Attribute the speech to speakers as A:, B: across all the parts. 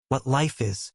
A: What life is.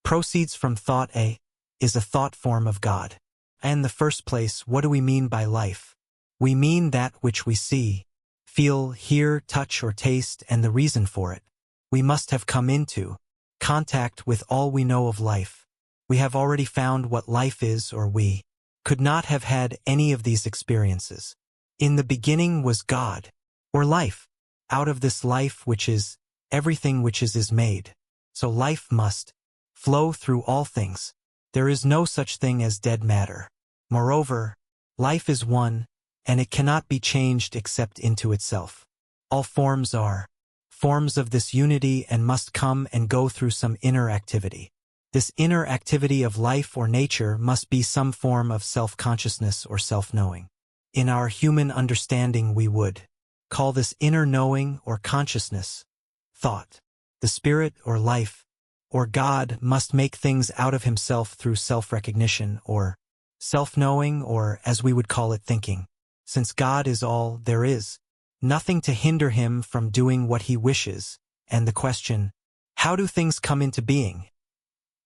A: Proceeds from thought. A is a thought form of God. In the first place, what do we mean by life? We mean that which we see, feel, hear, touch, or taste, and the reason for it. We must have come into contact with all we know of life. We have already found what life is, or we could not have had any of these experiences. In the beginning was God, or life. Out of this life which is, everything which is made. So life must flow through all things. There is no such thing as dead matter. Moreover, life is one, and it cannot be changed except into itself. All forms are forms of this unity and must come and go through some inner activity. This inner activity of life or nature must be some form of self-consciousness or self-knowing. In our human understanding we would call this inner knowing or consciousness, thought. The spirit or life, or God, must make things out of himself through self-recognition or self-knowing, or as we would call it, thinking. Since God is all there is, nothing to hinder him from doing what he wishes, and the question, how do things come into being,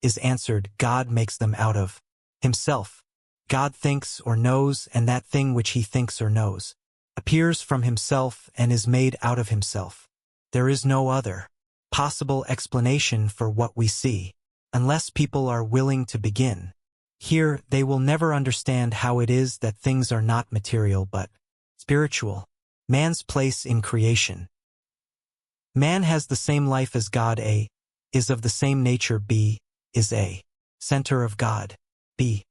A: is answered. God makes them out of himself. God thinks or knows, and that thing which he thinks or knows appears from himself and is made out of himself. There is no other possible explanation for what we see, unless people are willing to begin. Here, they will never understand how it is that things are not material but spiritual. Man's place in creation. Man has the same life as God. A is of the same nature. B is a center of God. B.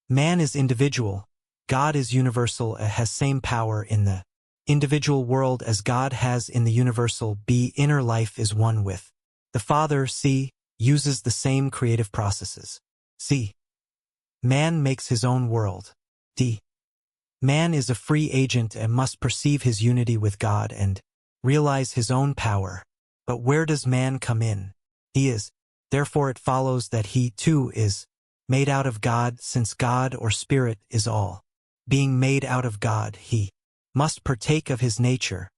A: Man is individual. God is universal. A has same power in the individual world as God has in the universal. B. Inner life is one with the Father. C. Uses the same creative processes. C. Man makes his own world. D. Man is a free agent and must perceive his unity with God and realize his own power. But where does man come in? He is. Therefore it follows that he, too, is made out of God. Since God or spirit is all being made out of God, he must partake of his nature,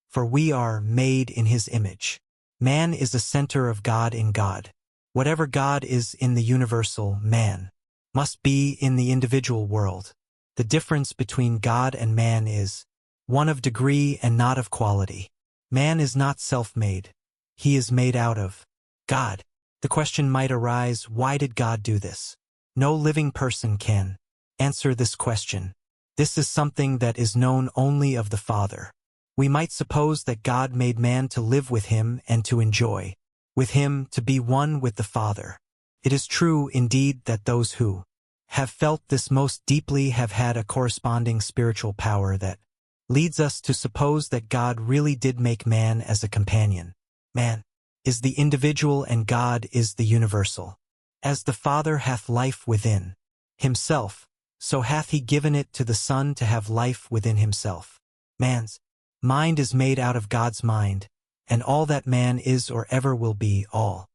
A: for we are made in his image. Man is a center of God in God. Whatever God is in the universal, man must be in the individual world. The difference between God and man is one of degree and not of quality. Man is not self-made. He is made out of God. The question might arise, why did God do this? No living person can answer this question. This is something that is known only of the Father. We might suppose that God made man to live with him and to enjoy with him, to be one with the Father. It is true, indeed, that those who have felt this most deeply have had a corresponding spiritual power that leads us to suppose that God really did make man as a companion. Man is the individual and God is the universal. As the Father hath life within himself, so hath he given it to the Son to have life within himself. Man's mind is made out of God's mind, and all that man is or ever will be, all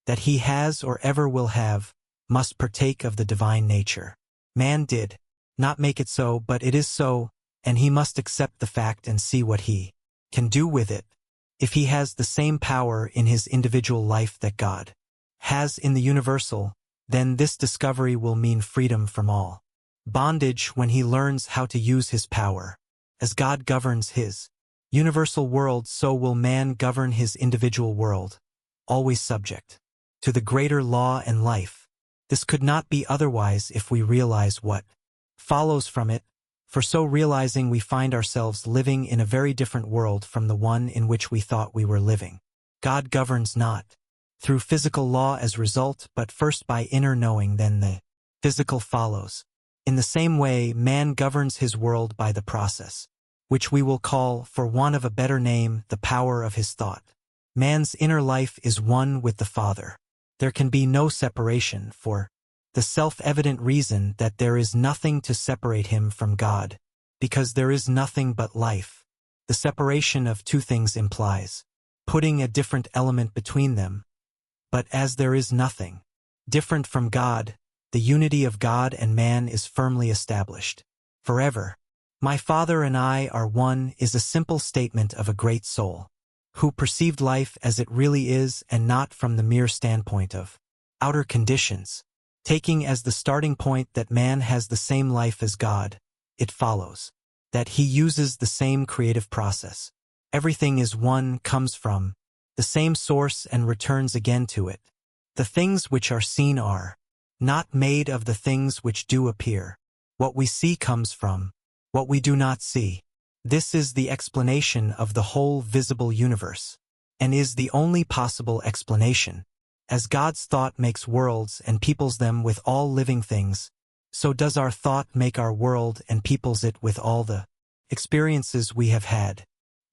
A: that he has or ever will have, must partake of the divine nature. Man did not make it so, but it is so, and he must accept the fact and see what he can do with it. If he has the same power in his individual life that God has in the universal, then this discovery will mean freedom from all bondage when he learns how to use his power. As God governs his universal world, so will man govern his individual world, always subject to the greater law and life. This could not be otherwise if we realize what follows from it, for so realizing we find ourselves living in a very different world from the one in which we thought we were living. God governs not through physical law as result, but first by inner knowing, then the physical follows. In the same way, man governs his world by the process, which we will call, for want of a better name, the power of his thought. Man's inner life is one with the Father. There can be no separation, for the self-evident reason that there is nothing to separate him from God, because there is nothing but life. The separation of two things implies putting a different element between them. But as there is nothing different from God, the unity of God and man is firmly established forever. My Father and I are one is a simple statement of a great soul. who perceived life as it really is and not from the mere standpoint of outer conditions. Taking as the starting point that man has the same life as God, it follows that he uses the same creative process. Everything is one, comes from the same source and returns again to it. The things which are seen are not made of the things which do appear. What we see comes from what we do not see. This is the explanation of the whole visible universe, and is the only possible explanation. As God's thought makes worlds and peoples them with all living things, so does our thought make our world and peoples it with all the experiences we have had.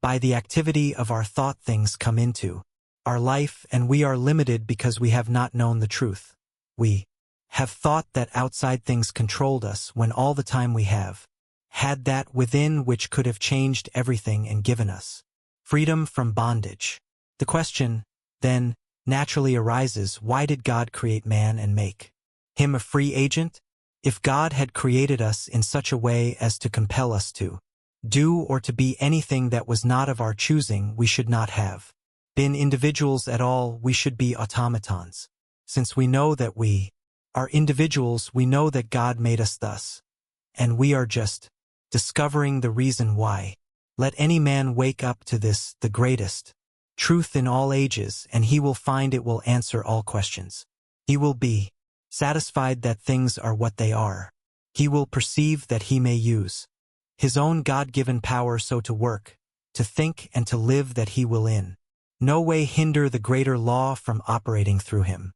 A: By the activity of our thought, things come into our life, and we are limited because we have not known the truth. We have thought that outside things controlled us when all the time we have had that within which could have changed everything and given us freedom from bondage. The question, then, naturally arises, why did God create man and make him a free agent? If God had created us in such a way as to compel us to do or to be anything that was not of our choosing, we should not have been individuals at all, we should be automatons. Since we know that we are individuals, we know that God made us thus, and we are just discovering the reason why. Let any man wake up to this, the greatest truth in all ages, and he will find it will answer all questions. He will be satisfied that things are what they are. He will perceive that he may use his own God-given power so to work, to think, and to live that he will in no way hinder the greater law from operating through him.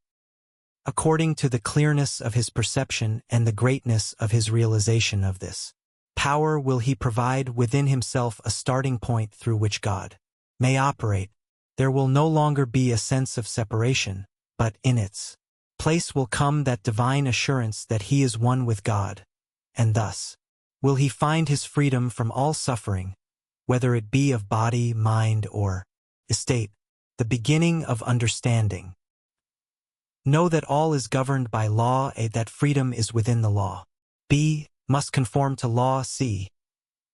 A: According to the clearness of his perception and the greatness of his realization of this power will he provide within himself a starting point through which God may operate. There will no longer be a sense of separation, but in its place will come that divine assurance that he is one with God, and thus will he find his freedom from all suffering, whether it be of body, mind, or estate, the beginning of understanding. Know that all is governed by law, a. That freedom is within the law. B. Must conform to law. C.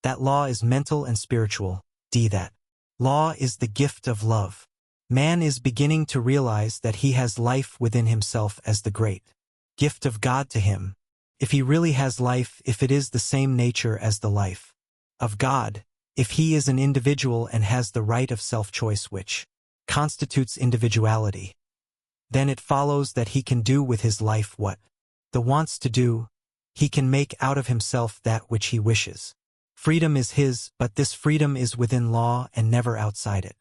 A: That law is mental and spiritual. D. That law is the gift of love. Man is beginning to realize that he has life within himself as the great gift of God to him. If he really has life, if it is the same nature as the life of God, if he is an individual and has the right of self-choice which constitutes individuality, then it follows that he can do with his life what the wants to do. He can make out of himself that which he wishes. Freedom is his, but this freedom is within law and never outside it.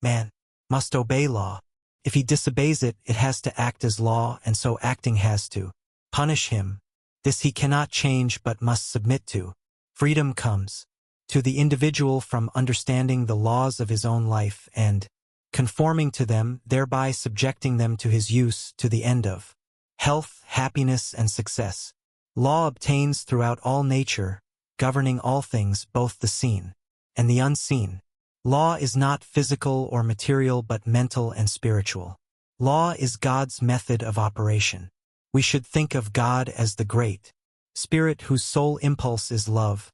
A: Man must obey law. If he disobeys it, it has to act as law, and so acting has to punish him. This he cannot change but must submit to. Freedom comes to the individual from understanding the laws of his own life and conforming to them, thereby subjecting them to his use, to the end of health, happiness, and success. Law obtains throughout all nature, governing all things, both the seen and the unseen. Law is not physical or material but mental and spiritual. Law is God's method of operation. We should think of God as the great Spirit whose sole impulse is love,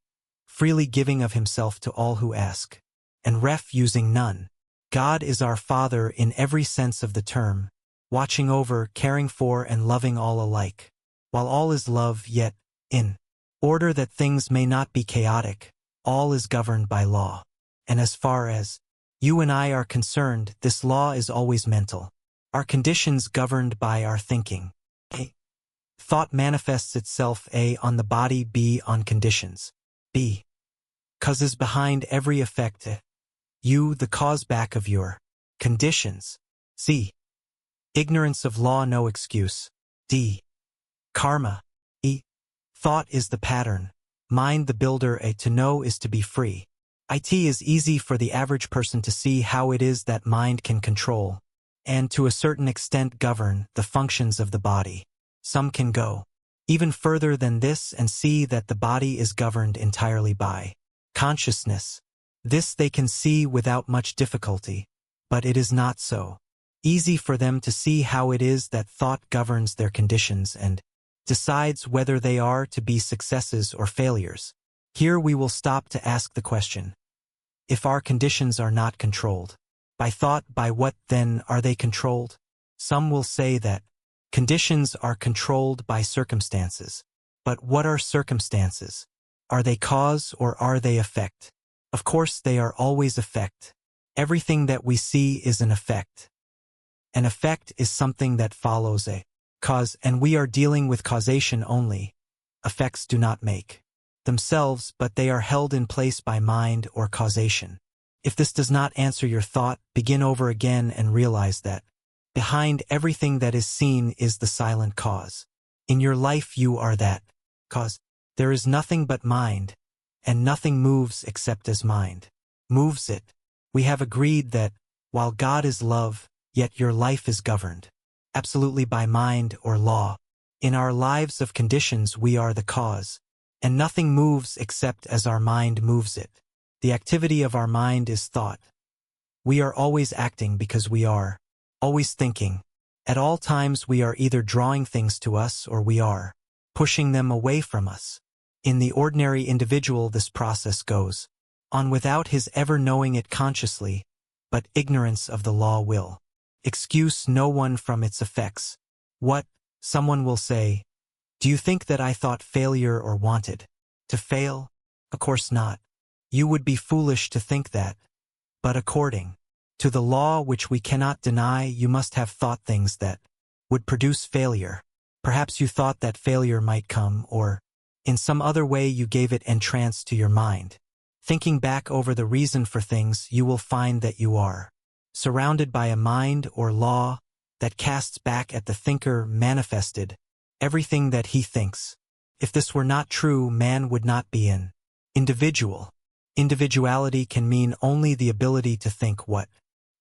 A: freely giving of himself to all who ask, and refusing none. God is our Father in every sense of the term, watching over, caring for, and loving all alike. While all is love, yet, in order that things may not be chaotic, all is governed by law. And as far as you and I are concerned, this law is always mental. Our conditions governed by our thinking. A. Thought manifests itself A. on the body, B. on conditions. B. Cause is behind every effect. You, the cause back of your conditions. C. Ignorance of law no excuse. D. Karma. E. Thought is the pattern. Mind the builder. A. To know is to be free. It is easy for the average person to see how it is that mind can control, and to a certain extent govern, the functions of the body. Some can go even further than this and see that the body is governed entirely by consciousness. This they can see without much difficulty, but it is not so easy for them to see how it is that thought governs their conditions and decides whether they are to be successes or failures. Here we will stop to ask the question: if our conditions are not controlled By thought, by what then are they controlled? Some will say that conditions are controlled by circumstances. But what are circumstances? Are they cause or are they effect? Of course they are always effect. Everything that we see is an effect. An effect is something that follows a cause, and we are dealing with causation only. Effects do not make themselves, but they are held in place by mind or causation. If this does not answer your thought, begin over again and realize that behind everything that is seen is the silent cause. In your life you are that cause. There is nothing but mind, and nothing moves except as mind moves it. We have agreed that, while God is love, yet your life is governed absolutely by mind or law. In our lives of conditions we are the cause, and nothing moves except as our mind moves it. The activity of our mind is thought. We are always acting because we are always thinking. At all times we are either drawing things to us or we are pushing them away from us. In the ordinary individual this process goes on without his ever knowing it consciously, but ignorance of the law will excuse no one from its effects. What? Someone will say, do you think that I thought failure or wanted to fail? Of course not. You would be foolish to think that. But according to the law which we cannot deny, you must have thought things that would produce failure. Perhaps you thought that failure might come, or in some other way you gave it entrance to your mind. Thinking back over the reason for things, you will find that you are surrounded by a mind or law that casts back at the thinker manifested everything that he thinks. If this were not true, man would not be an individual. Individuality can mean only the ability to think what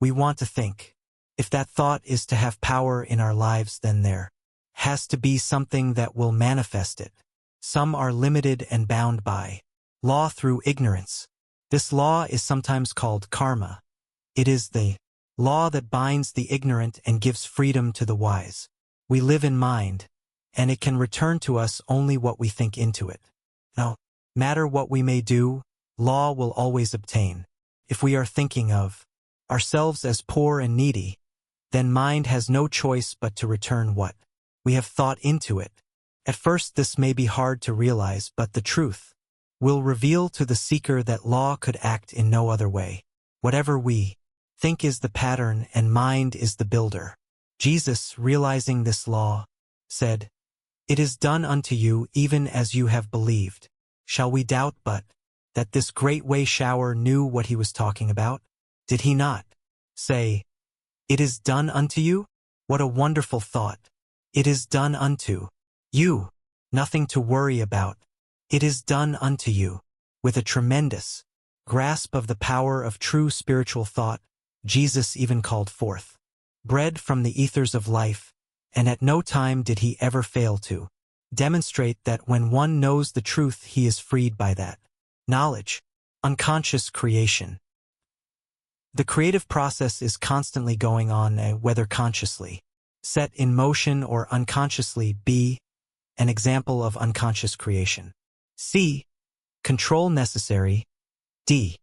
A: we want to think. If that thought is to have power in our lives, then there has to be something that will manifest it. Some are limited and bound by law through ignorance. This law is sometimes called karma. It is the law that binds the ignorant and gives freedom to the wise. We live in mind, and it can return to us only what we think into it. No matter what we may do, law will always obtain. If we are thinking of ourselves as poor and needy, then mind has no choice but to return what we have thought into it. At first this may be hard to realize, but the truth will reveal to the seeker that law could act in no other way. Whatever we think is the pattern, and mind is the builder. Jesus, realizing this law, said, "It is done unto you even as you have believed." Shall we doubt but that this great way shower knew what he was talking about? Did he not say, "It is done unto you"? What a wonderful thought. It is done unto you. Nothing to worry about. It is done unto you. With a tremendous grasp of the power of true spiritual thought, Jesus even called forth bread from the ethers of life, and at no time did he ever fail to demonstrate that when one knows the truth, he is freed by that knowledge. Unconscious creation. The creative process is constantly going on, whether consciously set in motion or unconsciously. B. An example of unconscious creation. C. Control necessary. D.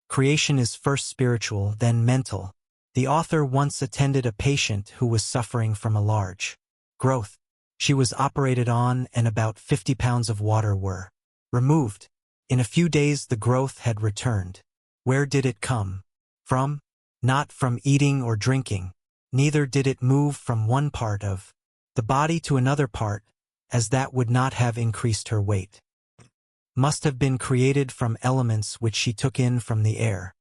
A: Creation is first spiritual, then mental. The author once attended a patient who was suffering from a large growth. She was operated on, and about 50 pounds of water were removed. In a few days the growth had returned. Where did it come from? Not from eating or drinking. Neither did it move from one part of the body to another part, as that would not have increased her weight. Must have been created from elements which she took in from the air.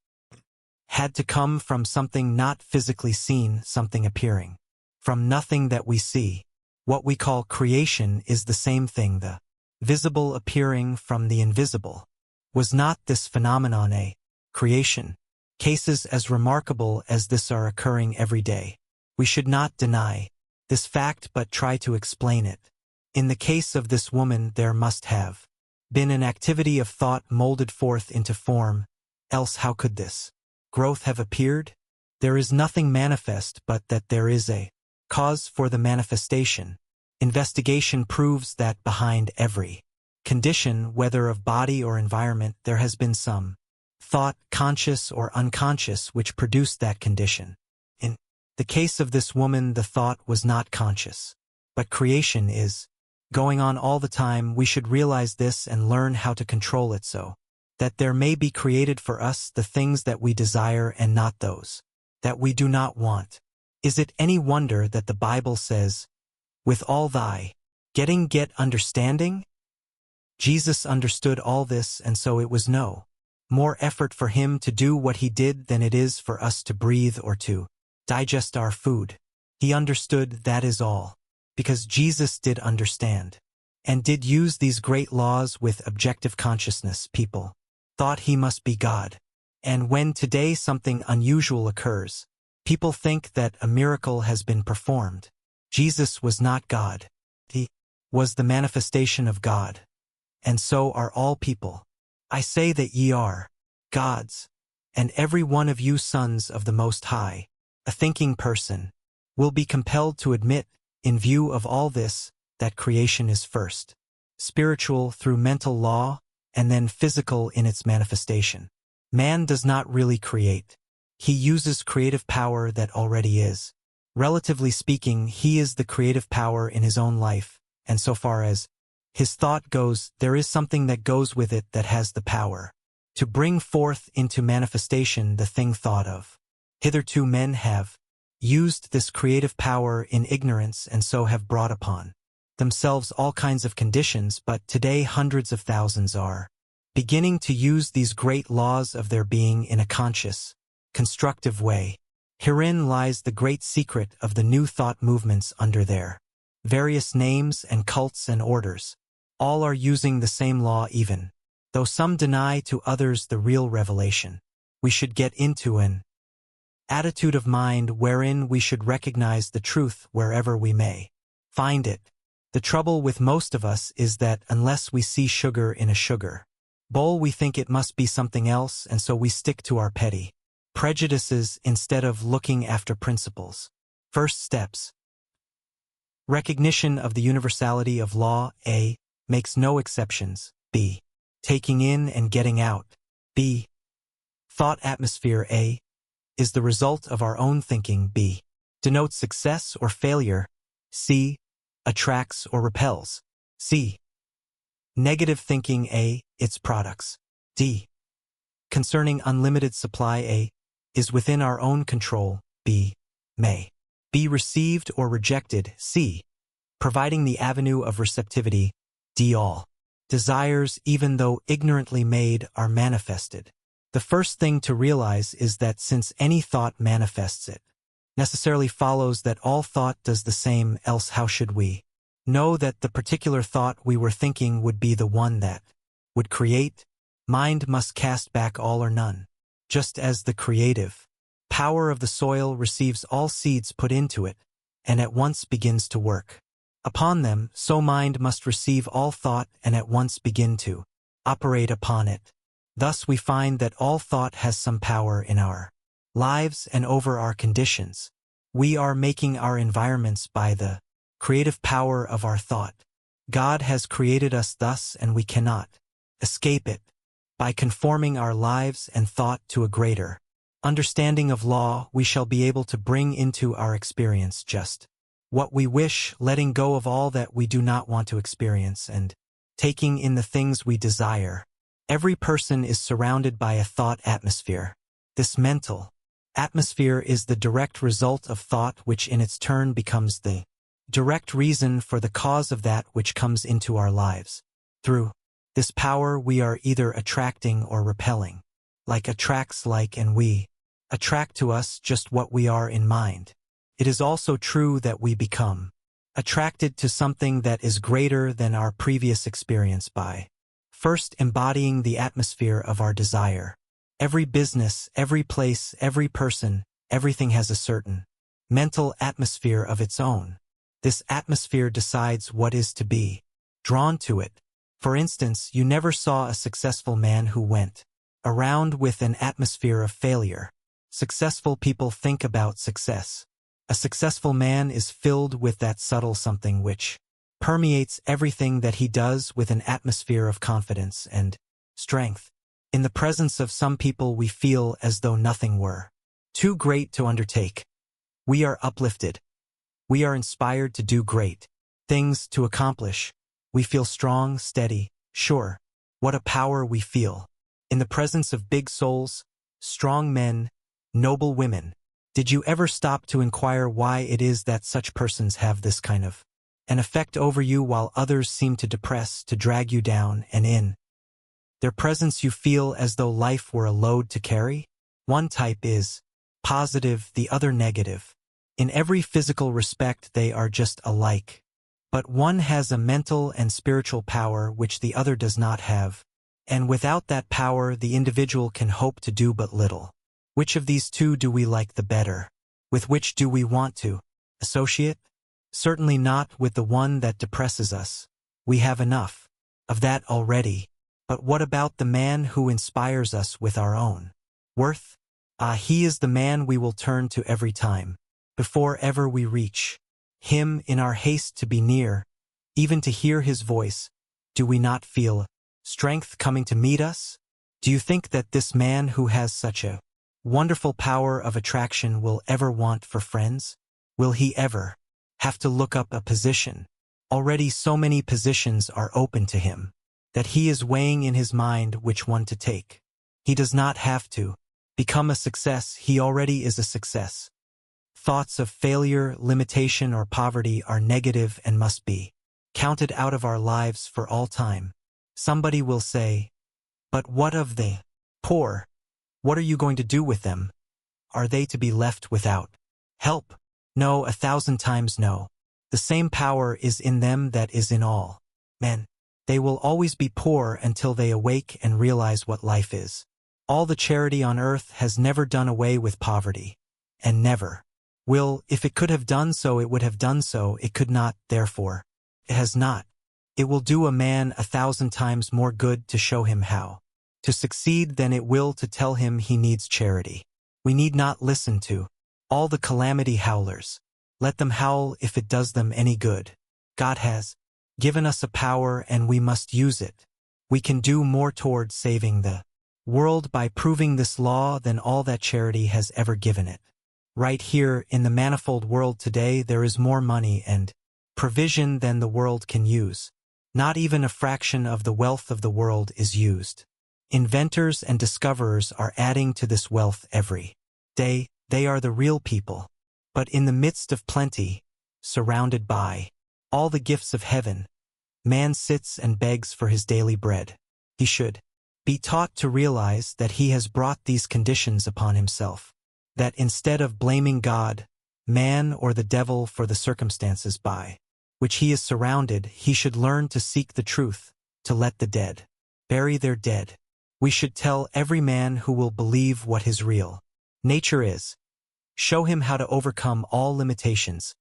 A: Had to come from something not physically seen, something appearing from nothing that we see. What we call creation is the same thing, the visible appearing from the invisible. Was not this phenomenon a creation? Cases as remarkable as this are occurring every day. We should not deny this fact but try to explain it. In the case of this woman there must have been an activity of thought molded forth into form, else how could this growth have appeared? There is nothing manifest but that there is a cause for the manifestation. Investigation proves that behind every condition, whether of body or environment, there has been some thought, conscious or unconscious, which produced that condition. In the case of this woman, the thought was not conscious. But creation is going on all the time. We should realize this and learn how to control it so that there may be created for us the things that we desire and not those that we do not want. Is it any wonder that the Bible says, "With all thy get understanding"? Jesus understood all this, and so it was no more effort for him to do what he did than it is for us to breathe or to digest our food. He understood, that is all, because Jesus did understand and did use these great laws with objective consciousness. People thought he must be God. And when today something unusual occurs, people think that a miracle has been performed. Jesus was not God. He was the manifestation of God. And so are all people. I say that ye are gods, and every one of you sons of the Most High. A thinking person will be compelled to admit, in view of all this, that creation is first spiritual through mental law, and then physical in its manifestation. Man does not really create. He uses creative power that already is. Relatively speaking, he is the creative power in his own life, and so far as his thought goes, there is something that goes with it that has the power to bring forth into manifestation the thing thought of. Hitherto men have used this creative power in ignorance and so have brought upon themselves all kinds of conditions, but today hundreds of thousands are beginning to use these great laws of their being in a conscious, constructive way. Herein lies the great secret of the new thought movements under their various names and cults and orders. All are using the same law, even though some deny to others the real revelation. We should get into an attitude of mind wherein we should recognize the truth wherever we may find it. The trouble with most of us is that unless we see sugar in a sugar bowl, we think it must be something else, and so we stick to our petty prejudices instead of looking after principles. First steps. Recognition of the universality of law. A. Makes no exceptions. B. Taking in and getting out. B. Thought atmosphere. A. Is the result of our own thinking. B. Denotes success or failure. C. Attracts or repels. C. Negative thinking. A. Its products. D. Concerning unlimited supply. A. Is within our own control. B. May be received or rejected. C. Providing the avenue of receptivity. D. All desires, even though ignorantly made, are manifested. The first thing to realize is that since any thought manifests, it necessarily follows that all thought does the same, else how should we know that the particular thought we were thinking would be the one that would create? Mind must cast back all or none. Just as the creative power of the soil receives all seeds put into it, and at once begins to work upon them, so mind must receive all thought and at once begin to operate upon it. Thus we find that all thought has some power in our lives and over our conditions. We are making our environments by the creative power of our thought. God has created us thus, and we cannot escape it. By conforming our lives and thought to a greater understanding of law, we shall be able to bring into our experience just what we wish, letting go of all that we do not want to experience and taking in the things we desire. Every person is surrounded by a thought atmosphere. This mental atmosphere is the direct result of thought, which in its turn becomes the direct reason for the cause of that which comes into our lives. Through this power we are either attracting or repelling. Like attracts like, and we attract to us just what we are in mind. It is also true that we become attracted to something that is greater than our previous experience by first embodying the atmosphere of our desire. Every business, every place, every person, everything has a certain mental atmosphere of its own. This atmosphere decides what is to be drawn to it. For instance, you never saw a successful man who went around with an atmosphere of failure. Successful people think about success. A successful man is filled with that subtle something which permeates everything that he does, with an atmosphere of confidence and strength. In the presence of some people we feel as though nothing were too great to undertake. We are uplifted. We are inspired to do great things, to accomplish. We feel strong, steady, sure. What a power we feel. In the presence of big souls, strong men, noble women. Did you ever stop to inquire why it is that such persons have this kind of an effect over you while others seem to depress, to drag you down, and in their presence you feel as though life were a load to carry? One type is positive, the other negative. In every physical respect they are just alike. But one has a mental and spiritual power which the other does not have, and without that power the individual can hope to do but little. Which of these two do we like the better? With which do we want to associate? Certainly not with the one that depresses us. We have enough of that already. But what about the man who inspires us with our own worth? He is the man we will turn to every time, before ever we reach him in our haste to be near, even to hear his voice. Do we not feel strength coming to meet us? Do you think that this man who has such a wonderful power of attraction will ever want for friends? Will he ever have to look up a position? Already so many positions are open to him that he is weighing in his mind which one to take. He does not have to become a success, he already is a success. Thoughts of failure, limitation, or poverty are negative and must be counted out of our lives for all time. Somebody will say, but what of the poor? What are you going to do with them? Are they to be left without help? No, 1,000 times no. The same power is in them that is in all men. They will always be poor until they awake and realize what life is. All the charity on earth has never done away with poverty, and never will. If it could have done so, it would have done so. It could not, therefore it has not. It will do a man 1,000 times more good to show him how to succeed than it will to tell him he needs charity. We need not listen to all the calamity howlers. Let them howl if it does them any good. God has given us a power and we must use it. We can do more toward saving the world by proving this law than all that charity has ever given it. Right here in the manifold world today there is more money and provision than the world can use. Not even a fraction of the wealth of the world is used. Inventors and discoverers are adding to this wealth every day. They are the real people. But in the midst of plenty, surrounded by all the gifts of heaven, man sits and begs for his daily bread. He should be taught to realize that he has brought these conditions upon himself. That instead of blaming God, man, or the devil for the circumstances by which he is surrounded, he should learn to seek the truth, to let the dead bury their dead. We should tell every man who will believe what his real nature is. Show him how to overcome all limitations.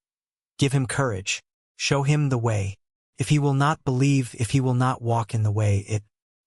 A: Give him courage. Show him the way. If he will not believe, if he will not walk in the way, it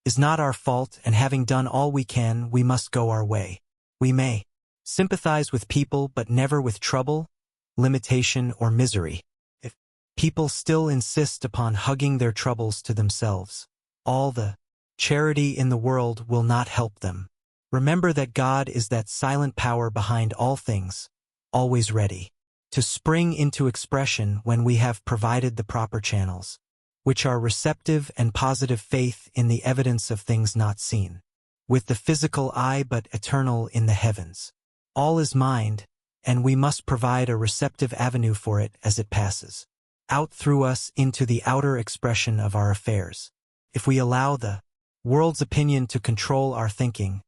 A: is not our fault, and having done all we can, we must go our way. We may sympathize with people, but never with trouble, limitation, or misery. If people still insist upon hugging their troubles to themselves, all the charity in the world will not help them. Remember that God is that silent power behind all things, always ready to spring into expression when we have provided the proper channels, which are receptive and positive faith in the evidence of things not seen with the physical eye but eternal in the heavens. All is mind, and we must provide a receptive avenue for it as it passes out through us into the outer expression of our affairs. If we allow the world's opinion to control our thinking,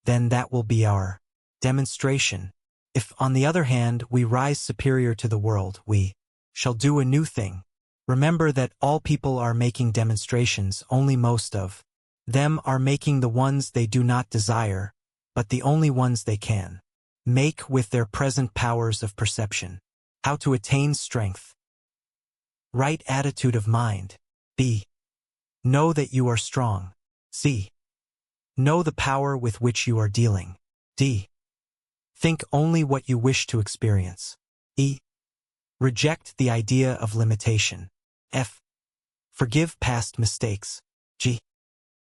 A: then that will be our demonstration. If, on the other hand, we rise superior to the world, we shall do a new thing. Remember that all people are making demonstrations, only most of them are making the ones they do not desire, but the only ones they can make with their present powers of perception. How to attain strength. Right attitude of mind. B. Know that you are strong. C. Know the power with which you are dealing. D. Think only what you wish to experience. E. Reject the idea of limitation. F. Forgive past mistakes. G.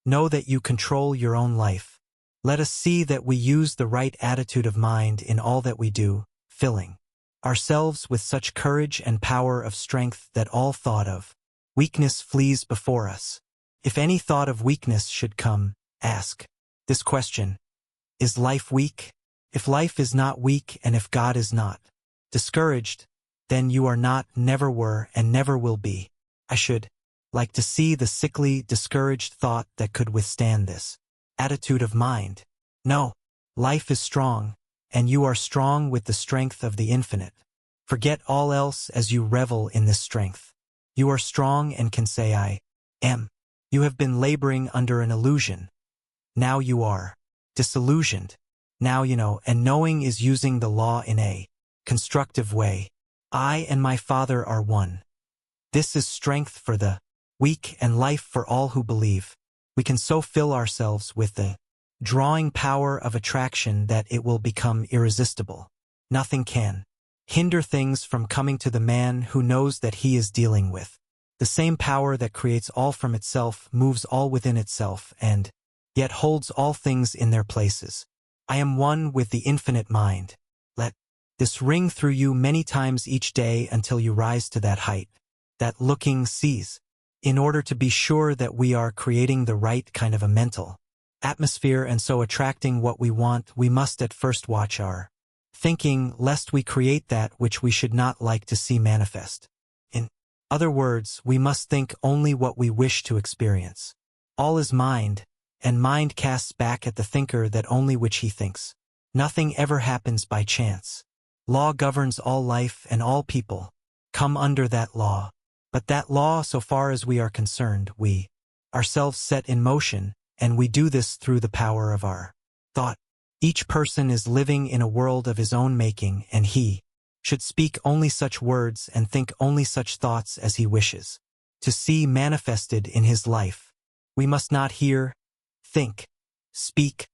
A: Know that you control your own life. Let us see that we use the right attitude of mind in all that we do, filling ourselves with such courage and power of strength that all thought of weakness flees before us. If any thought of weakness should come, ask this question: is life weak? If life is not weak and if God is not discouraged, then you are not, never were, and never will be. I should like to see the sickly, discouraged thought that could withstand this attitude of mind. No, life is strong, and you are strong with the strength of the infinite. Forget all else as you revel in this strength. You are strong and can say I am. You have been laboring under an illusion. Now you are disillusioned. Now you know, and knowing is using the law in a constructive way. I and my Father are one. This is strength for the weak and life for all who believe. We can so fill ourselves with the drawing power of attraction that it will become irresistible. Nothing can hinder things from coming to the man who knows that he is dealing with the same power that creates all from itself, moves all within itself, and yet holds all things in their places. I am one with the infinite mind. Let this ring through you many times each day until you rise to that height, that looking sees. In order to be sure that we are creating the right kind of a mental atmosphere and so attracting what we want, we must at first watch our thinking, lest we create that which we should not like to see manifest. In other words, we must think only what we wish to experience. All is mind, and mind casts back at the thinker that only which he thinks. Nothing ever happens by chance. Law governs all life, and all people come under that law. But that law, so far as we are concerned, we ourselves set in motion, and we do this through the power of our thought. Each person is living in a world of his own making, and he should speak only such words and think only such thoughts as he wishes to see manifested in his life. We must not hear, think, speak,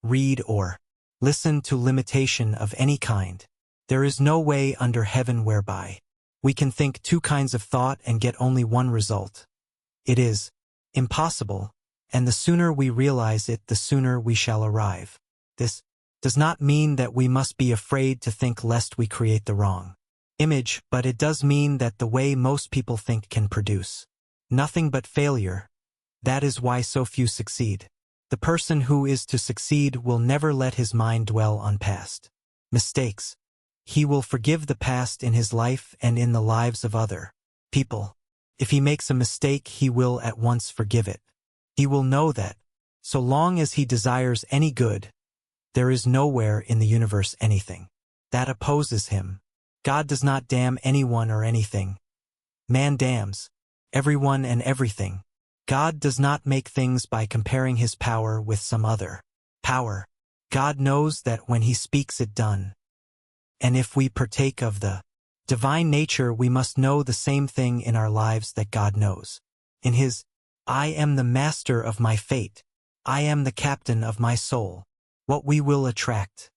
A: read, or listen to limitation of any kind. There is no way under heaven whereby we can think two kinds of thought and get only one result. It is impossible, and the sooner we realize it, the sooner we shall arrive. This does not mean that we must be afraid to think lest we create the wrong image, but it does mean that the way most people think can produce nothing but failure. That is why so few succeed. The person who is to succeed will never let his mind dwell on past mistakes. He will forgive the past in his life and in the lives of other people. If he makes a mistake, he will at once forgive it. He will know that, so long as he desires any good, there is nowhere in the universe anything that opposes him. God does not damn anyone or anything. Man damns everyone and everything. God does not make things by comparing his power with some other power. God knows that when he speaks it done. And if we partake of the divine nature, we must know the same thing in our lives that God knows. In his, I am the master of my fate. I am the captain of my soul. What we will attract.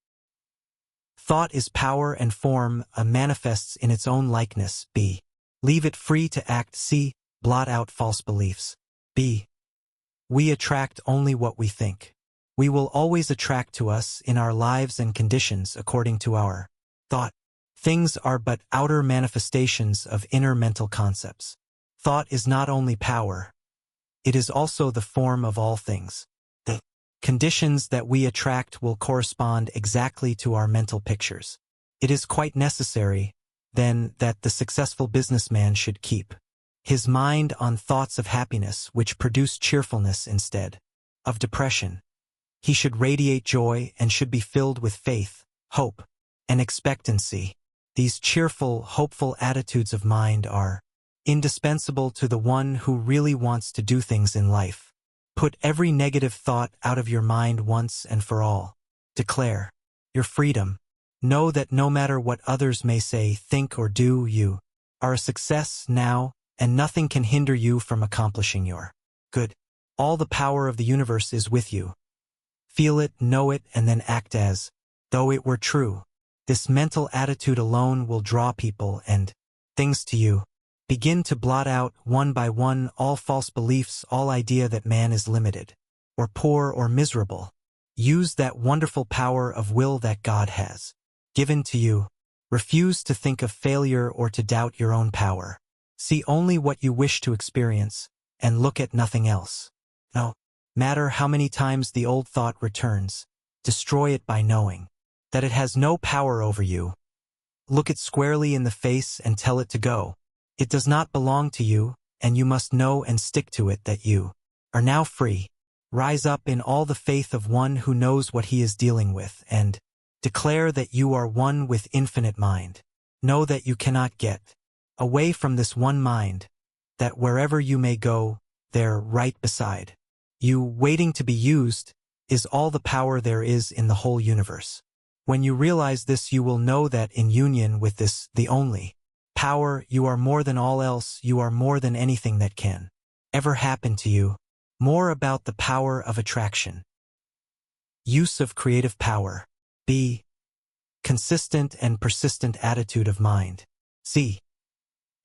A: Thought is power and form, manifests in its own likeness. B. Leave it free to act. C. Blot out false beliefs. B. We attract only what we think. We will always attract to us in our lives and conditions according to our thought. Things are but outer manifestations of inner mental concepts. Thought is not only power, it is also the form of all things. The conditions that we attract will correspond exactly to our mental pictures. It is quite necessary, then, that the successful businessman should keep his mind on thoughts of happiness which produce cheerfulness instead of depression. He should radiate joy and should be filled with faith, hope, and expectancy. These cheerful, hopeful attitudes of mind are indispensable to the one who really wants to do things in life. Put every negative thought out of your mind once and for all. Declare your freedom. Know that no matter what others may say, think, or do, you are a success now, and nothing can hinder you from accomplishing your good. All the power of the universe is with you. Feel it, know it, and then act as though it were true. This mental attitude alone will draw people and things to you. Begin to blot out, one by one, all false beliefs, all idea that man is limited, or poor, or miserable. Use that wonderful power of will that God has given to you. Refuse to think of failure or to doubt your own power. See only what you wish to experience, and look at nothing else. No matter how many times the old thought returns, destroy it by knowing that it has no power over you. Look it squarely in the face and tell it to go. It does not belong to you, and you must know and stick to it that you are now free. Rise up in all the faith of one who knows what he is dealing with, and declare that you are one with infinite mind. Know that you cannot get away from this one mind, that wherever you may go, there right beside you, waiting to be used, is all the power there is in the whole universe. When you realize this, you will know that in union with this, the only power, you are more than all else, you are more than anything that can ever happen to you. More about the power of attraction. Use of creative power. B. Consistent and persistent attitude of mind. C.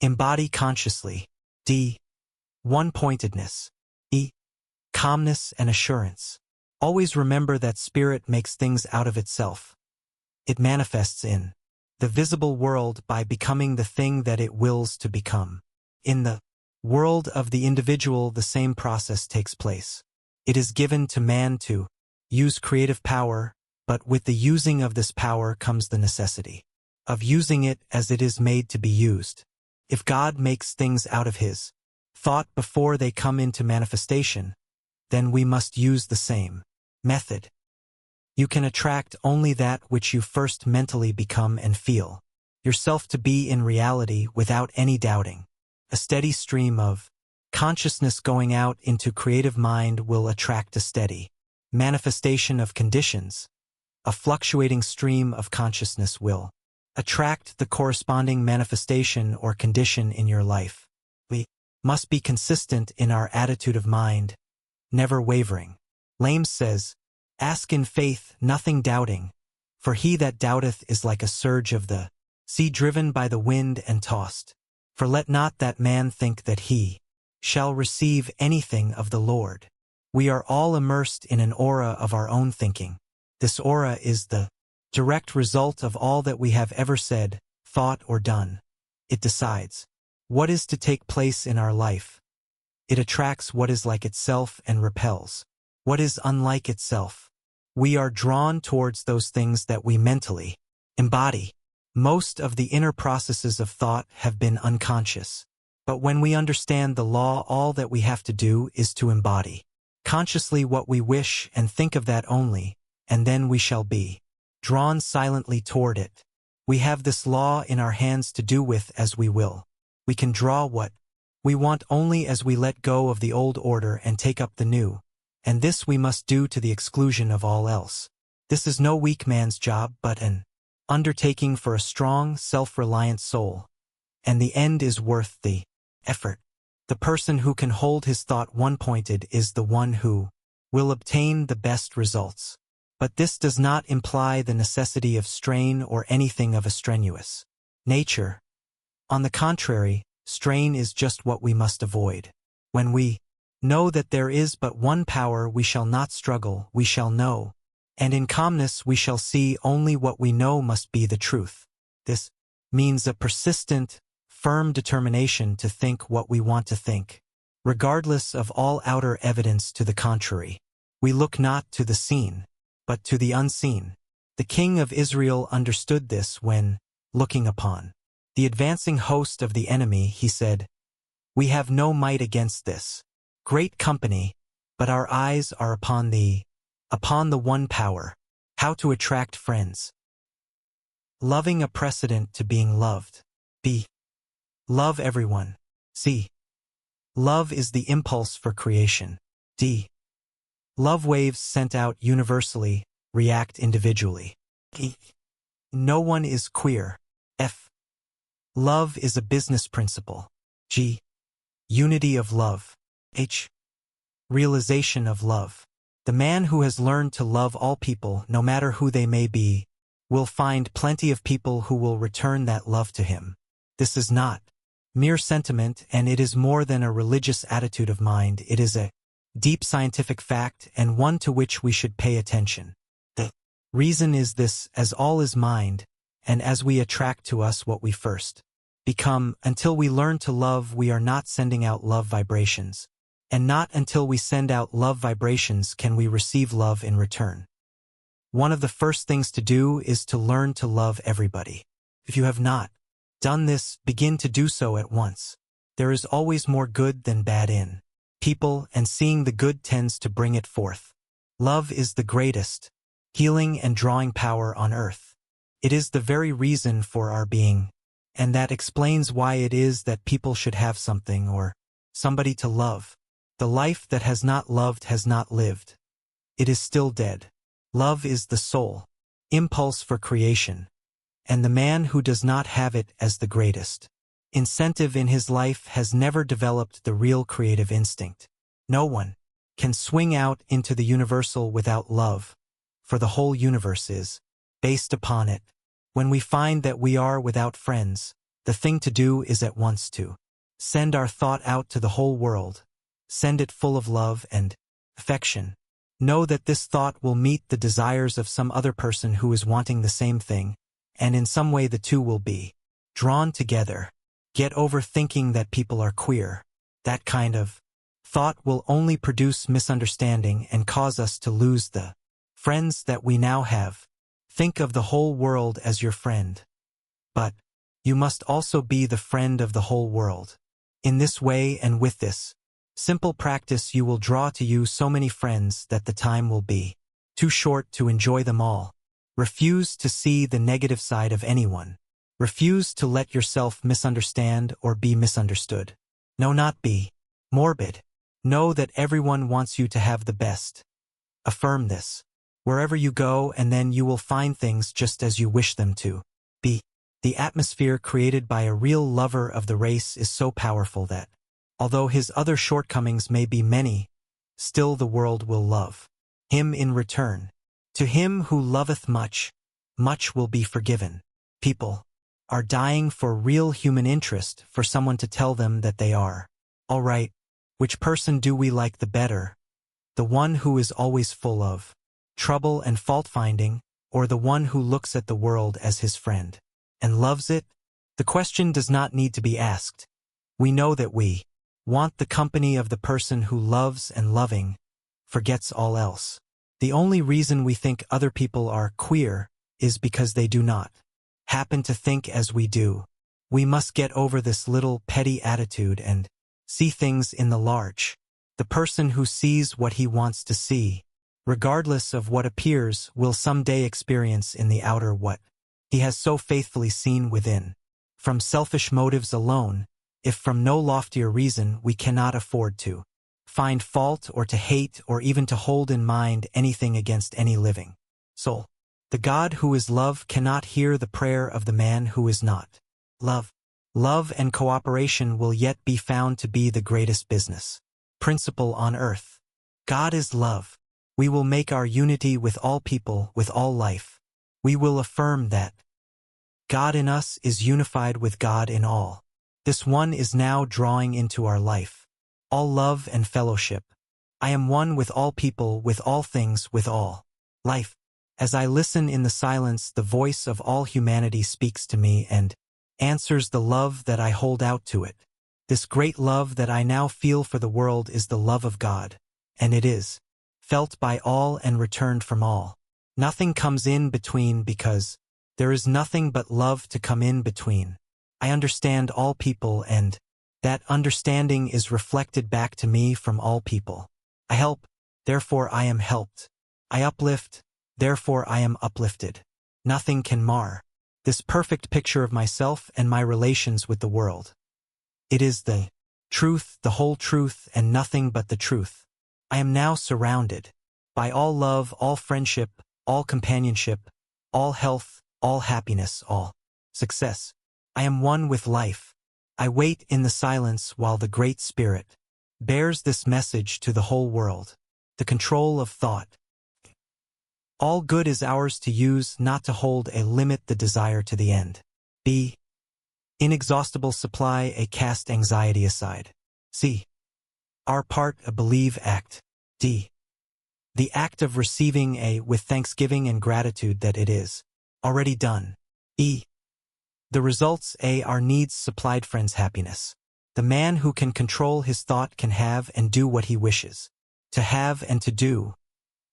A: Embody consciously. D. One-pointedness. E. Calmness and assurance. Always remember that spirit makes things out of itself. It manifests in the visible world by becoming the thing that it wills to become. In the world of the individual, the same process takes place. It is given to man to use creative power, but with the using of this power comes the necessity of using it as it is made to be used. If God makes things out of his thought before they come into manifestation, then we must use the same method. You can attract only that which you first mentally become and feel yourself to be in reality without any doubting. A steady stream of consciousness going out into creative mind will attract a steady manifestation of conditions. A fluctuating stream of consciousness will attract the corresponding manifestation or condition in your life. We must be consistent in our attitude of mind, never wavering. Lames says, "Ask in faith, nothing doubting, for he that doubteth is like a surge of the sea driven by the wind and tossed. For let not that man think that he shall receive anything of the Lord." We are all immersed in an aura of our own thinking. This aura is the direct result of all that we have ever said, thought, or done. It decides what is to take place in our life. It attracts what is like itself and repels what is unlike itself. We are drawn towards those things that we mentally embody. Most of the inner processes of thought have been unconscious. But when we understand the law, all that we have to do is to embody consciously what we wish and think of that only, and then we shall be drawn silently toward it. We have this law in our hands to do with as we will. We can draw what we want only as we let go of the old order and take up the new, and this we must do to the exclusion of all else. This is no weak man's job, but an undertaking for a strong, self-reliant soul, and the end is worth the effort. The person who can hold his thought one-pointed is the one who will obtain the best results. But this does not imply the necessity of strain or anything of a strenuous nature. On the contrary, strain is just what we must avoid. When we know that there is but one power, we shall not struggle, we shall know, and in calmness we shall see only what we know must be the truth. This means a persistent, firm determination to think what we want to think, regardless of all outer evidence to the contrary. We look not to the seen, but to the unseen. The king of Israel understood this when, looking upon the advancing host of the enemy, he said, "We have no might against this great company, but our eyes are upon the one power." How to attract friends. Loving a precedent to being loved. B. Love everyone. C. Love is the impulse for creation. D. Love waves sent out universally, react individually. E. No one is queer. F. Love is a business principle. G. Unity of love. H. Realization of love. The man who has learned to love all people, no matter who they may be, will find plenty of people who will return that love to him. This is not mere sentiment, and it is more than a religious attitude of mind. It is a deep scientific fact and one to which we should pay attention. The reason is this: as all is mind, and as we attract to us what we first become, until we learn to love, we are not sending out love vibrations. And not until we send out love vibrations can we receive love in return. One of the first things to do is to learn to love everybody. If you have not done this, begin to do so at once. There is always more good than bad in people, and seeing the good tends to bring it forth. Love is the greatest healing and drawing power on earth. It is the very reason for our being, and that explains why it is that people should have something or somebody to love. The life that has not loved has not lived. It is still dead. Love is the soul impulse for creation, and the man who does not have it as the greatest incentive in his life has never developed the real creative instinct. No one can swing out into the universal without love, for the whole universe is based upon it. When we find that we are without friends, the thing to do is at once to send our thought out to the whole world. Send it full of love and affection. Know that this thought will meet the desires of some other person who is wanting the same thing, and in some way the two will be drawn together. Get over thinking that people are queer. That kind of thought will only produce misunderstanding and cause us to lose the friends that we now have. Think of the whole world as your friend. But you must also be the friend of the whole world. In this way and with this simple practice you will draw to you so many friends that the time will be too short to enjoy them all. Refuse to see the negative side of anyone. Refuse to let yourself misunderstand or be misunderstood. No, not be morbid. Know that everyone wants you to have the best. Affirm this wherever you go, and then you will find things just as you wish them to be. The atmosphere created by a real lover of the race is so powerful that, although his other shortcomings may be many, still the world will love him in return. To him who loveth much, much will be forgiven. People are dying for real human interest, for someone to tell them that they are all right. Which person do we like the better? The one who is always full of trouble and fault-finding, or the one who looks at the world as his friend and loves it? The question does not need to be asked. We know that we want the company of the person who loves and loving forgets all else. The only reason we think other people are queer is because they do not happen to think as we do. We must get over this little petty attitude and see things in the large. The person who sees what he wants to see, regardless of what appears, will someday experience in the outer what he has so faithfully seen within. From selfish motives alone, if from no loftier reason, we cannot afford to find fault or to hate or even to hold in mind anything against any living soul. The God who is love cannot hear the prayer of the man who is not love. Love and cooperation will yet be found to be the greatest business principle on earth. God is love. We will make our unity with all people, with all life. We will affirm that God in us is unified with God in all. This one is now drawing into our life all love and fellowship. I am one with all people, with all things, with all life. As I listen in the silence, the voice of all humanity speaks to me and answers the love that I hold out to it. This great love that I now feel for the world is the love of God, and it is felt by all and returned from all. Nothing comes in between because there is nothing but love to come in between. I understand all people, and that understanding is reflected back to me from all people. I help, therefore I am helped. I uplift, therefore I am uplifted. Nothing can mar this perfect picture of myself and my relations with the world. It is the truth, the whole truth, and nothing but the truth. I am now surrounded by all love, all friendship, all companionship, all health, all happiness, all success. I am one with life. I wait in the silence while the Great Spirit bears this message to the whole world. The control of thought. All good is ours to use, not to hold a limit, the desire to the end. B. Inexhaustible supply, a cast anxiety aside. C. Our part, a believe, act. D. The act of receiving A with thanksgiving and gratitude that it is already done. E. The results A our needs supplied friends' happiness. The man who can control his thought can have and do what he wishes. To have and to do.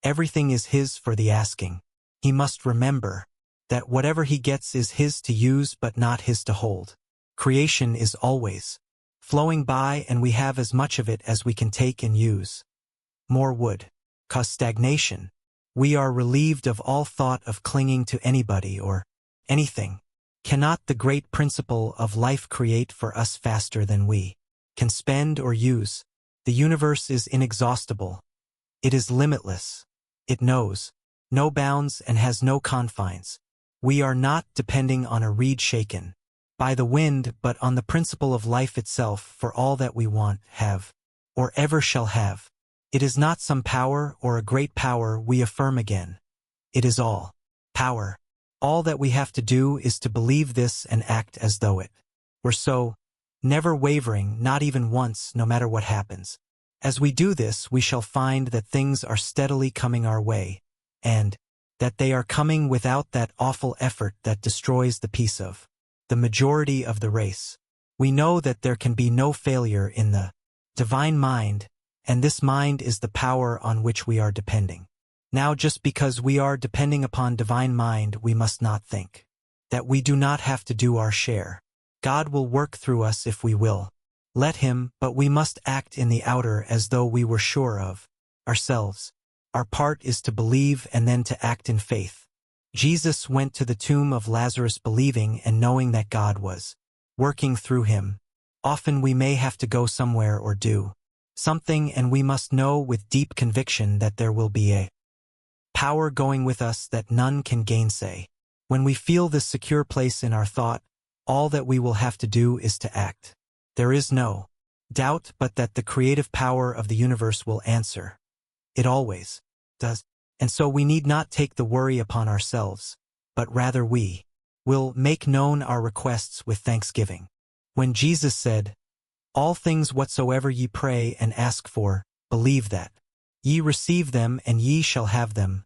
A: Everything is his for the asking. He must remember that whatever he gets is his to use but not his to hold. Creation is always flowing by and we have as much of it as we can take and use. More would cause stagnation. We are relieved of all thought of clinging to anybody or anything. Cannot the great principle of life create for us faster than we can spend or use? The universe is inexhaustible. It is limitless. It knows no bounds and has no confines. We are not depending on a reed shaken by the wind, but on the principle of life itself for all that we want, have, or ever shall have. It is not some power or a great power, we affirm again. It is all power. All that we have to do is to believe this and act as though it were so, never wavering, not even once, no matter what happens. As we do this, we shall find that things are steadily coming our way, and that they are coming without that awful effort that destroys the peace of the majority of the race. We know that there can be no failure in the divine mind, and this mind is the power on which we are depending. Now, just because we are depending upon divine mind, we must not think that we do not have to do our share. God will work through us if we will. Let him, but we must act in the outer as though we were sure of ourselves. Our part is to believe and then to act in faith. Jesus went to the tomb of Lazarus believing and knowing that God was working through him. Often we may have to go somewhere or do something, and we must know with deep conviction that there will be a power going with us that none can gainsay. When we feel this secure place in our thought, all that we will have to do is to act. There is no doubt but that the creative power of the universe will answer. It always does. And so we need not take the worry upon ourselves, but rather we will make known our requests with thanksgiving. When Jesus said, "All things whatsoever ye pray and ask for, believe that ye receive them and ye shall have them,"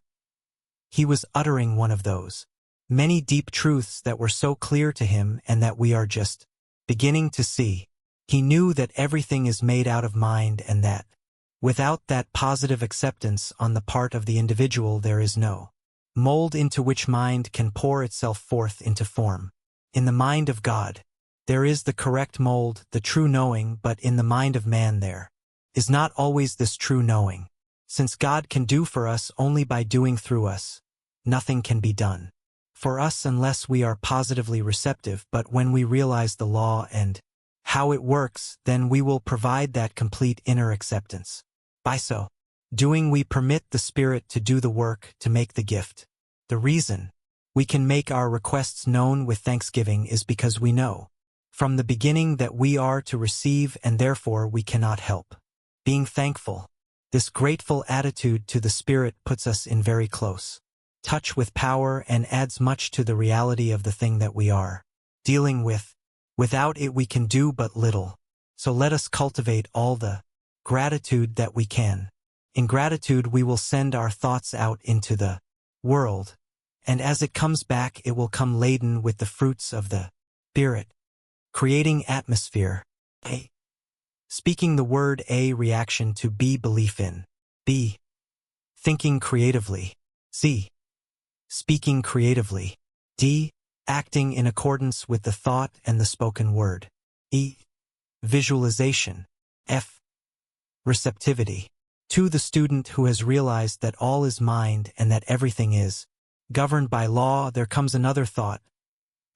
A: he was uttering one of those many deep truths that were so clear to him and that we are just beginning to see. He knew that everything is made out of mind and that without that positive acceptance on the part of the individual there is no mold into which mind can pour itself forth into form. In the mind of God, there is the correct mold, the true knowing, but in the mind of man there is not always this true knowing. Since God can do for us only by doing through us, nothing can be done for us unless we are positively receptive, but when we realize the law and how it works, then we will provide that complete inner acceptance. By so doing, we permit the Spirit to do the work, to make the gift. The reason we can make our requests known with thanksgiving is because we know from the beginning that we are to receive, and therefore we cannot help being thankful. This grateful attitude to the Spirit puts us in very close touch with power and adds much to the reality of the thing that we are dealing with. Without it we can do but little. So let us cultivate all the gratitude that we can. In gratitude we will send our thoughts out into the world, and as it comes back it will come laden with the fruits of the Spirit, creating atmosphere. A. Speaking the word. A. Reaction to. B. Belief in. B. Thinking creatively. C. Speaking creatively. D. Acting in accordance with the thought and the spoken word. E. Visualization. F. Receptivity. To the student who has realized that all is mind and that everything is governed by law, there comes another thought.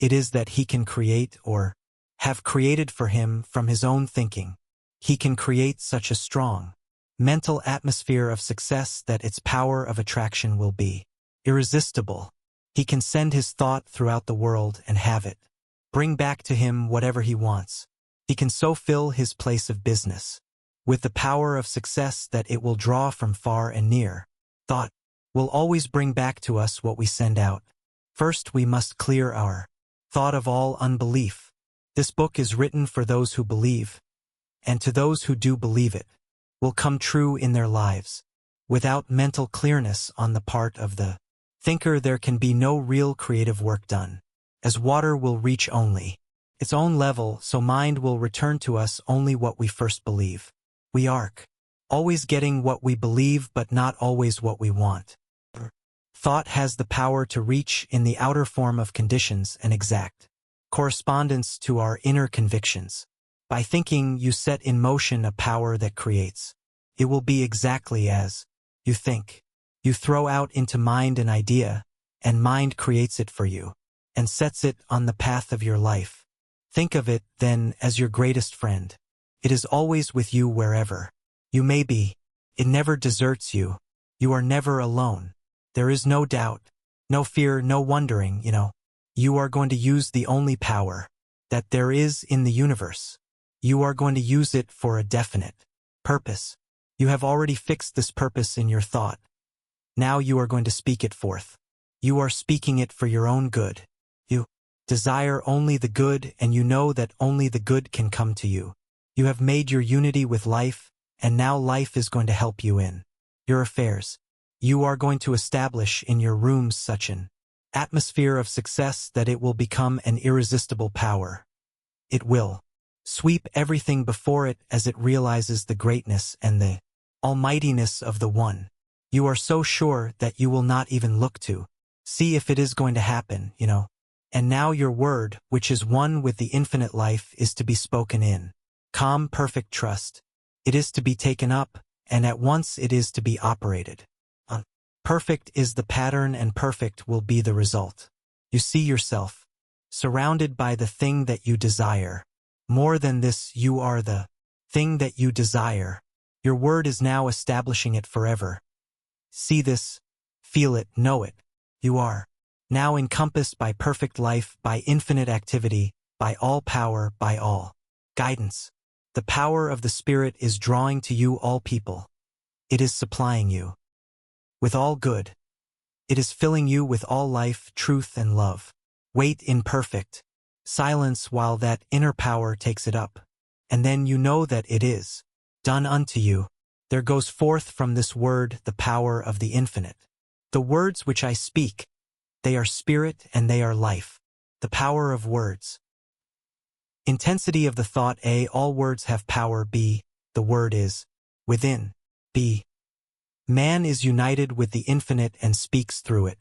A: It is that he can create or have created for him from his own thinking. He can create such a strong mental atmosphere of success that its power of attraction will be irresistible. He can send his thought throughout the world and have it bring back to him whatever he wants. He can so fill his place of business with the power of success that it will draw from far and near. Thought will always bring back to us what we send out. First, we must clear our thought of all unbelief. This book is written for those who believe, and to those who do believe it will come true in their lives. Without mental clearness on the part of the thinker, there can be no real creative work done. As water will reach only its own level, so mind will return to us only what we first believe. We are always getting what we believe, but not always what we want. Thought has the power to reach in the outer form of conditions an exact correspondence to our inner convictions. By thinking, you set in motion a power that creates. It will be exactly as you think. You throw out into mind an idea, and mind creates it for you, and sets it on the path of your life. Think of it, then, as your greatest friend. It is always with you wherever you may be. It never deserts you. You are never alone. There is no doubt, no fear, no wondering, You are going to use the only power that there is in the universe. You are going to use it for a definite purpose. You have already fixed this purpose in your thought. Now you are going to speak it forth. You are speaking it for your own good. You desire only the good, and you know that only the good can come to you. You have made your unity with life, and now life is going to help you in your affairs. You are going to establish in your rooms such an atmosphere of success that it will become an irresistible power. It will sweep everything before it as it realizes the greatness and the almightiness of the One. You are so sure that you will not even look to see if it is going to happen, And now your word, which is one with the infinite life, is to be spoken in calm, perfect trust. It is to be taken up, and at once it is to be operated. Perfect is the pattern, and perfect will be the result. You see yourself surrounded by the thing that you desire. More than this, you are the thing that you desire. Your word is now establishing it forever. See this, feel it, know it. You are now encompassed by perfect life, by infinite activity, by all power, by all guidance. The power of the Spirit is drawing to you all people. It is supplying you with all good. It is filling you with all life, truth, and love. Wait in perfect silence while that inner power takes it up. And then you know that it is done unto you. There goes forth from this word the power of the infinite. The words which I speak, they are spirit and they are life. The power of words. Intensity of the thought. A. All words have power. B. The word is within. B. Man is united with the infinite and speaks through it.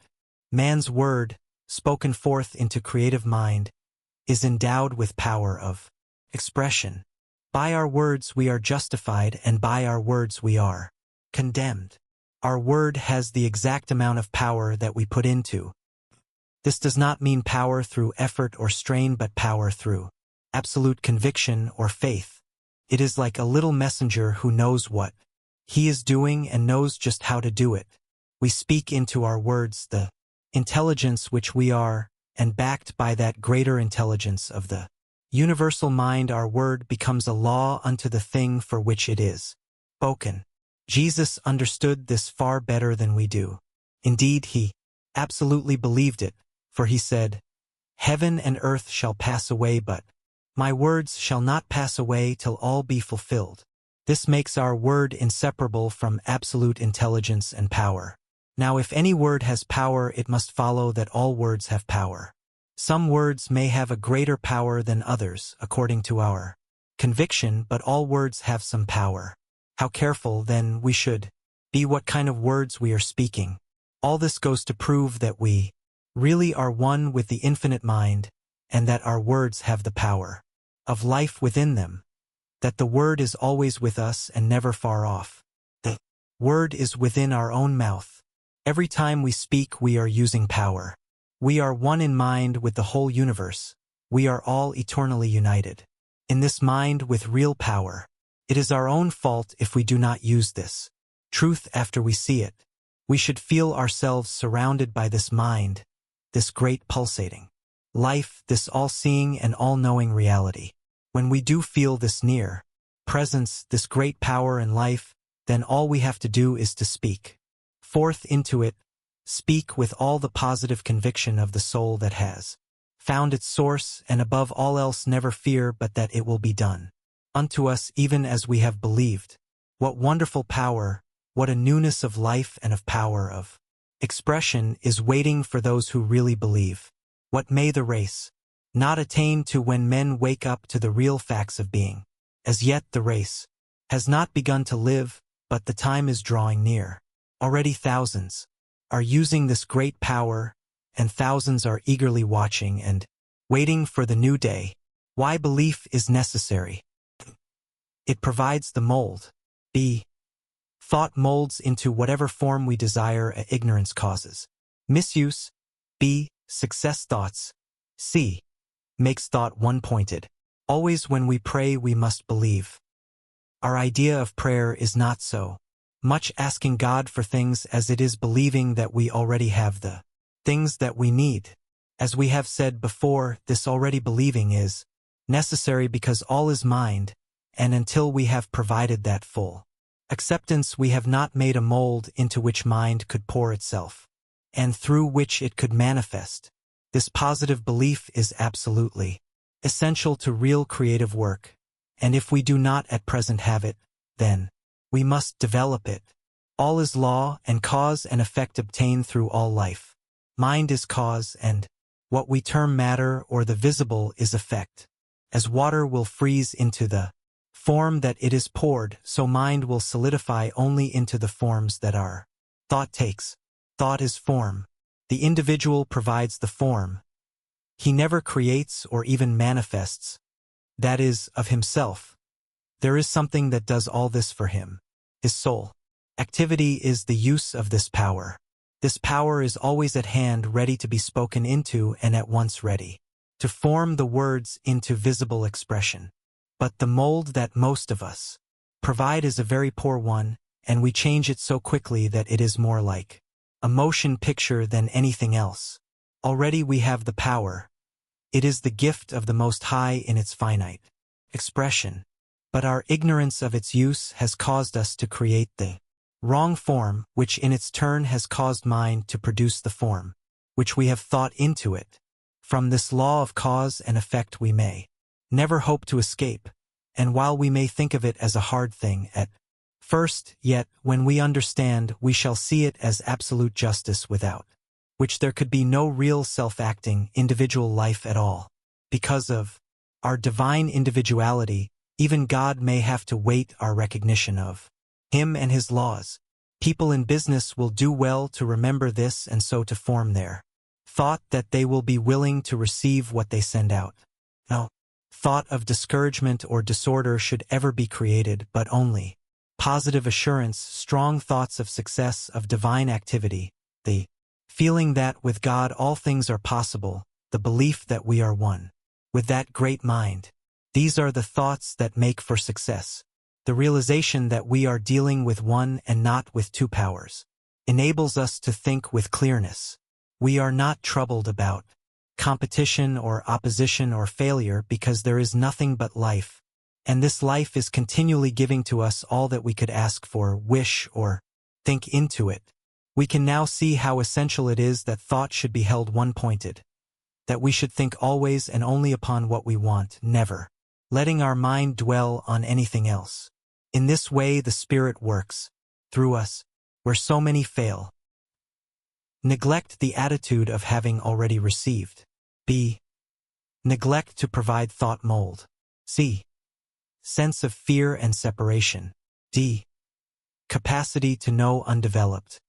A: Man's word, spoken forth into creative mind, is endowed with power of expression. By our words we are justified, and by our words we are condemned. Our word has the exact amount of power that we put into. This does not mean power through effort or strain, but power through absolute conviction or faith. It is like a little messenger who knows what he is doing and knows just how to do it. We speak into our words the intelligence which we are, and backed by that greater intelligence of the universal mind, our word becomes a law unto the thing for which it is spoken. Jesus understood this far better than we do. Indeed, he absolutely believed it, for he said, "Heaven and earth shall pass away, but my words shall not pass away till all be fulfilled." This makes our word inseparable from absolute intelligence and power. Now, if any word has power, it must follow that all words have power. Some words may have a greater power than others, according to our conviction, but all words have some power. How careful, then, we should be what kind of words we are speaking. All this goes to prove that we really are one with the infinite mind, and that our words have the power of life within them, that the word is always with us and never far off. The word is within our own mouth. Every time we speak, we are using power. We are one in mind with the whole universe. We are all eternally united in this mind with real power. It is our own fault if we do not use this truth after we see it. We should feel ourselves surrounded by this mind, this great pulsating life, this all-seeing and all-knowing reality. When we do feel this near presence, this great power and life, then all we have to do is to speak forth into it. Speak with all the positive conviction of the soul that has found its source, and above all else never fear but that it will be done unto us even as we have believed. What wonderful power, What a newness of life and of power of expression is waiting for those who really believe. What may the race not attain to when men wake up to the real facts of being? As yet the race has not begun to live, but the time is drawing near. Already thousands are using this great power, and thousands are eagerly watching and waiting for the new day. Why belief is necessary? It provides the mold. B. Thought molds into whatever form we desire. A. Ignorance causes misuse. B. Success thoughts. C. Makes thought one-pointed. Always when we pray we must believe. Our idea of prayer is not so much asking God for things as it is believing that we already have the things that we need. As we have said before, this already believing is necessary because all is mind, and until we have provided that full acceptance, we have not made a mold into which mind could pour itself, and through which it could manifest. This positive belief is absolutely essential to real creative work, and if we do not at present have it, then we must develop it. All is law, and cause and effect obtain through all life. Mind is cause, and what we term matter or the visible is effect. As water will freeze into the form that it is poured, so mind will solidify only into the forms that are. Thought takes. Thought is form. The individual provides the form. He never creates or even manifests, that is, of himself. There is something that does all this for him. His soul. Activity is the use of this power. This power is always at hand, ready to be spoken into and at once ready to form the words into visible expression. But the mold that most of us provide is a very poor one, and we change it so quickly that it is more like a motion picture than anything else. Already we have the power. It is the gift of the Most High in its finite expression. But our ignorance of its use has caused us to create the wrong form, which in its turn has caused mind to produce the form which we have thought into it. From this law of cause and effect we may never hope to escape, and while we may think of it as a hard thing at first, yet when we understand we shall see it as absolute justice without which there could be no real self-acting individual life at all. Because of our divine individuality, even God may have to wait our recognition of Him and His laws. People in business will do well to remember this and so to form their thought that they will be willing to receive what they send out. No thought of discouragement or disorder should ever be created, but only positive assurance, strong thoughts of success, of divine activity, the feeling that with God all things are possible, the belief that we are one with that great mind. These are the thoughts that make for success. The realization that we are dealing with one and not with two powers enables us to think with clearness. We are not troubled about competition or opposition or failure because there is nothing but life, and this life is continually giving to us all that we could ask for, wish, or think into it. We can now see how essential it is that thought should be held one-pointed, that we should think always and only upon what we want, never letting our mind dwell on anything else. In this way the Spirit works through us, where so many fail. Neglect the attitude of having already received. B. Neglect to provide thought mold. C. Sense of fear and separation. D. Capacity to know undeveloped.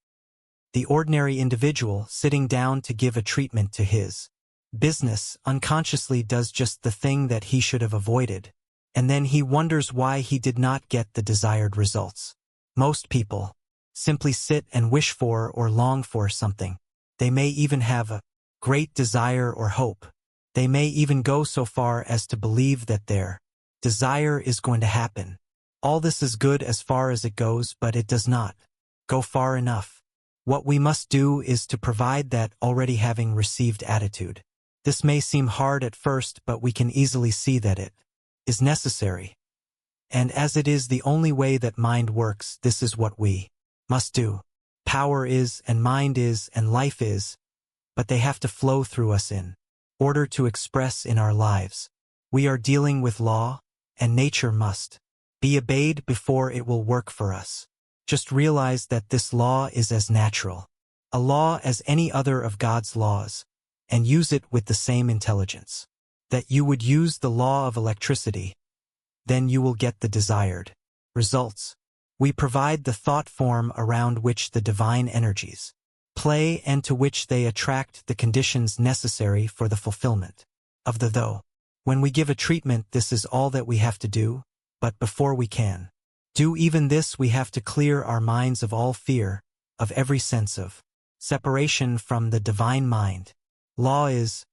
A: The ordinary individual, sitting down to give a treatment to his business, unconsciously does just the thing that he should have avoided, and then he wonders why he did not get the desired results. Most people simply sit and wish for or long for something. They may even have a great desire or hope. They may even go so far as to believe that their desire is going to happen. All this is good as far as it goes, but it does not go far enough. What we must do is to provide that already having received attitude. This may seem hard at first, but we can easily see that it is necessary. And as it is the only way that mind works, this is what we must do. Power is, and mind is, and life is, but they have to flow through us in order to express in our lives. We are dealing with law, and nature must be obeyed before it will work for us. Just realize that this law is as natural, a law as any other of God's laws, and use it with the same intelligence. That you would use the law of electricity, then you will get the desired results. We provide the thought form around which the divine energies play and to which they attract the conditions necessary for the fulfillment of the though. When we give a treatment, this is all that we have to do, but before we can do even this, we have to clear our minds of all fear, of every sense of separation from the divine mind. Law is,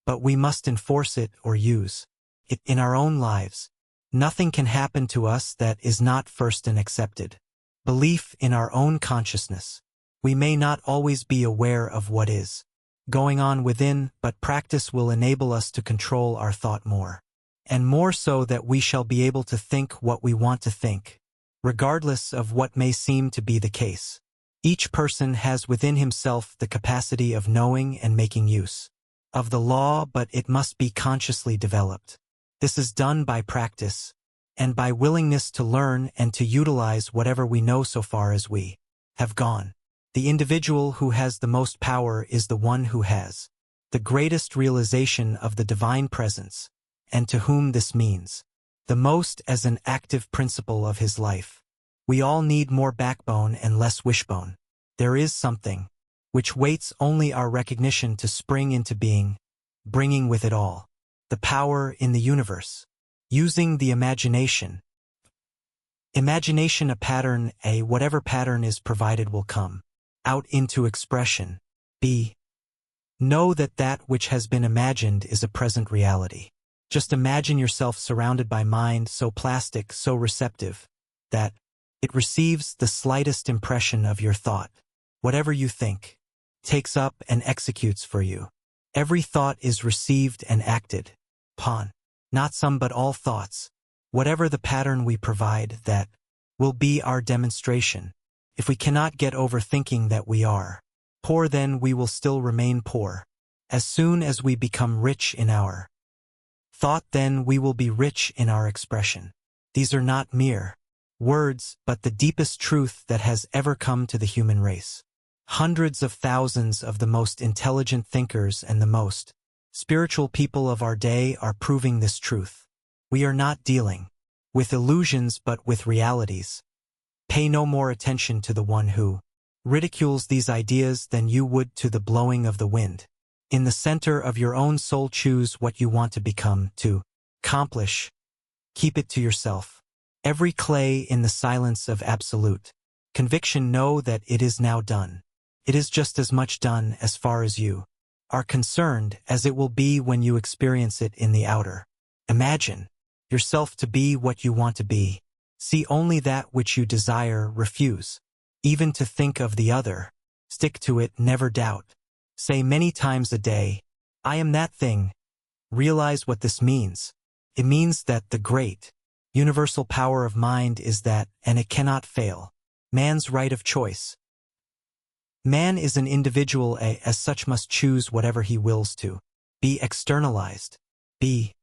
A: but we must enforce it or use it in our own lives. Nothing can happen to us that is not first and accepted. Belief in our own consciousness. We may not always be aware of what is going on within, but practice will enable us to control our thought more and more, so that we shall be able to think what we want to think, regardless of what may seem to be the case. Each person has within himself the capacity of knowing and making use of the law, but it must be consciously developed. This is done by practice, and by willingness to learn and to utilize whatever we know so far as we have gone. The individual who has the most power is the one who has the greatest realization of the divine presence, and to whom this means the most as an active principle of his life. We all need more backbone and less wishbone. There is something which waits only our recognition to spring into being, bringing with it all the power in the universe. Using the imagination. Imagination a pattern, whatever pattern is provided will come out into expression. B. Know that that which has been imagined is a present reality. Just imagine yourself surrounded by mind so plastic, so receptive, that it receives the slightest impression of your thought. Whatever you think, takes up and executes for you. Every thought is received and acted upon. Not some but all thoughts. Whatever the pattern we provide, that will be our demonstration. If we cannot get over thinking that we are poor, then we will still remain poor. As soon as we become rich in our thought, then we will be rich in our expression. These are not mere words, but the deepest truth that has ever come to the human race. Hundreds of thousands of the most intelligent thinkers and the most spiritual people of our day are proving this truth. We are not dealing with illusions but with realities. Pay no more attention to the one who ridicules these ideas than you would to the blowing of the wind. In the center of your own soul, choose what you want to become, to accomplish. Keep it to yourself. Every clay in the silence of absolute conviction, know that it is now done. It is just as much done as far as you are concerned as it will be when you experience it in the outer. Imagine yourself to be what you want to be. See only that which you desire, refuse even to think of the other. Stick to it, never doubt. Say many times a day, I am that thing. Realize what this means. It means that the great, universal power of mind is that, and it cannot fail. Man's right of choice. Man is an individual, as such must choose whatever he wills to be externalized. B.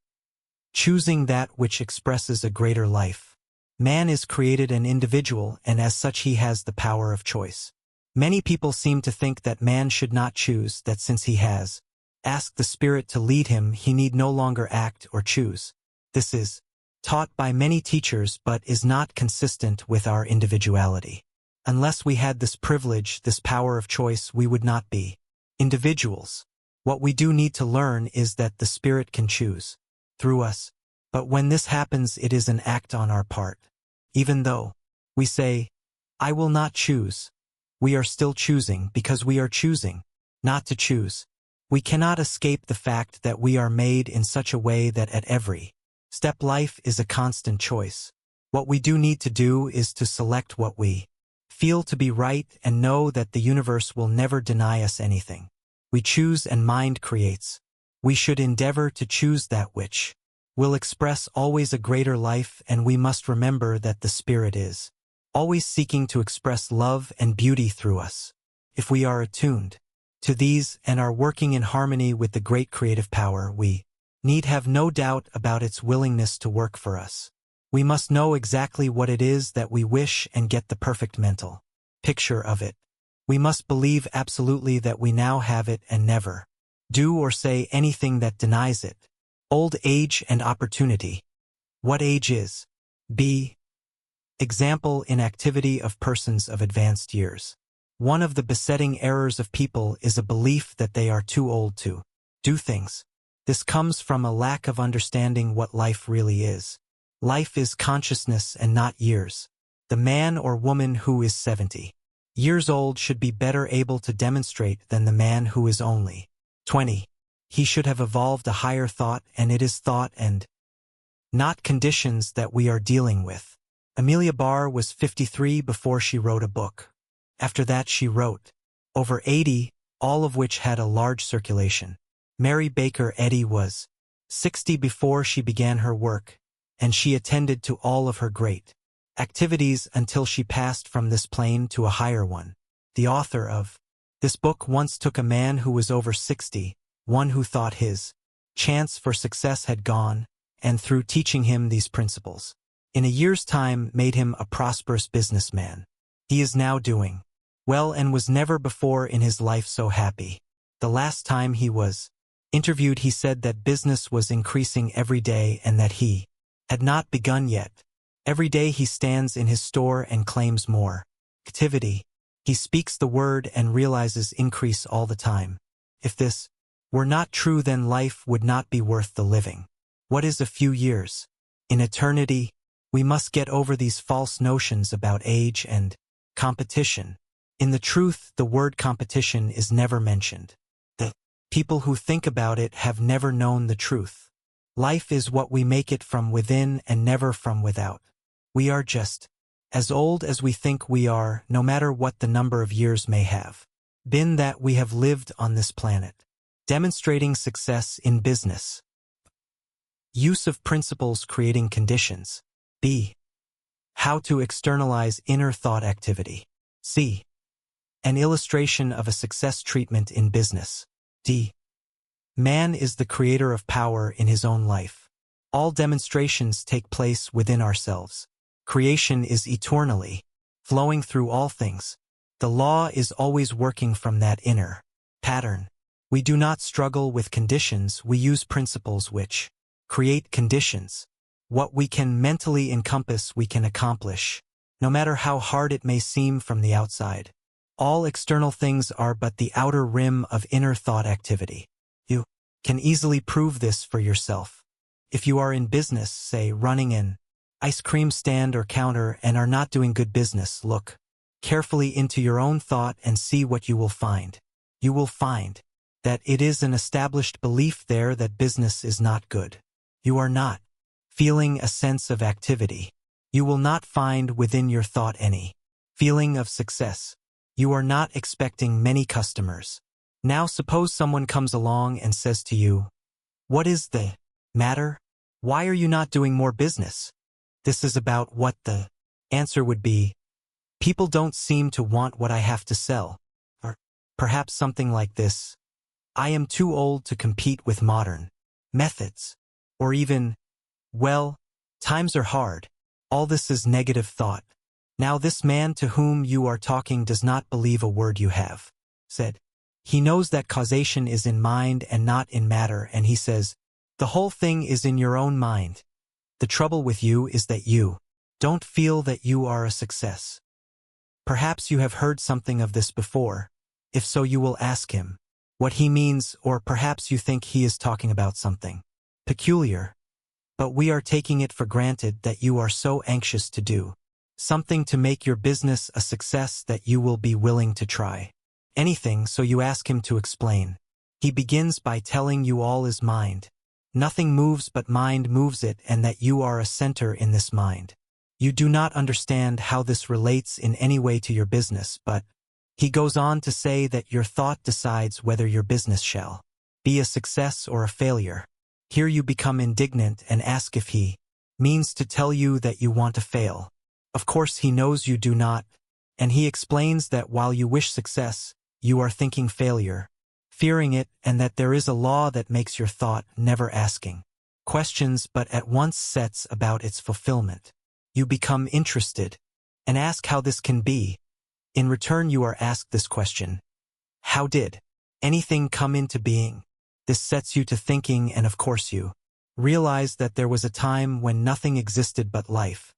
A: Choosing that which expresses a greater life. Man is created an individual, and as such he has the power of choice. Many people seem to think that man should not choose, that since he has asked the Spirit to lead him, he need no longer act or choose. This is taught by many teachers but is not consistent with our individuality. Unless we had this privilege, this power of choice, we would not be individuals. What we do need to learn is that the Spirit can choose through us. But when this happens, it is an act on our part. Even though we say, I will not choose, we are still choosing because we are choosing not to choose. We cannot escape the fact that we are made in such a way that at every step life is a constant choice. What we do need to do is to select what we feel to be right and know that the universe will never deny us anything. We choose and mind creates. We should endeavor to choose that which will express always a greater life, and we must remember that the Spirit is always seeking to express love and beauty through us. If we are attuned to these and are working in harmony with the great creative power, we need have no doubt about its willingness to work for us. We must know exactly what it is that we wish and get the perfect mental picture of it. We must believe absolutely that we now have it and never do or say anything that denies it. Old age and opportunity. What age is? B. Example, inactivity of persons of advanced years. One of the besetting errors of people is a belief that they are too old to do things. This comes from a lack of understanding what life really is. Life is consciousness and not years. The man or woman who is 70 years old should be better able to demonstrate than the man who is only 20. He should have evolved a higher thought, and it is thought and not conditions that we are dealing with. Amelia Barr was 53 before she wrote a book. After that she wrote over 80, all of which had a large circulation. Mary Baker Eddy was 60 before she began her work, and she attended to all of her great activities until she passed from this plane to a higher one. The author of this book once took a man who was over 60, one who thought his chance for success had gone, and through teaching him these principles, in a year's time made him a prosperous businessman. He is now doing well and was never before in his life so happy. The last time he was interviewed, he said that business was increasing every day and that he had not begun yet. Every day he stands in his store and claims more activity. He speaks the word and realizes increase all the time. If this were not true, then life would not be worth the living. What is a few years? In eternity, we must get over these false notions about age and competition. In the truth, the word competition is never mentioned. The people who think about it have never known the truth. Life is what we make it from within and never from without. We are just as old as we think we are, no matter what the number of years may have been that we have lived on this planet. Demonstrating success in business. Use of principles creating conditions. B. How to externalize inner thought activity. C. An illustration of a success treatment in business. D. Man is the creator of power in his own life. All demonstrations take place within ourselves. Creation is eternally flowing through all things. The law is always working from that inner pattern. We do not struggle with conditions, we use principles which create conditions. What we can mentally encompass we can accomplish, no matter how hard it may seem from the outside. All external things are but the outer rim of inner thought activity. You can easily prove this for yourself. If you are in business, say running an ice cream stand or counter, and are not doing good business, look carefully into your own thought and see what you will find. You will find that it is an established belief there that business is not good. You are not feeling a sense of activity. You will not find within your thought any feeling of success. You are not expecting many customers. Now suppose someone comes along and says to you, "What is the matter? Why are you not doing more business?" This is about what the answer would be. People don't seem to want what I have to sell. Or perhaps something like this. I am too old to compete with modern methods. Or even, well, times are hard. All this is negative thought. Now this man to whom you are talking does not believe a word you have said. He knows that causation is in mind and not in matter, and he says, the whole thing is in your own mind. The trouble with you is that you don't feel that you are a success. Perhaps you have heard something of this before. If so, you will ask him what he means, or perhaps you think he is talking about something peculiar. But we are taking it for granted that you are so anxious to do something to make your business a success that you will be willing to try anything, so you ask him to explain. He begins by telling you all is mind. Nothing moves but mind moves it, and that you are a center in this mind. You do not understand how this relates in any way to your business, but he goes on to say that your thought decides whether your business shall be a success or a failure. Here you become indignant and ask if he means to tell you that you want to fail. Of course he knows you do not, and he explains that while you wish success, you are thinking failure, fearing it, and that there is a law that makes your thought never asking questions but at once sets about its fulfillment. You become interested and ask how this can be. In return you are asked this question: how did anything come into being? This sets you to thinking, and of course you realize that there was a time when nothing existed but life.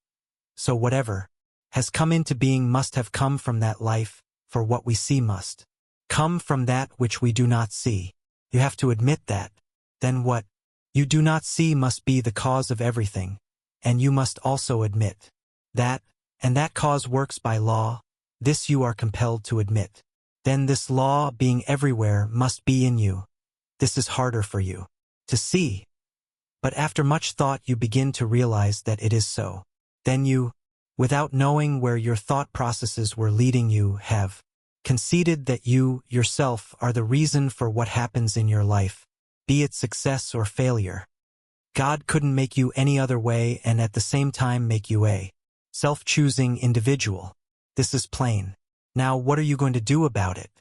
A: So whatever has come into being must have come from that life, for what we see must come from that which we do not see. You have to admit that. Then what you do not see must be the cause of everything, and you must also admit that, and that cause works by law. This you are compelled to admit. Then this law, being everywhere, must be in you. This is harder for you to see. But after much thought you begin to realize that it is so. Then you, without knowing where your thought processes were leading you, have conceded that you, yourself, are the reason for what happens in your life, be it success or failure. God couldn't make you any other way and at the same time make you a self-choosing individual. This is plain. Now what are you going to do about it?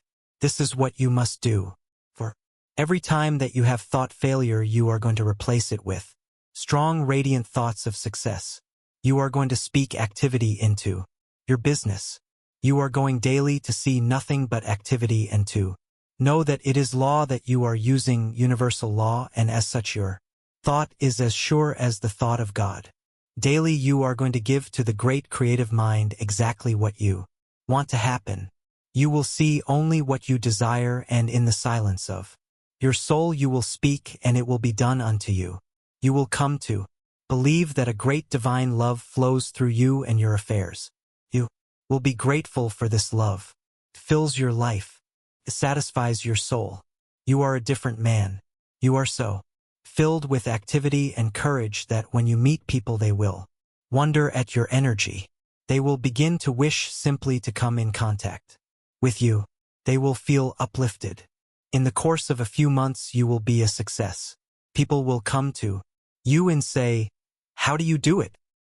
A: This is what you must do. For every time that you have thought failure, you are going to replace it with strong, radiant thoughts of success. You are going to speak activity into your business. You are going daily to see nothing but activity and to know that it is law, that you are using universal law, and as such your thought is as sure as the thought of God. Daily you are going to give to the great creative mind exactly what you want to happen. You will see only what you desire, and in the silence of your soul you will speak, and it will be done unto you. You will come to believe that a great divine love flows through you and your affairs. You will be grateful for this love. It fills your life. It satisfies your soul. You are a different man. You are so filled with activity and courage that when you meet people they will wonder at your energy. They will begin to wish simply to come in contact with you. They will feel uplifted. In the course of a few months you will be a success. People will come to you and say, "How do you do it?"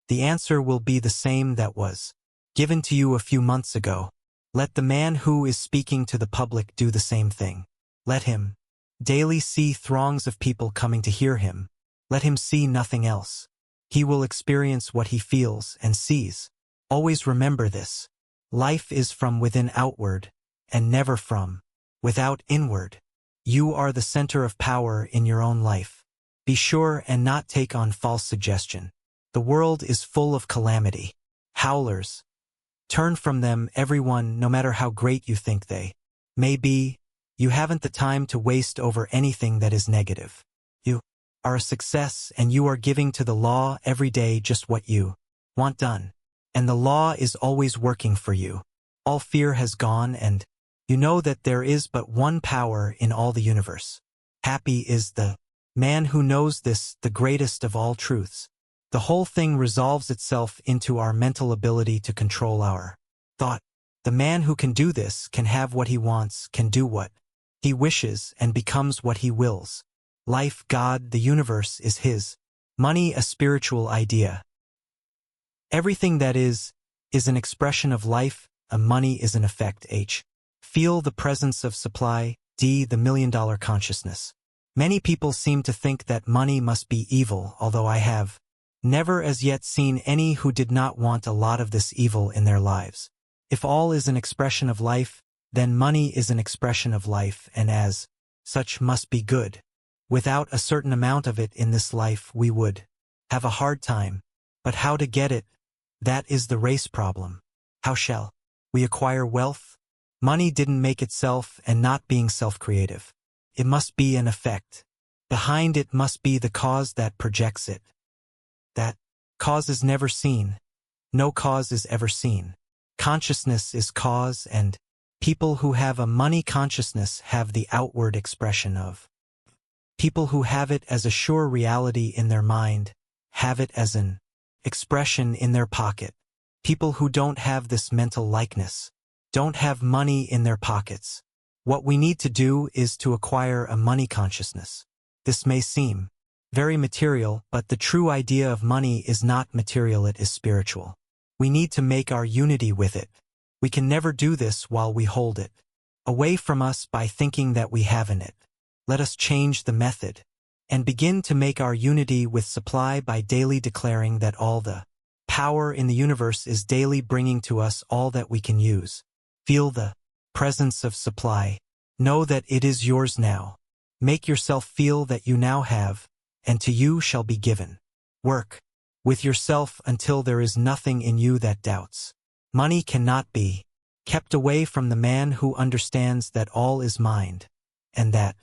A: The answer will be the same that was given to you a few months ago. Let the man who is speaking to the public do the same thing. Let him daily see throngs of people coming to hear him. Let him see nothing else. He will experience what he feels and sees. Always remember this. Life is from within outward, and never from without inward. You are the center of power in your own life. Be sure and not take on false suggestion. The world is full of calamity. Howlers. Turn from them, everyone, no matter how great you think they may be. You haven't the time to waste over anything that is negative. You are a success, and you are giving to the law every day just what you want done. And the law is always working for you. All fear has gone, and you know that there is but one power in all the universe. Happy is the man who knows this, the greatest of all truths. The whole thing resolves itself into our mental ability to control our thought. The man who can do this can have what he wants, can do what he wishes, and becomes what he wills. Life, God, the universe is his. Money, a spiritual idea. Everything that is an expression of life. A money is an effect. H. Feel the presence of supply. D. The $1,000,000 consciousness. Many people seem to think that money must be evil, although I have never as yet seen any who did not want a lot of this evil in their lives. If all is an expression of life, then money is an expression of life, and as such must be good. Without a certain amount of it in this life we would have a hard time. But how to get it? That is the race problem. How shall we acquire wealth? Money didn't make itself, and not being self-creative. It must be an effect. Behind it must be the cause that projects it. That cause is never seen. No cause is ever seen. Consciousness is cause, and people who have a money consciousness have the outward expression of. People who have it as a sure reality in their mind have it as an expression in their pocket. People who don't have this mental likeness don't have money in their pockets. What we need to do is to acquire a money consciousness. This may seem very material, but the true idea of money is not material, it is spiritual. We need to make our unity with it. We can never do this while we hold it away from us by thinking that we have in it. Let us change the method. and begin to make our unity with supply by daily declaring that all the power in the universe is daily bringing to us all that we can use. Feel the presence of supply. Know that it is yours now. Make yourself feel that you now have, and to you shall be given. Work with yourself until there is nothing in you that doubts. Money cannot be kept away from the man who understands that all is mind, and that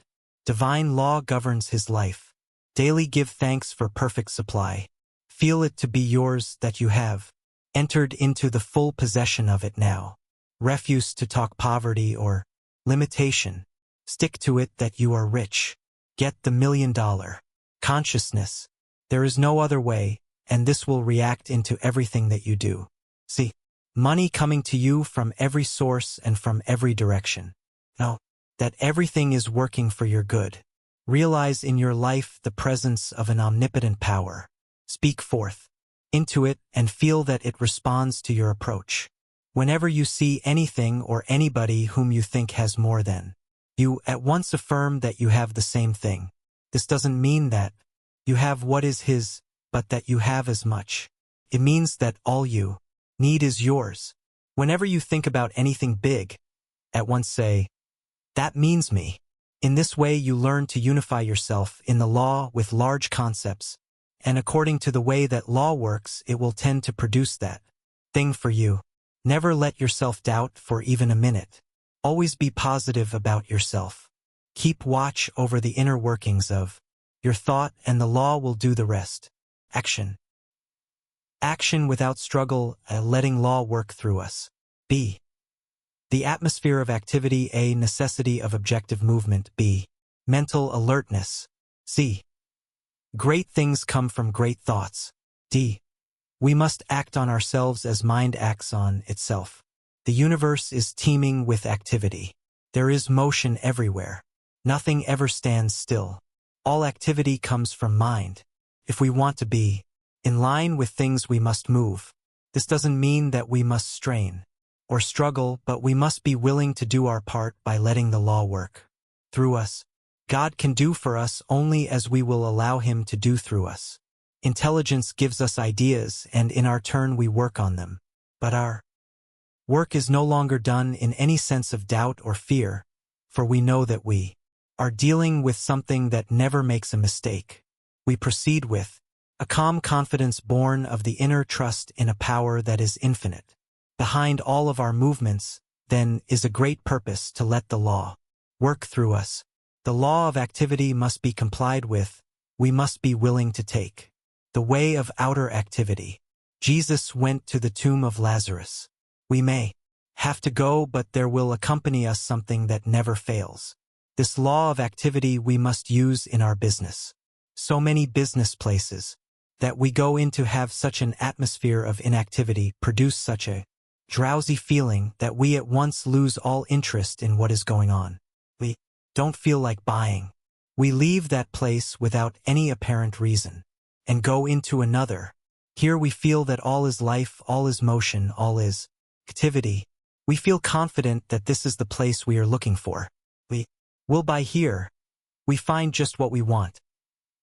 A: divine law governs his life. Daily give thanks for perfect supply. Feel it to be yours that you have entered into the full possession of it now. Refuse to talk poverty or limitation. Stick to it that you are rich. Get the $1 million consciousness. There is no other way, and this will react into everything that you do. See, money coming to you from every source and from every direction. Know that everything is working for your good. Realize in your life the presence of an omnipotent power. Speak forth into it and feel that it responds to your approach. Whenever you see anything or anybody whom you think has more than, you at once affirm that you have the same thing. This doesn't mean that you have what is his, but that you have as much. It means that all you need is yours. Whenever you think about anything big, at once say, that means me. In this way you learn to unify yourself in the law with large concepts, and according to the way that law works, it will tend to produce that thing for you. Never let yourself doubt for even a minute. Always be positive about yourself. Keep watch over the inner workings of your thought, and the law will do the rest. Action. Action without struggle, letting law work through us. B. The atmosphere of activity. A. Necessity of objective movement. B. Mental alertness. C. Great things come from great thoughts. D. We must act on ourselves as mind acts on itself. The universe is teeming with activity. There is motion everywhere. Nothing ever stands still. All activity comes from mind. If we want to be in line with things, we must move. This doesn't mean that we must strain or struggle, but we must be willing to do our part by letting the law work through us. God can do for us only as we will allow him to do through us. Intelligence gives us ideas, and in our turn we work on them. But our work is no longer done in any sense of doubt or fear, for we know that we are dealing with something that never makes a mistake. We proceed with a calm confidence born of the inner trust in a power that is infinite. Behind all of our movements, then, is a great purpose to let the law work through us. The law of activity must be complied with. We must be willing to take the way of outer activity. Jesus went to the tomb of Lazarus. We may have to go, but there will accompany us something that never fails. This law of activity we must use in our business. So many business places that we go into have such an atmosphere of inactivity, produce such a drowsy feeling that we at once lose all interest in what is going on. We don't feel like buying. We leave that place without any apparent reason and go into another. Here we feel that all is life, all is motion, all is activity. We feel confident that this is the place we are looking for. We will buy here. We find just what we want.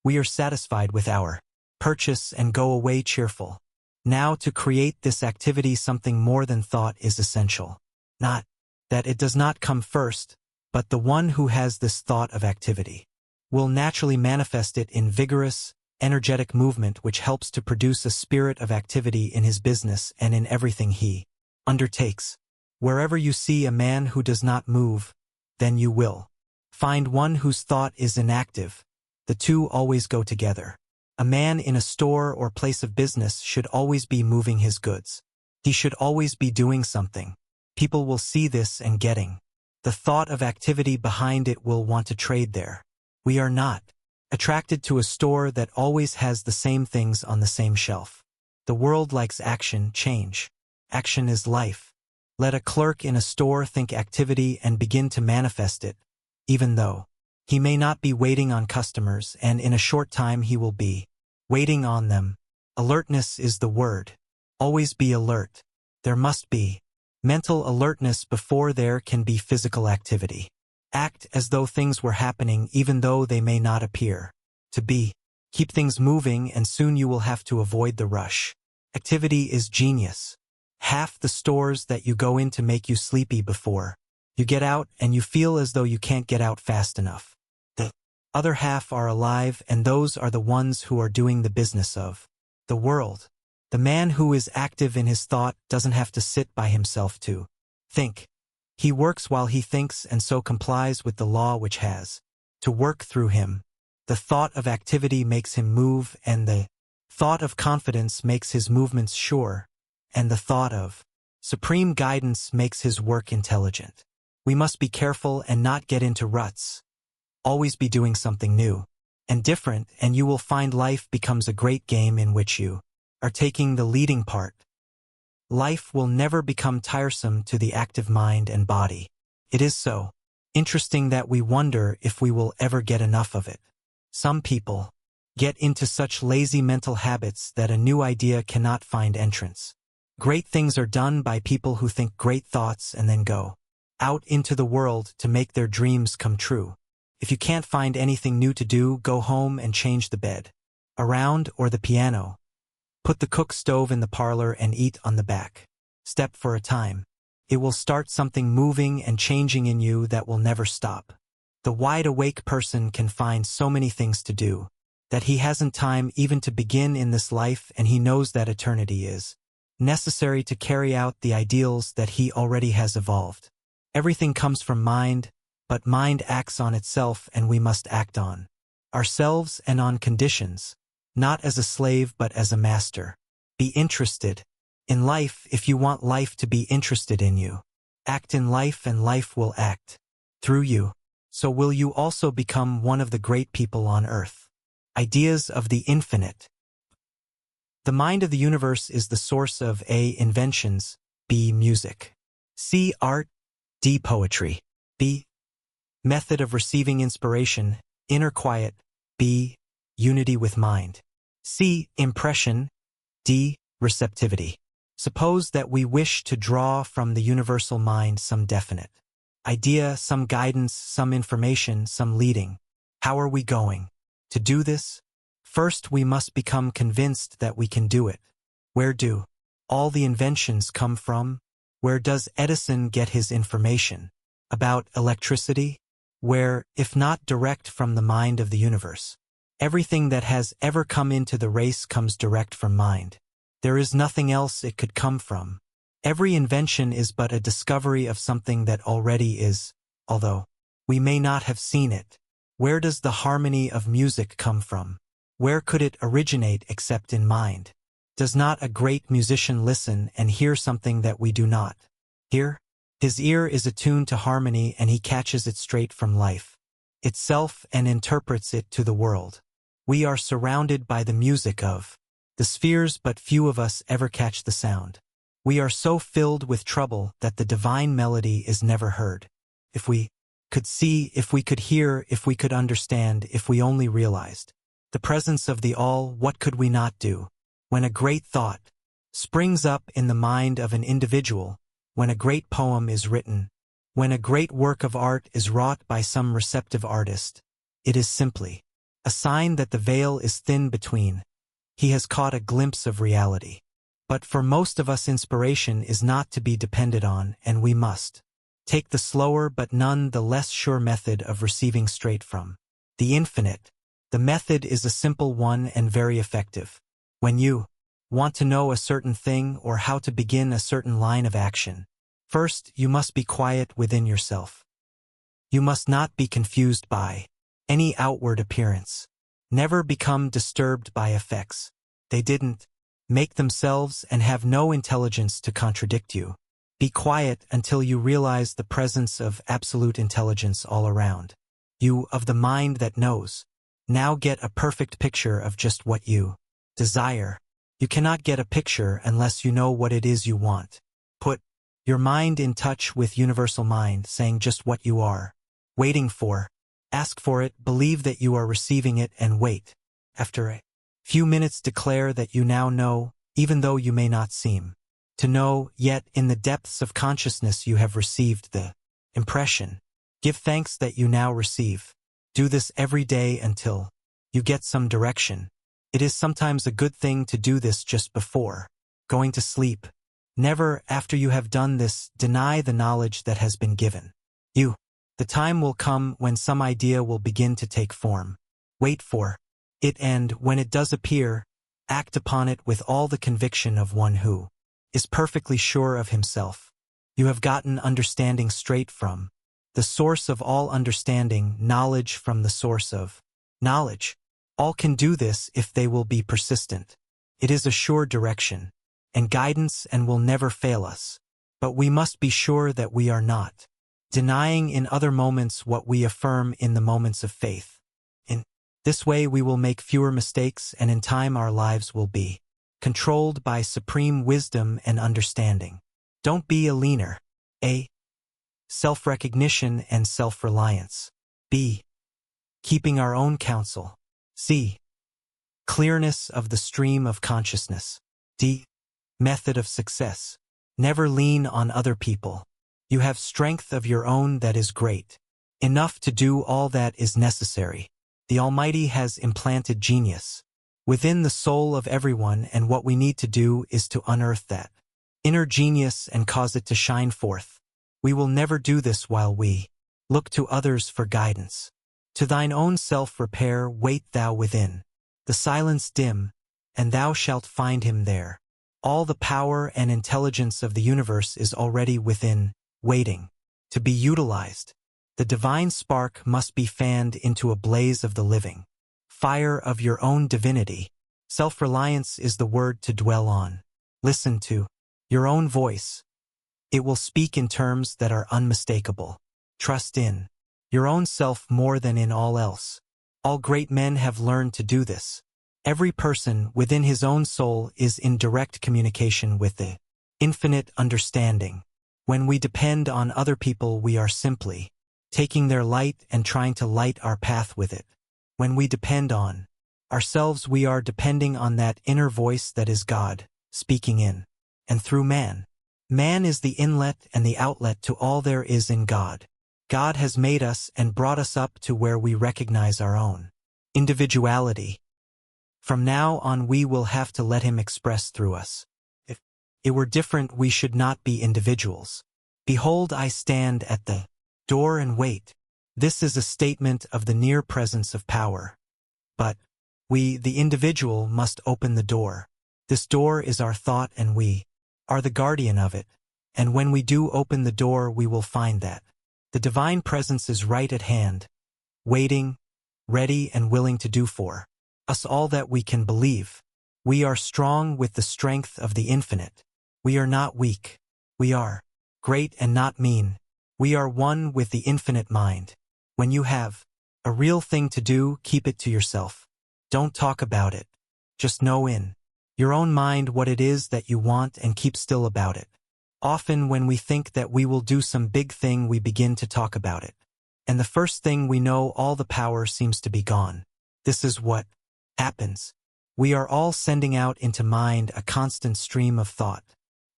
A: We are satisfied with our purchase and go away cheerful. Now, to create this activity, something more than thought is essential. Not that it does not come first, but the one who has this thought of activity will naturally manifest it in vigorous, energetic movement, which helps to produce a spirit of activity in his business and in everything he undertakes. Wherever you see a man who does not move, then you will find one whose thought is inactive. The two always go together. A man in a store or place of business should always be moving his goods. He should always be doing something. People will see this and getting the thought of activity behind it will want to trade there. We are not attracted to a store that always has the same things on the same shelf. The world likes action, change. Action is life. Let a clerk in a store think activity and begin to manifest it, even though he may not be waiting on customers, and in a short time he will be waiting on them. Alertness is the word. Always be alert. There must be mental alertness before there can be physical activity. Act as though things were happening even though they may not appear to be. Keep things moving and soon you will have to avoid the rush. Activity is genius. Half the stores that you go in to make you sleepy before you get out and you feel as though you can't get out fast enough. The other half are alive and those are the ones who are doing the business of the world. The man who is active in his thought doesn't have to sit by himself to think. He works while he thinks and so complies with the law which has to work through him. The thought of activity makes him move and the thought of confidence makes his movements sure, and the thought of supreme guidance makes his work intelligent. We must be careful and not get into ruts. Always be doing something new and different and you will find life becomes a great game in which you are taking the leading part. Life will never become tiresome to the active mind and body. It is so interesting that we wonder if we will ever get enough of it. Some people get into such lazy mental habits that a new idea cannot find entrance. Great things are done by people who think great thoughts and then go out into the world to make their dreams come true. If you can't find anything new to do, go home and change the bed around or the piano. Put the cook stove in the parlor and eat on the back step for a time. It will start something moving and changing in you that will never stop. The wide-awake person can find so many things to do that he hasn't time even to begin in this life, and he knows that eternity is necessary to carry out the ideals that he already has evolved. Everything comes from mind, but mind acts on itself and we must act on ourselves and on conditions, not as a slave but as a master. Be interested in life if you want life to be interested in you. Act in life and life will act through you. So will you also become one of the great people on earth. Ideas of the infinite. The mind of the universe is the source of A. Inventions, B. Music, C. Art, D. Poetry, B. Method of receiving inspiration, inner quiet, B. Unity with mind, C. Impression, D. Receptivity. Suppose that we wish to draw from the universal mind some definite idea, some guidance, some information, some leading. How are we going to do this? First, we must become convinced that we can do it. Where do all the inventions come from? Where does Edison get his information about electricity? Where, if not direct from the mind of the universe? Everything that has ever come into the race comes direct from mind. There is nothing else it could come from. Every invention is but a discovery of something that already is, although we may not have seen it. Where does the harmony of music come from? Where could it originate except in mind? Does not a great musician listen and hear something that we do not hear? His ear is attuned to harmony and he catches it straight from life itself and interprets it to the world. We are surrounded by the music of the spheres, but few of us ever catch the sound. We are so filled with trouble that the divine melody is never heard. If we could see, if we could hear, if we could understand, if we only realized the presence of the all, what could we not do? When a great thought springs up in the mind of an individual, when a great poem is written, when a great work of art is wrought by some receptive artist, it is simply a sign that the veil is thin between. He has caught a glimpse of reality. But for most of us, inspiration is not to be depended on, and we must take the slower but none the less sure method of receiving straight from the infinite. The method is a simple one and very effective. When you want to know a certain thing or how to begin a certain line of action, first you must be quiet within yourself. You must not be confused by any outward appearance. Never become disturbed by effects. They didn't make themselves and have no intelligence to contradict you. Be quiet until you realize the presence of absolute intelligence all around you, of the mind that knows. Now get a perfect picture of just what you desire. You cannot get a picture unless you know what it is you want. Put your mind in touch with universal mind, saying just what you are waiting for. Ask for it, believe that you are receiving it, and wait. After a few minutes declare that you now know, even though you may not seem to know, yet in the depths of consciousness you have received the impression. Give thanks that you now receive. Do this every day until You get some direction. It is sometimes a good thing to do this just before going to sleep. Never, after you have done this, deny the knowledge that has been given you. The time will come when some idea will begin to take form. Wait for it, and when it does appear, act upon it with all the conviction of one who is perfectly sure of himself. You have gotten understanding straight from the source of all understanding, knowledge from the source of knowledge. All can do this if they will be persistent. It is a sure direction and guidance and will never fail us. But we must be sure that we are not denying in other moments what we affirm in the moments of faith. In this way we will make fewer mistakes, and in time our lives will be controlled by supreme wisdom and understanding. Don't be a leaner. A. Self-recognition and self-reliance. B. Keeping our own counsel. C. Clearness of the stream of consciousness. D. Method of success. Never lean on other people. You have strength of your own that is great, enough to do all that is necessary. The Almighty has implanted genius within the soul of everyone, and what we need to do is to unearth that inner genius and cause it to shine forth. We will never do this while we look to others for guidance. To thine own self-repair wait thou within the silence dim, and thou shalt find him there. All the power and intelligence of the universe is already within, waiting to be utilized. The divine spark must be fanned into a blaze of the living fire of your own divinity. Self-reliance is the word to dwell on. Listen to your own voice. It will speak in terms that are unmistakable. Trust in your own self more than in all else. All great men have learned to do this. Every person within his own soul is in direct communication with the infinite understanding. When we depend on other people, we are simply taking their light and trying to light our path with it. When we depend on ourselves, we are depending on that inner voice that is God, speaking in and through man. Man is the inlet and the outlet to all there is in God. God has made us and brought us up to where we recognize our own individuality. From now on we will have to let him express through us. If it were different, we should not be individuals. Behold, I stand at the door and wait. This is a statement of the near presence of power. But we, the individual, must open the door. This door is our thought, and we are the guardian of it. And when we do open the door, we will find that the divine presence is right at hand, waiting, ready and willing to do for us all that we can believe. We are strong with the strength of the infinite. We are not weak. We are great and not mean. We are one with the infinite mind. When you have a real thing to do, keep it to yourself. Don't talk about it. Just know in your own mind what it is that you want and keep still about it. Often when we think that we will do some big thing, we begin to talk about it. And the first thing we know, all the power seems to be gone. This is what happens. We are all sending out into mind a constant stream of thought.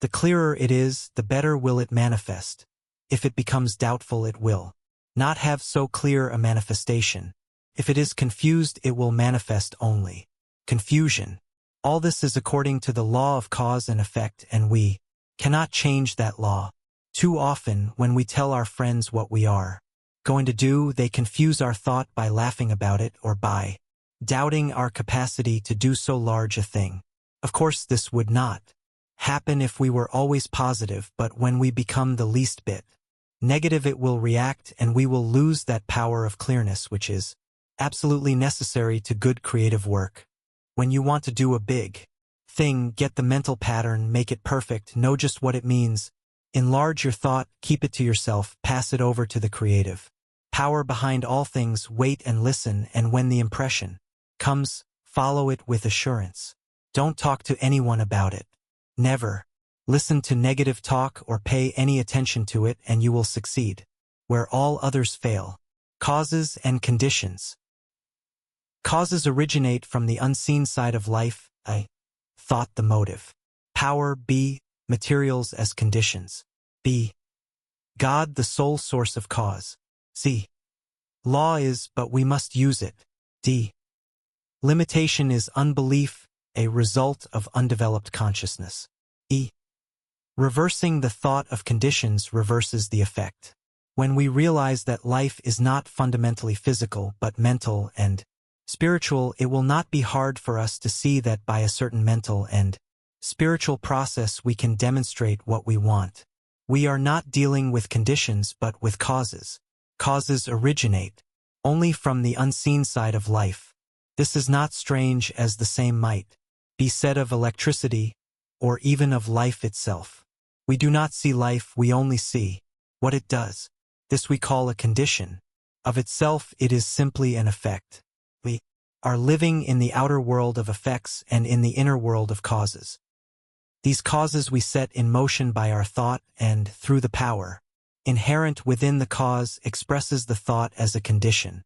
A: The clearer it is, the better will it manifest. If it becomes doubtful, it will not have so clear a manifestation. If it is confused, it will manifest only confusion. All this is according to the law of cause and effect, and we cannot change that law. Too often, when we tell our friends what we are going to do, they confuse our thought by laughing about it or by doubting our capacity to do so large a thing. Of course, this would not happen if we were always positive, but when we become the least bit negative, it will react and we will lose that power of clearness which is absolutely necessary to good creative work. When you want to do a big thing, get the mental pattern, make it perfect, know just what it means. Enlarge your thought, keep it to yourself, pass it over to the creative power behind all things, wait and listen, and when the impression comes, follow it with assurance. Don't talk to anyone about it. Never listen to negative talk or pay any attention to it, and you will succeed where all others fail. Causes and conditions. Causes originate from the unseen side of life. I. Thought, the motive. Power. B. Materials as conditions. B. God, the sole source of cause. C. Law is, but we must use it. D. Limitation is unbelief, a result of undeveloped consciousness. E. Reversing the thought of conditions reverses the effect. When we realize that life is not fundamentally physical but mental and spiritual, it will not be hard for us to see that by a certain mental and spiritual process we can demonstrate what we want. We are not dealing with conditions but with causes. Causes originate only from the unseen side of life. This is not strange, as the same might be said of electricity or even of life itself. We do not see life, we only see what it does. This we call a condition. Of itself it is simply an effect. We are living in the outer world of effects and in the inner world of causes. These causes we set in motion by our thought, and through the power inherent within the cause expresses the thought as a condition.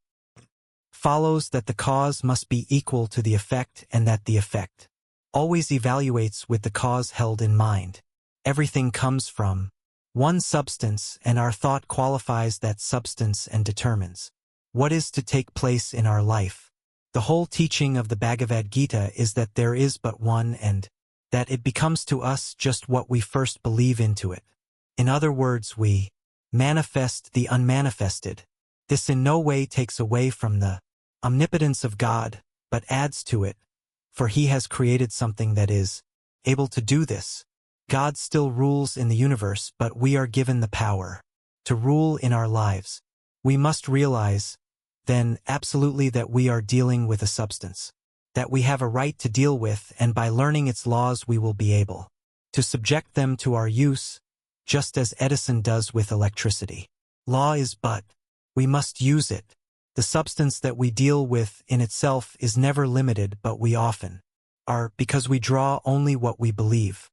A: Follows that the cause must be equal to the effect and that the effect always evaluates with the cause held in mind. Everything comes from one substance, and our thought qualifies that substance and determines what is to take place in our life. The whole teaching of the Bhagavad Gita is that there is but one and that it becomes to us just what we first believe into it. In other words, we manifest the unmanifested. This in no way takes away from the omnipotence of God, but adds to it, for He has created something that is able to do this. God still rules in the universe, but we are given the power to rule in our lives. We must realize, then, absolutely that we are dealing with a substance that we have a right to deal with, and by learning its laws we will be able to subject them to our use, just as Edison does with electricity. Law is but we must use it. The substance that we deal with in itself is never limited, but we often are, because we draw only what we believe.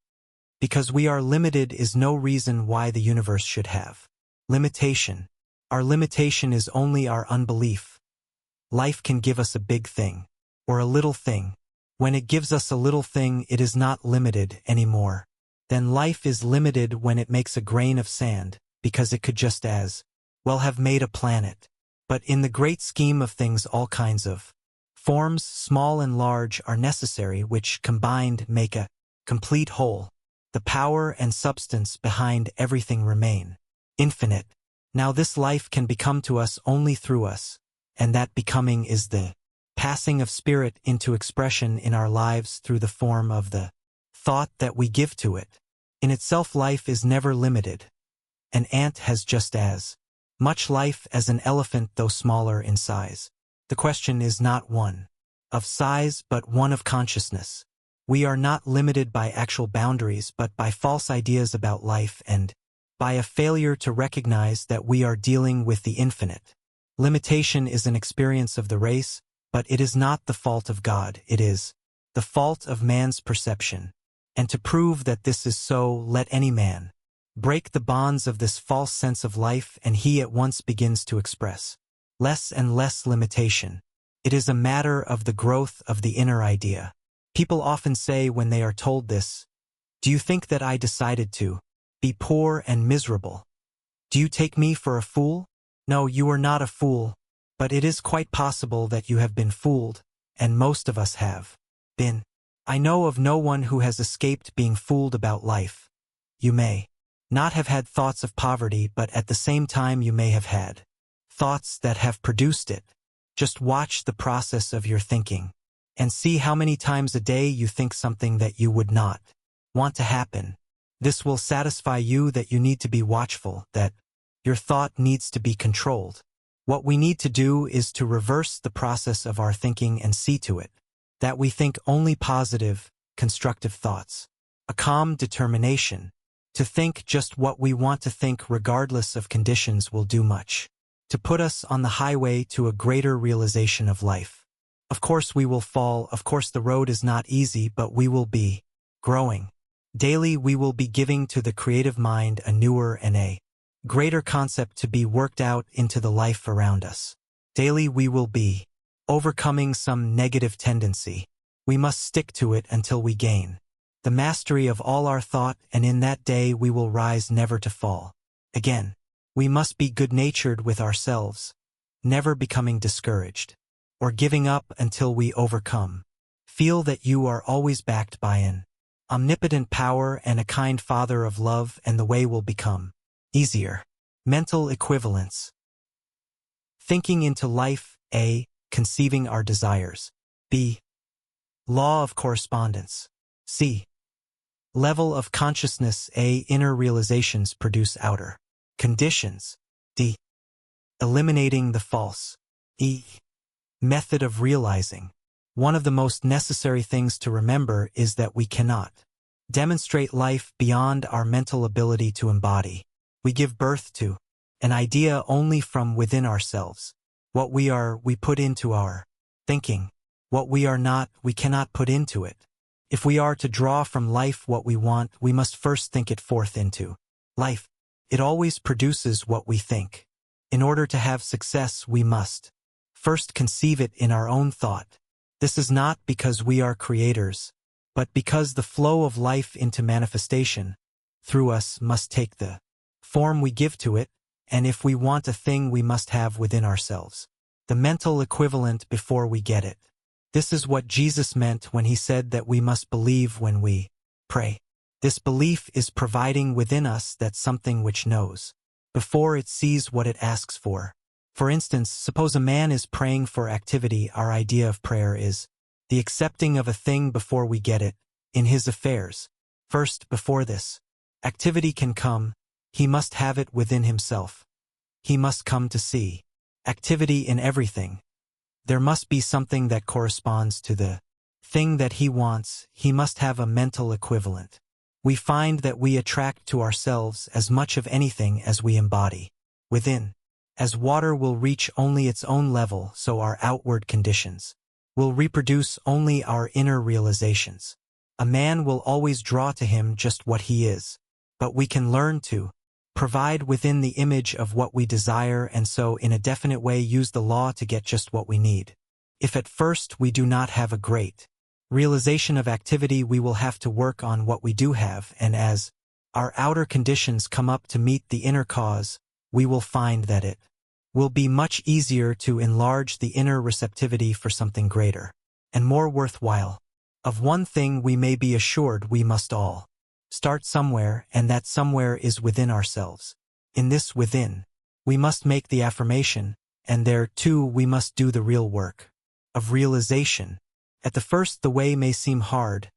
A: Because we are limited is no reason why the universe should have limitation. Our limitation is only our unbelief. Life can give us a big thing, or a little thing. When it gives us a little thing, it is not limited anymore. Then life is limited when it makes a grain of sand, because it could just as well have made a planet. But in the great scheme of things, all kinds of forms, small and large, are necessary, which combined make a complete whole. The power and substance behind everything remain infinite. Now this life can become to us only through us, and that becoming is the passing of spirit into expression in our lives through the form of the thought that we give to it. In itself life is never limited. An ant has just as much life as an elephant, though smaller in size. The question is not one of size but one of consciousness. We are not limited by actual boundaries but by false ideas about life and by a failure to recognize that we are dealing with the infinite. Limitation is an experience of the race, but it is not the fault of God, it is the fault of man's perception. And to prove that this is so, let any man break the bonds of this false sense of life, and he at once begins to express less and less limitation. It is a matter of the growth of the inner idea. People often say when they are told this, "Do you think that I decided to be poor and miserable? Do you take me for a fool?" No, you are not a fool, but it is quite possible that you have been fooled, and most of us have been. I know of no one who has escaped being fooled about life. You may not have had thoughts of poverty, but at the same time you may have had thoughts that have produced it. Just watch the process of your thinking, and see how many times a day you think something that you would not want to happen. This will satisfy you that you need to be watchful, that your thought needs to be controlled. What we need to do is to reverse the process of our thinking and see to it that we think only positive, constructive thoughts. A calm determination to think just what we want to think regardless of conditions will do much to put us on the highway to a greater realization of life. Of course we will fall, of course the road is not easy, but we will be growing. Daily we will be giving to the creative mind a newer and a greater concept to be worked out into the life around us. Daily we will be overcoming some negative tendency. We must stick to it until we gain the mastery of all our thought, and in that day we will rise never to fall. Again, we must be good-natured with ourselves, never becoming discouraged. or giving up until we overcome. Feel that you are always backed by an omnipotent power and a kind Father of love, and the way will become easier. Mental equivalence. Thinking into life. A. Conceiving our desires. B. Law of correspondence. C. Level of consciousness. A. Inner realizations produce outer conditions. D. Eliminating the false. E. Method of realizing. One of the most necessary things to remember is that we cannot demonstrate life beyond our mental ability to embody. We give birth to an idea only from within ourselves. What we are, we put into our thinking. What we are not, we cannot put into it. If we are to draw from life what we want, we must first think it forth into life. It always produces what we think. In order to have success, we must first conceive it in our own thought. This is not because we are creators, but because the flow of life into manifestation through us must take the form we give to it, and if we want a thing, we must have within ourselves the mental equivalent before we get it. This is what Jesus meant when he said that we must believe when we pray. This belief is providing within us that something which knows before it sees what it asks for. For instance, suppose a man is praying for activity. Our idea of prayer is the accepting of a thing before we get it, in his affairs. First, before this activity can come, he must have it within himself. He must come to see activity in everything. There must be something that corresponds to the thing that he wants. He must have a mental equivalent. We find that we attract to ourselves as much of anything as we embody within. As water will reach only its own level, so our outward conditions will reproduce only our inner realizations. A man will always draw to him just what he is, but we can learn to provide within the image of what we desire, and so in a definite way use the law to get just what we need. If at first we do not have a great realization of activity, we will have to work on what we do have, and as our outer conditions come up to meet the inner cause, we will find that it will be much easier to enlarge the inner receptivity for something greater and more worthwhile. Of one thing we may be assured: we must all start somewhere, and that somewhere is within ourselves. In this within, we must make the affirmation, and there, too, we must do the real work of realization. At the first the way may seem hard,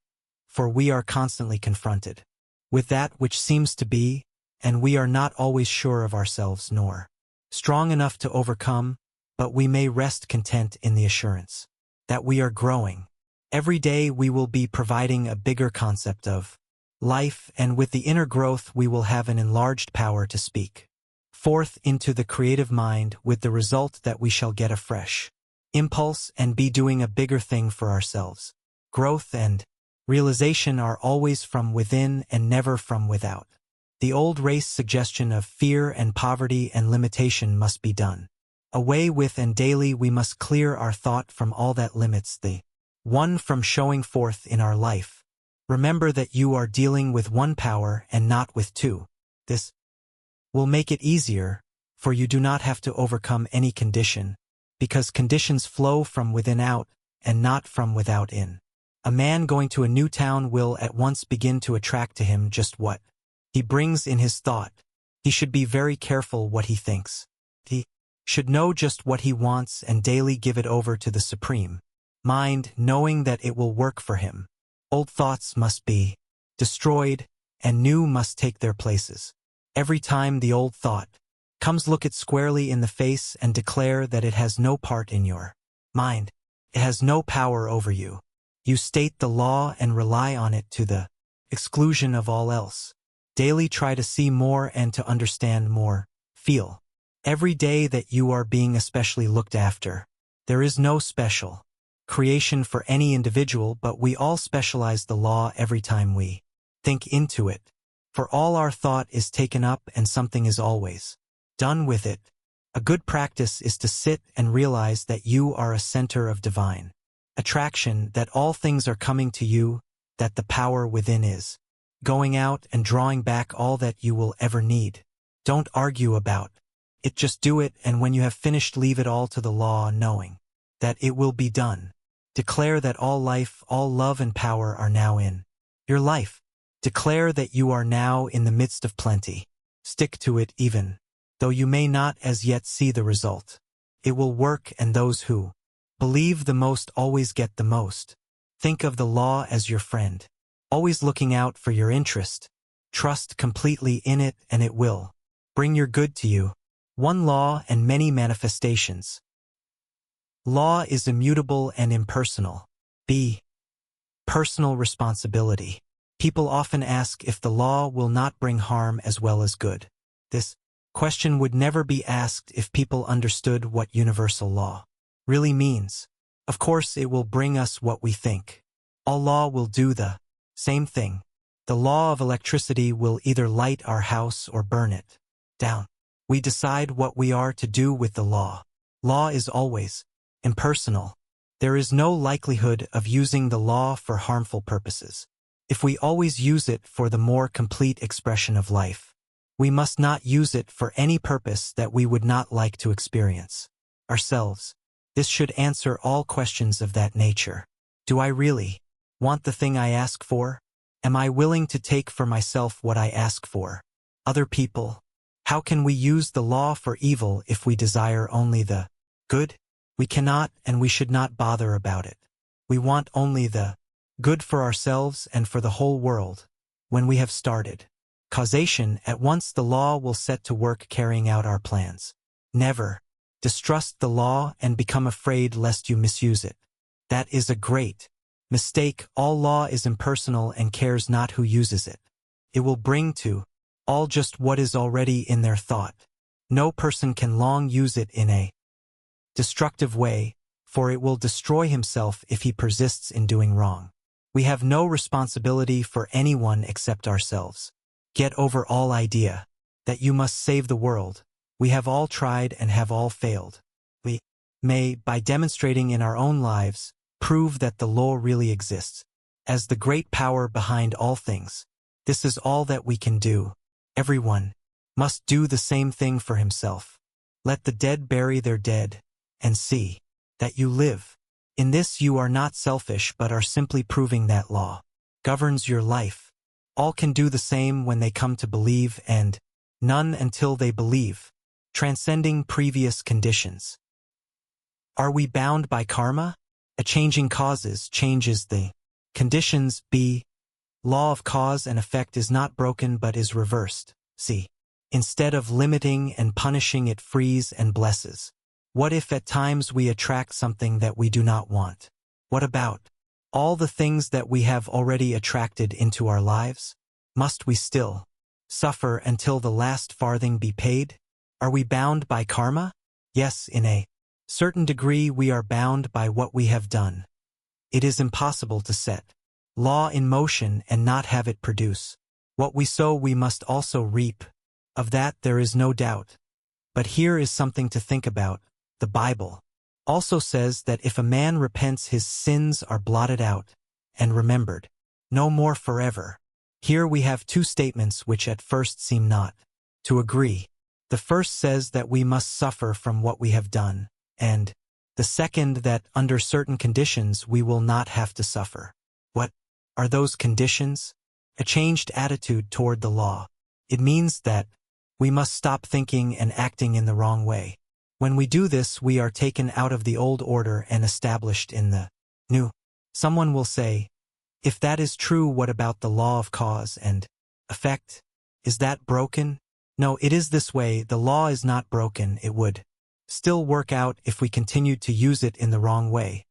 A: for we are constantly confronted with that which seems to be, and we are not always sure of ourselves nor strong enough to overcome, but we may rest content in the assurance that we are growing. Every day we will be providing a bigger concept of life, and with the inner growth we will have an enlarged power to speak forth into the creative mind, with the result that we shall get a fresh impulse and be doing a bigger thing for ourselves. Growth and realization are always from within and never from without. The old race suggestion of fear and poverty and limitation must be done away with, and daily we must clear our thought from all that limits the one from showing forth in our life. Remember that you are dealing with one power and not with two. This will make it easier, for you do not have to overcome any condition, because conditions flow from within out and not from without in. A man going to a new town will at once begin to attract to him just what he brings in his thought. He should be very careful what he thinks. He should know just what he wants and daily give it over to the Supreme Mind, knowing that it will work for him. Old thoughts must be destroyed, and new must take their places. Every time the old thought comes, look it squarely in the face and declare that it has no part in your mind. It has no power over you. You state the law and rely on it to the exclusion of all else. Daily try to see more and to understand more. Feel every day that you are being especially looked after. There is no special creation for any individual, but we all specialize the law every time we think into it. For all our thought is taken up and something is always done with it. A good practice is to sit and realize that you are a center of divine attraction, that all things are coming to you, that the power within is going out and drawing back all that you will ever need. Don't argue about it, just do it, and when you have finished, leave it all to the law, knowing that it will be done. Declare that all life, all love and power are now in your life. Declare that you are now in the midst of plenty. Stick to it even though you may not as yet see the result. It will work, and those who believe the most always get the most. Think of the law as your friend, always looking out for your interest. Trust completely in it, and it will bring your good to you. One law and many manifestations. Law is immutable and impersonal. B. Personal responsibility. People often ask if the law will not bring harm as well as good. This question would never be asked if people understood what universal law really means. Of course, it will bring us what we think. All law will do the same thing. The law of electricity will either light our house or burn it down. We decide what we are to do with the law. Law is always impersonal. There is no likelihood of using the law for harmful purposes. If we always use it for the more complete expression of life, we must not use it for any purpose that we would not like to experience ourselves. This should answer all questions of that nature. Do I really want the thing I ask for? Am I willing to take for myself what I ask for? Other people? How can we use the law for evil if we desire only the good? We cannot, and we should not bother about it. We want only the good for ourselves and for the whole world. When we have started causation, at once the law will set to work carrying out our plans. Never distrust the law and become afraid lest you misuse it. That is a great mistake. All law is impersonal and cares not who uses it. It will bring to all just what is already in their thought. No person can long use it in a destructive way, for it will destroy himself if he persists in doing wrong. We have no responsibility for anyone except ourselves. Get over all idea that you must save the world. We have all tried and have all failed. We may, by demonstrating in our own lives, prove that the law really exists as the great power behind all things. This is all that we can do. Everyone must do the same thing for himself. Let the dead bury their dead, and see that you live. In this you are not selfish but are simply proving that law governs your life. All can do the same when they come to believe, and none until they believe, transcending previous conditions. Are we bound by karma? A changing causes changes the conditions. B. Law of cause and effect is not broken but is reversed. C. Instead of limiting and punishing, it frees and blesses. What if at times we attract something that we do not want? What about all the things that we have already attracted into our lives? Must we still suffer until the last farthing be paid? Are we bound by karma? Yes, in a certain degree we are bound by what we have done. It is impossible to set law in motion and not have it produce. What we sow we must also reap. Of that there is no doubt. But here is something to think about. The Bible also says that if a man repents, his sins are blotted out and remembered no more forever. Here we have two statements which at first seem not to agree. The first says that we must suffer from what we have done, and the second that under certain conditions we will not have to suffer. What are those conditions? A changed attitude toward the law. It means that we must stop thinking and acting in the wrong way. When we do this, we are taken out of the old order and established in the new. Someone will say, if that is true, what about the law of cause and effect? Is that broken? No, it is this way. The law is not broken. It would still work out if we continued to use it in the wrong way.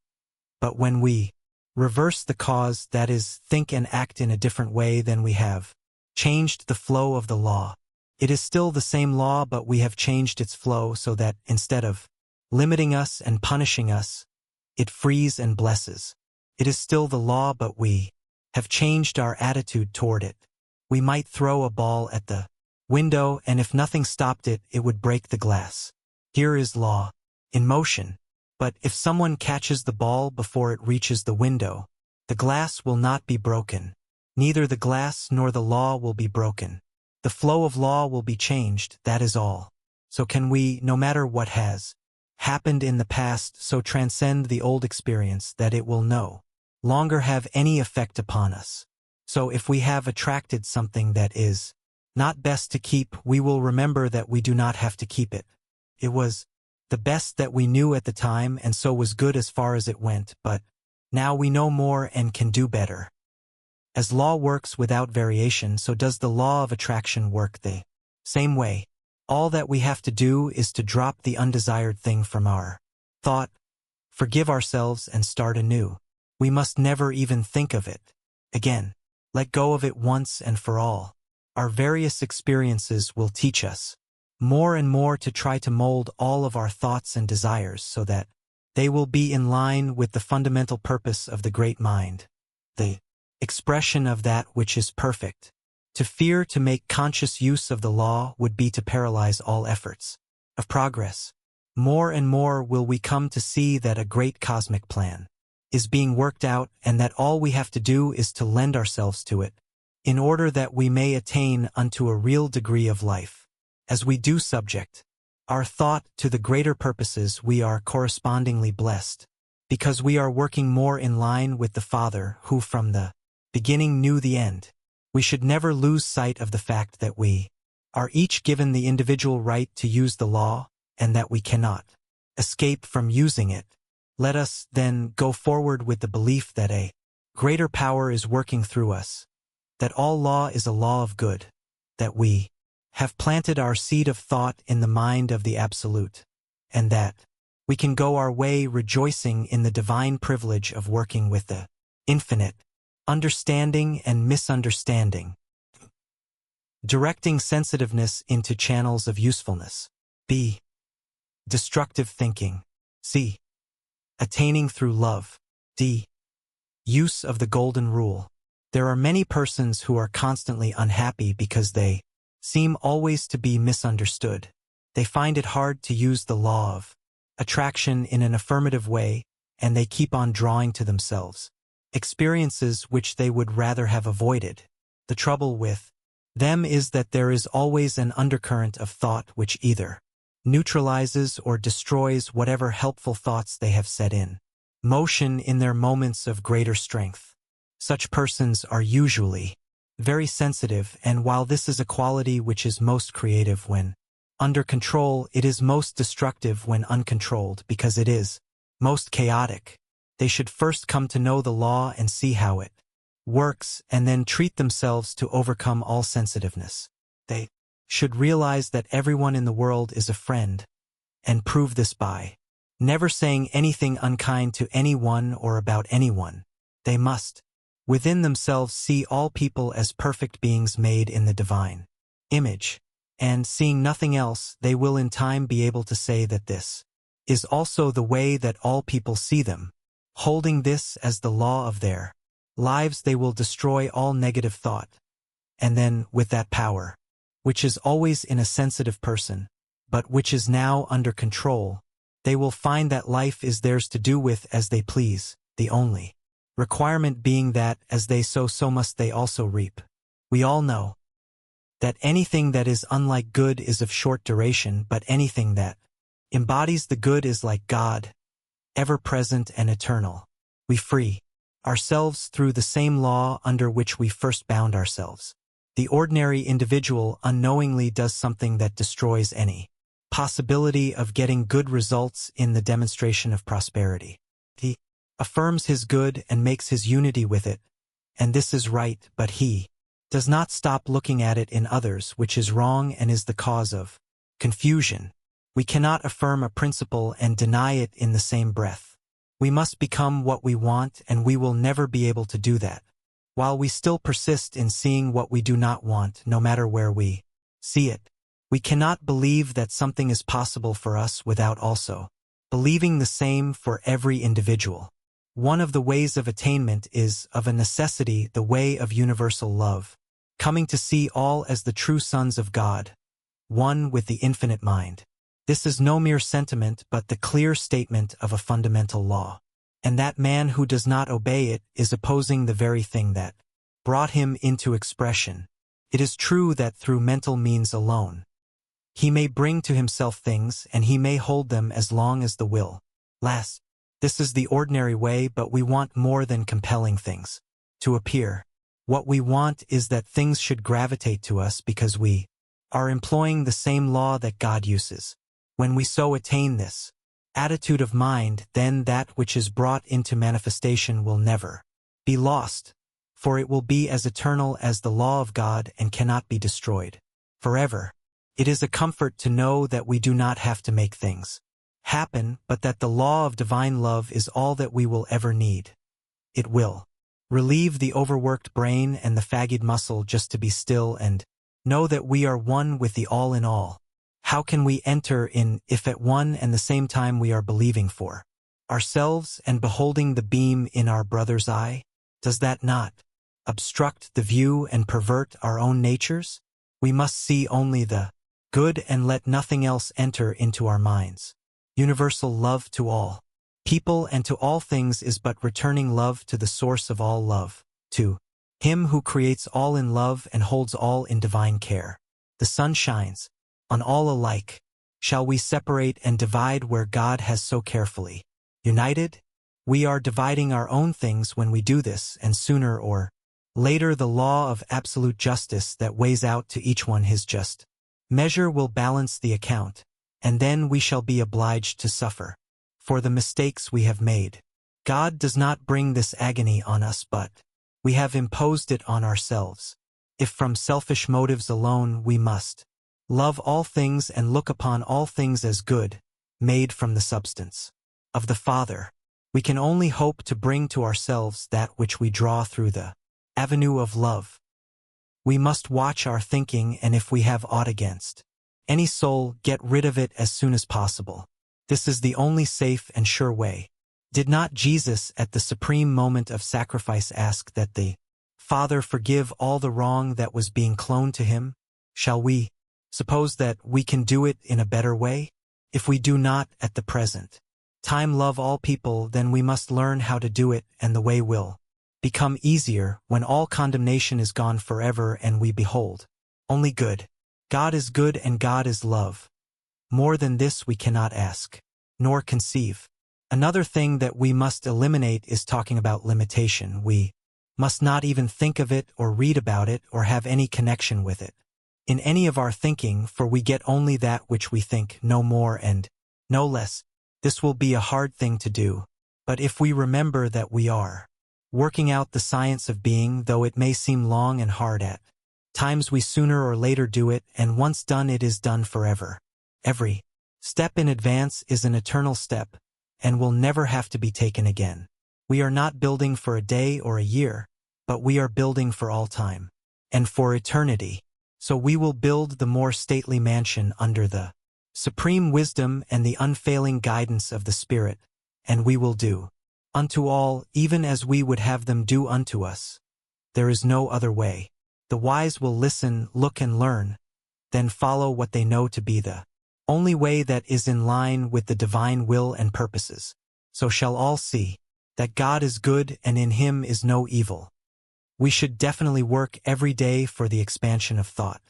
A: But when we reverse the cause, that is, think and act in a different way, then we have changed the flow of the law. It is still the same law, but we have changed its flow so that instead of limiting us and punishing us, it frees and blesses. It is still the law, but we have changed our attitude toward it. We might throw a ball at the window, and if nothing stopped it, it would break the glass. Here is law in motion. But if someone catches the ball before it reaches the window, the glass will not be broken. Neither the glass nor the law will be broken. The flow of law will be changed, that is all. So can we, no matter what has happened in the past so transcend the old experience that it will no longer have any effect upon us. So if we have attracted something that is not best to keep, we will remember that we do not have to keep it. It was the best that we knew at the time, and so was good as far as it went, but now we know more and can do better. As law works without variation, so does the law of attraction work the same way. All that we have to do is to drop the undesired thing from our thought, forgive ourselves, and start anew. We must never even think of it again. Let go of it once and for all. Our various experiences will teach us more and more to try to mold all of our thoughts and desires so that they will be in line with the fundamental purpose of the great mind, the expression of that which is perfect. To fear to make conscious use of the law would be to paralyze all efforts of progress. More and more will we come to see that a great cosmic plan is being worked out, and that all we have to do is to lend ourselves to it, in order that we may attain unto a real degree of life. As we do subject our thought to the greater purposes, we are correspondingly blessed, because we are working more in line with the Father who from the beginning knew the end. We should never lose sight of the fact that we are each given the individual right to use the law, and that we cannot escape from using it. Let us, then, go forward with the belief that a greater power is working through us, that all law is a law of good, that we have planted our seed of thought in the mind of the Absolute, and that we can go our way rejoicing in the divine privilege of working with the infinite, understanding and misunderstanding, directing sensitiveness into channels of usefulness. B. Destructive thinking. C. Attaining through love. D. Use of the golden rule. There are many persons who are constantly unhappy because they seem always to be misunderstood. They find it hard to use the law of attraction in an affirmative way, and they keep on drawing to themselves experiences which they would rather have avoided. The trouble with them is that there is always an undercurrent of thought which either neutralizes or destroys whatever helpful thoughts they have set in motion in their moments of greater strength. Such persons are usually very sensitive, and while this is a quality which is most creative when under control, it is most destructive when uncontrolled, because it is most chaotic. They should first come to know the law and see how it works, and then treat themselves to overcome all sensitiveness. They should realize that everyone in the world is a friend, and prove this by never saying anything unkind to anyone or about anyone. They must, within themselves, see all people as perfect beings made in the divine image, and seeing nothing else, they will in time be able to say that this is also the way that all people see them. Holding this as the law of their lives, they will destroy all negative thought, and then, with that power, which is always in a sensitive person, but which is now under control, they will find that life is theirs to do with as they please, the only requirement being that, as they sow, so must they also reap. We all know that anything that is unlike good is of short duration, but anything that embodies the good is like God, ever-present and eternal. We free ourselves through the same law under which we first bound ourselves. The ordinary individual unknowingly does something that destroys any possibility of getting good results in the demonstration of prosperity. He affirms his good and makes his unity with it, and this is right, but he does not stop looking at it in others, which is wrong and is the cause of confusion. We cannot affirm a principle and deny it in the same breath. We must become what we want, and we will never be able to do that while we still persist in seeing what we do not want, no matter where we see it. We cannot believe that something is possible for us without also believing the same for every individual. One of the ways of attainment is, of a necessity, the way of universal love, coming to see all as the true sons of God, one with the infinite mind. This is no mere sentiment, but the clear statement of a fundamental law, and that man who does not obey it is opposing the very thing that brought him into expression. It is true that through mental means alone He may bring to himself things, and he may hold them as long as the will lasts. This is the ordinary way, but we want more than compelling things to appear. What we want is that things should gravitate to us because we are employing the same law that God uses. When we so attain this attitude of mind, then that which is brought into manifestation will never be lost, for it will be as eternal as the law of God and cannot be destroyed forever. It is a comfort to know that we do not have to make things happen, but that the law of divine love is all that we will ever need. It will relieve the overworked brain and the fagged muscle just to be still and know that we are one with the all in all. How can we enter in if at one and the same time we are believing for ourselves and beholding the beam in our brother's eye? Does that not obstruct the view and pervert our own natures? We must see only the good and let nothing else enter into our minds. Universal love to all people and to all things is but returning love to the source of all love, to Him who creates all in love and holds all in divine care. The sun shines on all alike. Shall we separate and divide where God has so carefully united? We are dividing our own things when we do this, and sooner or later the law of absolute justice that weighs out to each one his just measure will balance the account, and then we shall be obliged to suffer for the mistakes we have made. God does not bring this agony on us, but we have imposed it on ourselves. If from selfish motives alone we must love all things and look upon all things as good, made from the substance of the Father, we can only hope to bring to ourselves that which we draw through the avenue of love. We must watch our thinking, and if we have aught against any soul, get rid of it as soon as possible. This is the only safe and sure way. Did not Jesus at the supreme moment of sacrifice ask that the Father forgive all the wrong that was being cloned to him? Shall we suppose that we can do it in a better way? If we do not at the present time love all people, then we must learn how to do it, and the way will become easier when all condemnation is gone forever and we behold only good. God is good and God is love. More than this we cannot ask, nor conceive. Another thing that we must eliminate is talking about limitation. We must not even think of it or read about it or have any connection with it in any of our thinking, for we get only that which we think, no more and no less. This will be a hard thing to do, but if we remember that we are working out the science of being, though it may seem long and hard at times, we sooner or later do it, and once done it is done forever. Every step in advance is an eternal step, and will never have to be taken again. We are not building for a day or a year, but we are building for all time, and for eternity. So we will build the more stately mansion under the supreme wisdom and the unfailing guidance of the Spirit, and we will do unto all even as we would have them do unto us. There is no other way. The wise will listen, look and learn, then follow what they know to be the only way that is in line with the divine will and purposes. So shall all see that God is good and in Him is no evil. We should definitely work every day for the expansion of thought.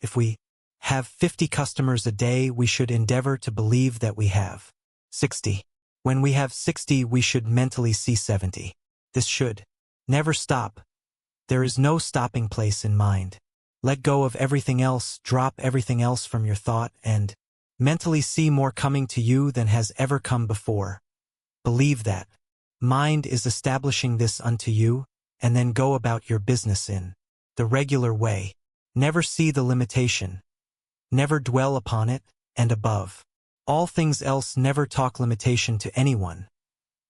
A: If we have 50 customers a day, we should endeavor to believe that we have 60. When we have 60, we should mentally see 70. This should never stop. There is no stopping place in mind. Let go of everything else, drop everything else from your thought, and mentally see more coming to you than has ever come before. Believe that mind is establishing this unto you, and then go about your business in the regular way. Never see the limitation. Never dwell upon it, and above all things else, never talk limitation to anyone.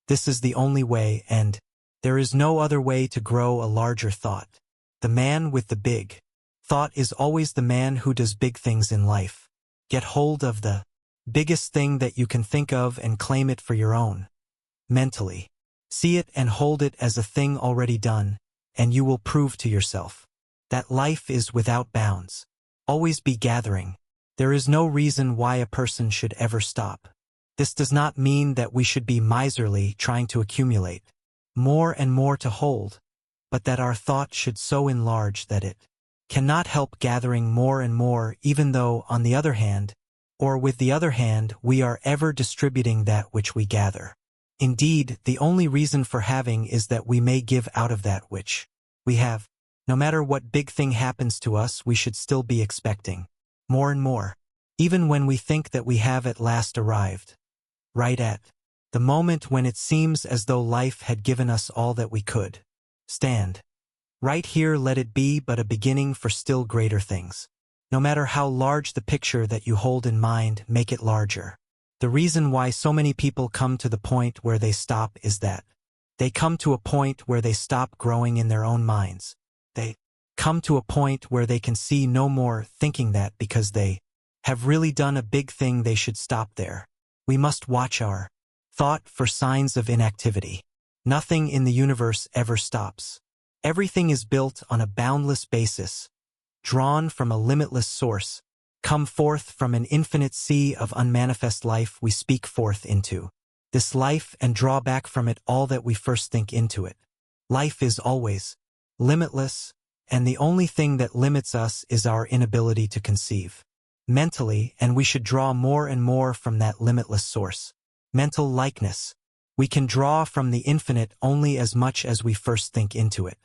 A: This is the only way, and there is no other way to grow a larger thought. The man with the big thought is always the man who does big things in life. Get hold of the biggest thing that you can think of and claim it for your own. Mentally see it and hold it as a thing already done, and you will prove to yourself that life is without bounds. Always be gathering. There is no reason why a person should ever stop. This does not mean that we should be miserly, trying to accumulate more and more to hold, but that our thought should so enlarge that it cannot help gathering more and more, even though, on the other hand, or with the other hand, we are ever distributing that which we gather. Indeed, the only reason for having is that we may give out of that which we have. No matter what big thing happens to us, we should still be expecting more and more, even when we think that we have at last arrived. Right at the moment when it seems as though life had given us all that we could stand. Right here, let it be but a beginning for still greater things. No matter how large the picture that you hold in mind, make it larger. The reason why so many people come to the point where they stop is that they come to a point where they stop growing in their own minds. They come to a point where they can see no more, thinking that because they have really done a big thing they should stop there. We must watch our thought for signs of inactivity. Nothing in the universe ever stops. Everything is built on a boundless basis, drawn from a limitless source, come forth from an infinite sea of unmanifest life we speak forth into this life and draw back from it all that we first think into it. Life is always limitless, and the only thing that limits us is our inability to conceive mentally, and we should draw more and more from that limitless source. Mental likeness. We can draw from the infinite only as much as we first think into it.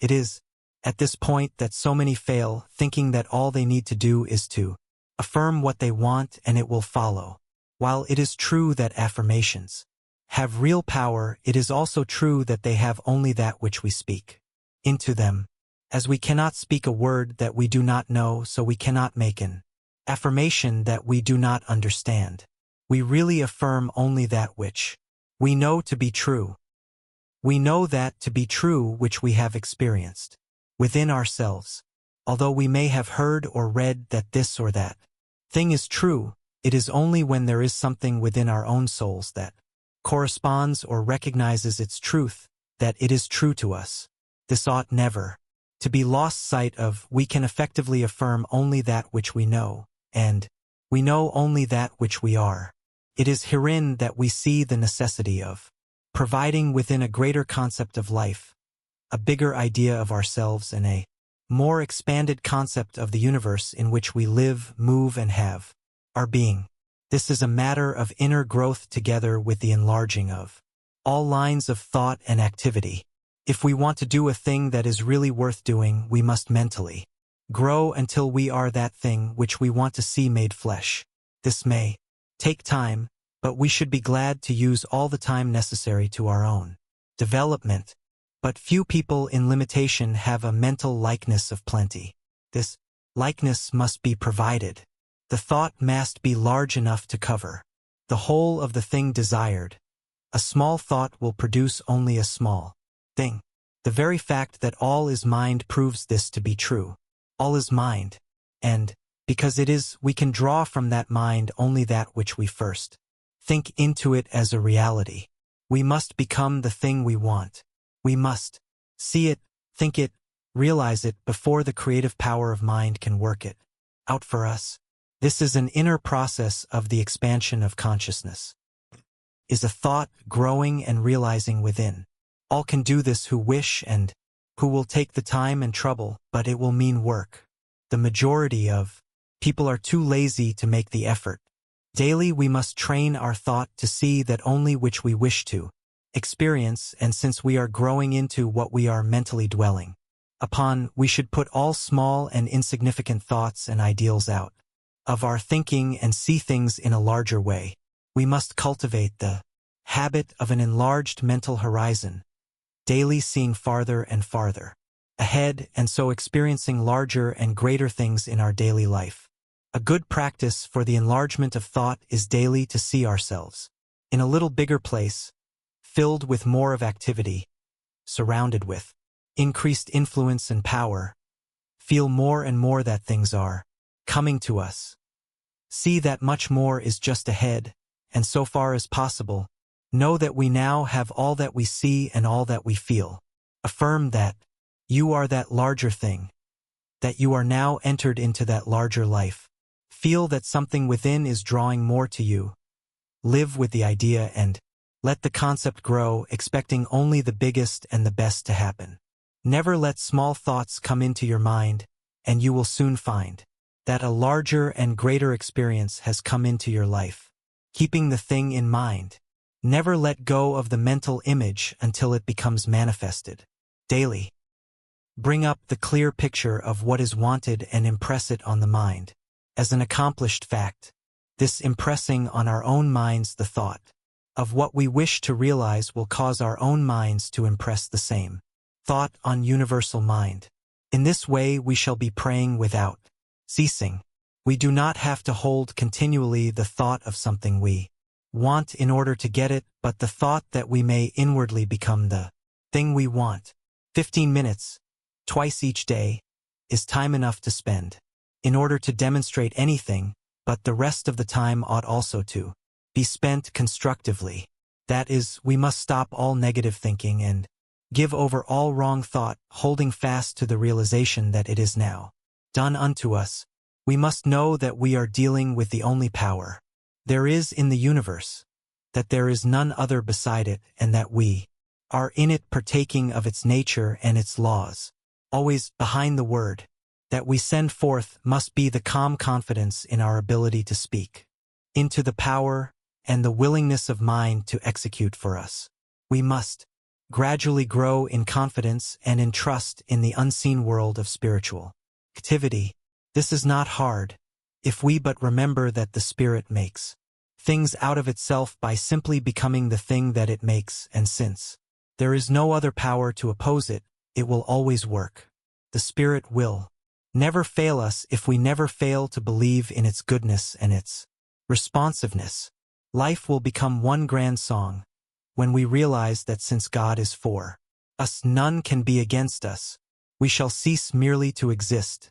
A: It is at this point that so many fail, thinking that all they need to do is to affirm what they want and it will follow. While it is true that affirmations have real power, it is also true that they have only that which we speak into them. As we cannot speak a word that we do not know, so we cannot make an affirmation that we do not understand. We really affirm only that which we know to be true. We know that to be true which we have experienced within ourselves. Although we may have heard or read that this or that thing is true, it is only when there is something within our own souls that corresponds or recognizes its truth that it is true to us. This ought never to be lost sight of. We can effectively affirm only that which we know, and we know only that which we are. It is herein that we see the necessity of providing within a greater concept of life, a bigger idea of ourselves, and a more expanded concept of the universe in which we live, move, and have our being. This is a matter of inner growth together with the enlarging of all lines of thought and activity. If we want to do a thing that is really worth doing, we must mentally grow until we are that thing which we want to see made flesh. This may take time, but we should be glad to use all the time necessary to our own development. But few people in limitation have a mental likeness of plenty. This likeness must be provided. The thought must be large enough to cover the whole of the thing desired. A small thought will produce only a small thing. The very fact that all is mind proves this to be true. All is mind, and because it is, we can draw from that mind only that which we first think into it as a reality. We must become the thing we want. We must see it, think it, realize it before the creative power of mind can work it out for us. This is an inner process of the expansion of consciousness. Is a thought growing and realizing within. All can do this who wish and who will take the time and trouble, but it will mean work. The majority of people are too lazy to make the effort. Daily we must train our thought to see that only which we wish to experience, and since we are growing into what we are mentally dwelling upon, we should put all small and insignificant thoughts and ideals out of our thinking and see things in a larger way. We must cultivate the habit of an enlarged mental horizon, daily seeing farther and farther ahead, and so experiencing larger and greater things in our daily life. A good practice for the enlargement of thought is daily to see ourselves in a little bigger place, filled with more of activity, surrounded with increased influence and power. Feel more and more that things are coming to us. See that much more is just ahead, and so far as possible, know that we now have all that we see and all that we feel. Affirm that you are that larger thing, that you are now entered into that larger life. Feel that something within is drawing more to you. Live with the idea and let the concept grow, expecting only the biggest and the best to happen. Never let small thoughts come into your mind. and you will soon find that a larger and greater experience has come into your life. Keeping the thing in mind. Never let go of the mental image until it becomes manifested. Daily. Bring up the clear picture of what is wanted and impress it on the mind. As an accomplished fact, this impressing on our own minds the thought of what we wish to realize will cause our own minds to impress the same thought on universal mind. In this way we shall be praying without ceasing. We do not have to hold continually the thought of something we want in order to get it, but the thought that we may inwardly become the thing we want. 15 minutes, twice each day, is time enough to spend in order to demonstrate anything, but the rest of the time ought also to be spent constructively. That is, we must stop all negative thinking and give over all wrong thought, holding fast to the realization that it is now done unto us. We must know that we are dealing with the only power there is in the universe, that there is none other beside it, and that we are in it partaking of its nature and its laws. Always behind the word that we send forth must be the calm confidence in our ability to speak into the power and the willingness of mind to execute for us. We must gradually grow in confidence and in trust in the unseen world of spiritual activity. This is not hard, if we but remember that the Spirit makes things out of itself by simply becoming the thing that it makes, and since there is no other power to oppose it, it will always work. The Spirit will never fail us if we never fail to believe in its goodness and its responsiveness. Life will become one grand song when we realize that since God is for us, none can be against us. We shall cease merely to exist.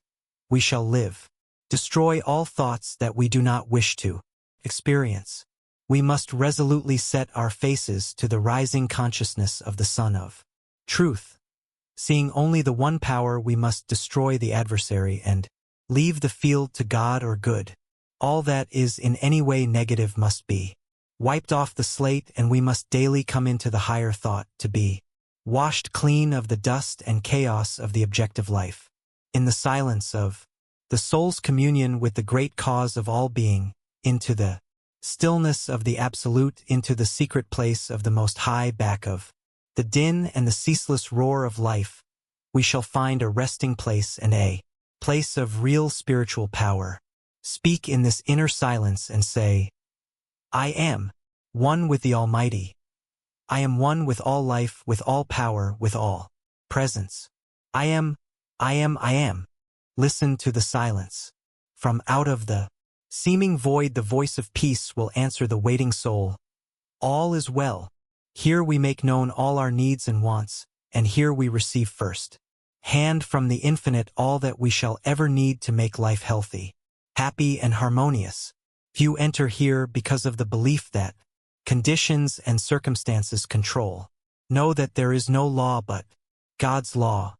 A: We shall live. Destroy all thoughts that we do not wish to experience. We must resolutely set our faces to the rising consciousness of the Sun of Truth. Seeing only the one power, we must destroy the adversary and leave the field to God or good. All that is in any way negative must be wiped off the slate, and we must daily come into the higher thought to be washed clean of the dust and chaos of the objective life. In the silence of the soul's communion with the great cause of all being, into the stillness of the absolute, into the secret place of the Most High, back of the din and the ceaseless roar of life, we shall find a resting place and a place of real spiritual power. Speak in this inner silence and say, I am one with the Almighty. I am one with all life, with all power, with all presence. I am. Listen to the silence. From out of the seeming void the voice of peace will answer the waiting soul. All is well. Here we make known all our needs and wants, and here we receive first hand from the infinite all that we shall ever need to make life healthy, happy and harmonious. Few enter here because of the belief that conditions and circumstances control. Know that there is no law but God's law,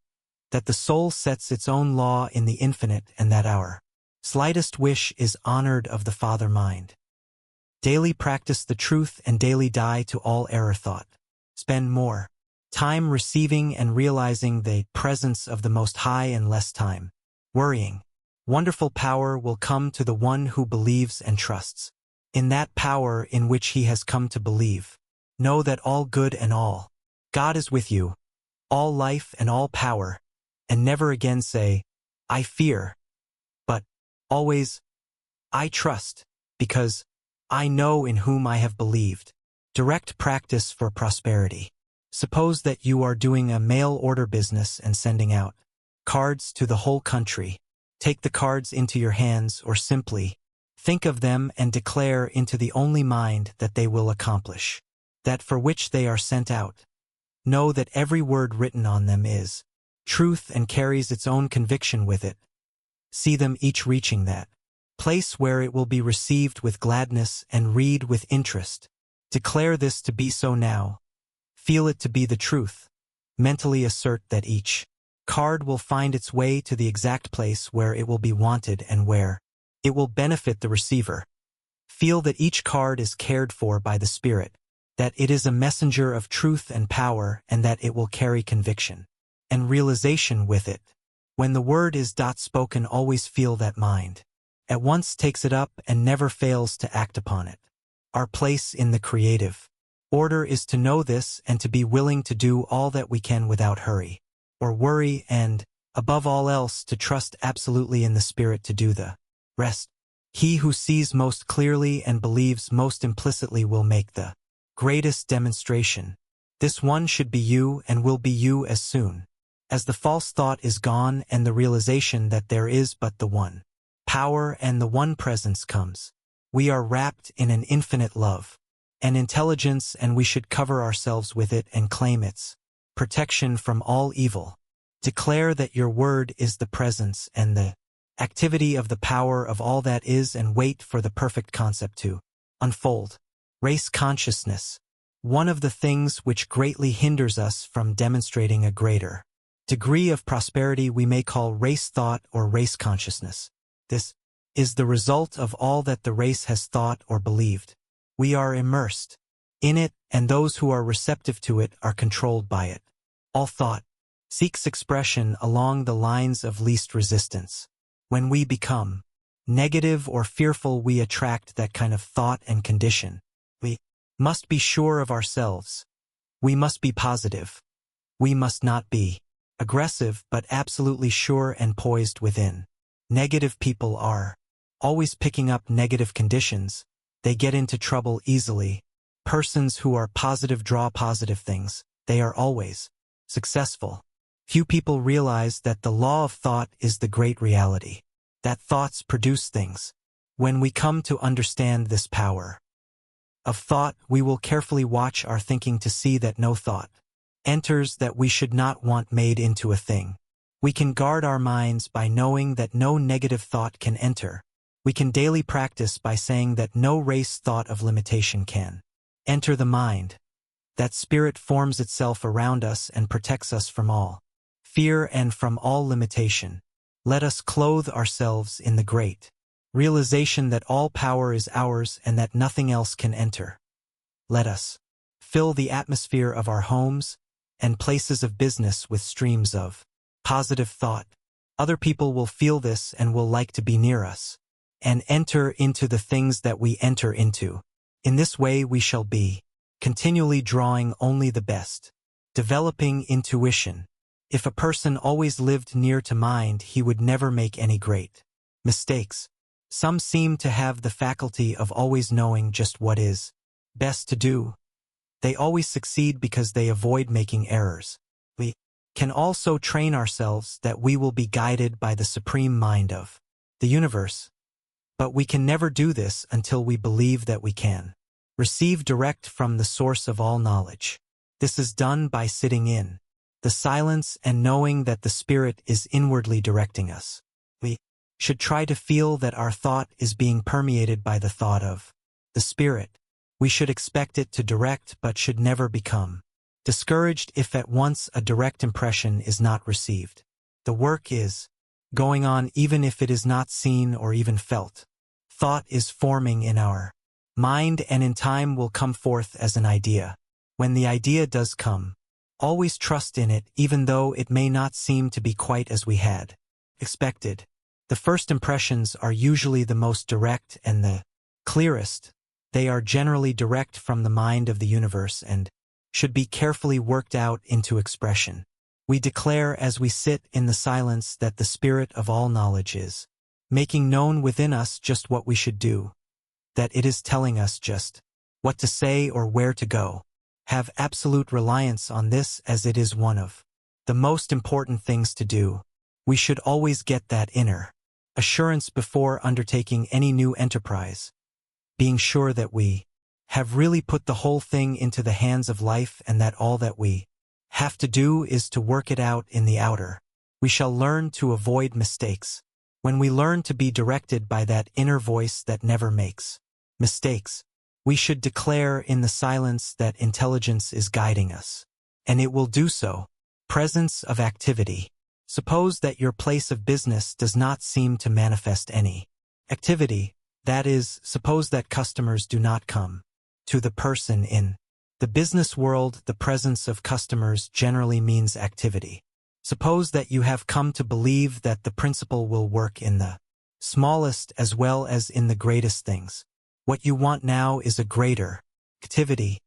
A: that the soul sets its own law in the infinite, and that our slightest wish is honored of the Father mind. Daily practice the truth and daily die to all error thought. Spend more time receiving and realizing the presence of the Most High and less time worrying. Wonderful power will come to the one who believes and trusts in that power in which he has come to believe. Know that all good and all God is with you, all life and all power, and never again say, I fear, but always, I trust, because I know in whom I have believed. Direct practice for prosperity. Suppose that you are doing a mail order business and sending out cards to the whole country. Take the cards into your hands, or simply think of them and declare into the only mind that they will accomplish that for which they are sent out. Know that every word written on them is truth and carries its own conviction with it. See them each reaching that place where it will be received with gladness, and read with interest. Declare this to be so now. Feel it to be the truth. Mentally assert that each card will find its way to the exact place where it will be wanted and where it will benefit the receiver. Feel that each card is cared for by the Spirit, that it is a messenger of truth and power, and that it will carry conviction and realization with it. When the word is spoken, always feel that mind at once takes it up and never fails to act upon it. Our place in the creative order is to know this and to be willing to do all that we can without hurry or worry, and, above all else, to trust absolutely in the Spirit to do the rest. He who sees most clearly and believes most implicitly will make the greatest demonstration. This one should be you and will be you as soon as the false thought is gone and the realization that there is but the one power and the one presence comes. We are wrapped in an infinite love and intelligence, and we should cover ourselves with it and claim its protection from all evil. Declare that your word is the presence and the activity of the power of all that is, and wait for the perfect concept to unfold. Race consciousness. One of the things which greatly hinders us from demonstrating a greater degree of prosperity we may call race thought or race consciousness. This is the result of all that the race has thought or believed. We are immersed in it, and those who are receptive to it are controlled by it. All thought seeks expression along the lines of least resistance. When we become negative or fearful, we attract that kind of thought and condition. We must be sure of ourselves. We must be positive. We must not be aggressive, but absolutely sure and poised within. Negative people are always picking up negative conditions. They get into trouble easily. Persons who are positive draw positive things. They are always successful. Few people realize that the law of thought is the great reality, that thoughts produce things. When we come to understand this power of thought, we will carefully watch our thinking to see that no thought enters that we should not want made into a thing. We can guard our minds by knowing that no negative thought can enter. We can daily practice by saying that no race thought of limitation can enter the mind. That spirit forms itself around us and protects us from all fear and from all limitation. Let us clothe ourselves in the great realization that all power is ours and that nothing else can enter. Let us fill the atmosphere of our homes and places of business with streams of positive thought. Other people will feel this and will like to be near us and enter into the things that we enter into. In this way we shall be continually drawing only the best, developing intuition. If a person always lived near to mind, he would never make any great mistakes. Some seem to have the faculty of always knowing just what is best to do. They always succeed because they avoid making errors. We can also train ourselves that we will be guided by the supreme mind of the universe. But we can never do this until we believe that we can receive direct from the source of all knowledge. This is done by sitting in the silence and knowing that the Spirit is inwardly directing us. We should try to feel that our thought is being permeated by the thought of the Spirit. We should expect it to direct but should never become discouraged if at once a direct impression is not received. The work is going on even if it is not seen or even felt. Thought is forming in our mind and in time will come forth as an idea. When the idea does come, always trust in it even though it may not seem to be quite as we had expected. The first impressions are usually the most direct and the clearest. They are generally direct from the mind of the universe and should be carefully worked out into expression. We declare as we sit in the silence that the Spirit of all knowledge is making known within us just what we should do, that it is telling us just what to say or where to go. Have absolute reliance on this, as it is one of the most important things to do. We should always get that inner assurance before undertaking any new enterprise, being sure that we have really put the whole thing into the hands of life and that all that we have to do is to work it out in the outer. We shall learn to avoid mistakes. When we learn to be directed by that inner voice that never makes mistakes, we should declare in the silence that intelligence is guiding us, and it will do so. Presence of activity. Suppose that your place of business does not seem to manifest any activity. That is, suppose that customers do not come to the person in the business world. The presence of customers generally means activity. Suppose that you have come to believe that the principle will work in the smallest as well as in the greatest things. What you want now is a greater activity.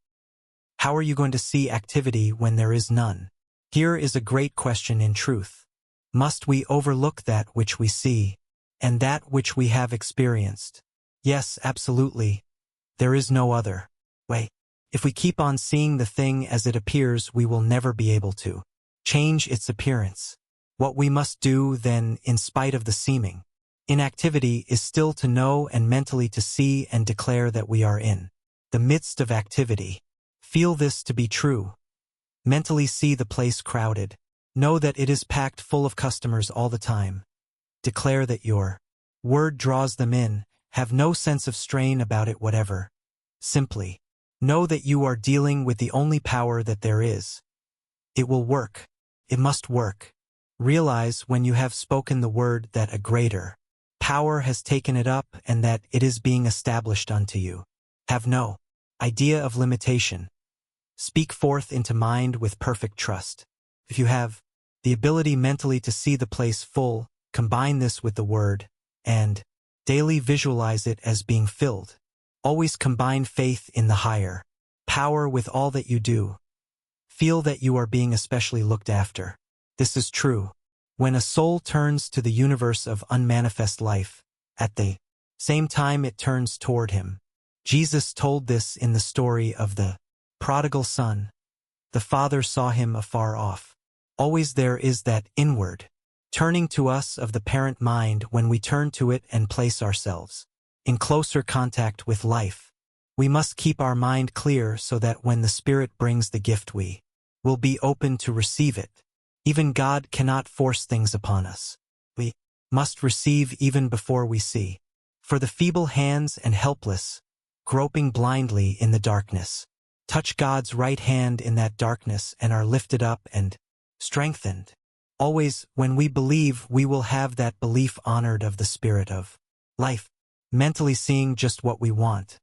A: How are you going to see activity when there is none? Here is a great question in truth. Must we overlook that which we see, and that which we have experienced? Yes, absolutely. There is no other way. If we keep on seeing the thing as it appears, we will never be able to change its appearance. What we must do, then, in spite of the seeming inactivity, is still to know and mentally to see and declare that we are in the midst of activity. Feel this to be true. Mentally see the place crowded. Know that it is packed full of customers all the time. Declare that your word draws them in. Have no sense of strain about it whatever. Simply know that you are dealing with the only power that there is. It will work. It must work. Realize when you have spoken the word that a greater power has taken it up and that it is being established unto you. Have no idea of limitation. Speak forth into mind with perfect trust. If you have the ability mentally to see the place full, combine this with the word, and daily visualize it as being filled. Always combine faith in the higher power with all that you do. Feel that you are being especially looked after. This is true. When a soul turns to the universe of unmanifest life, at the same time it turns toward him. Jesus told this in the story of the prodigal son. The father saw him afar off. Always there is that inward turning to us of the parent mind when we turn to it and place ourselves in closer contact with life. We must keep our mind clear so that when the Spirit brings the gift we will be open to receive it. Even God cannot force things upon us. We must receive even before we see. For the feeble hands and helpless, groping blindly in the darkness, touch God's right hand in that darkness and are lifted up and strengthened. Always, when we believe, we will have that belief honored of the Spirit of life, mentally seeing just what we want.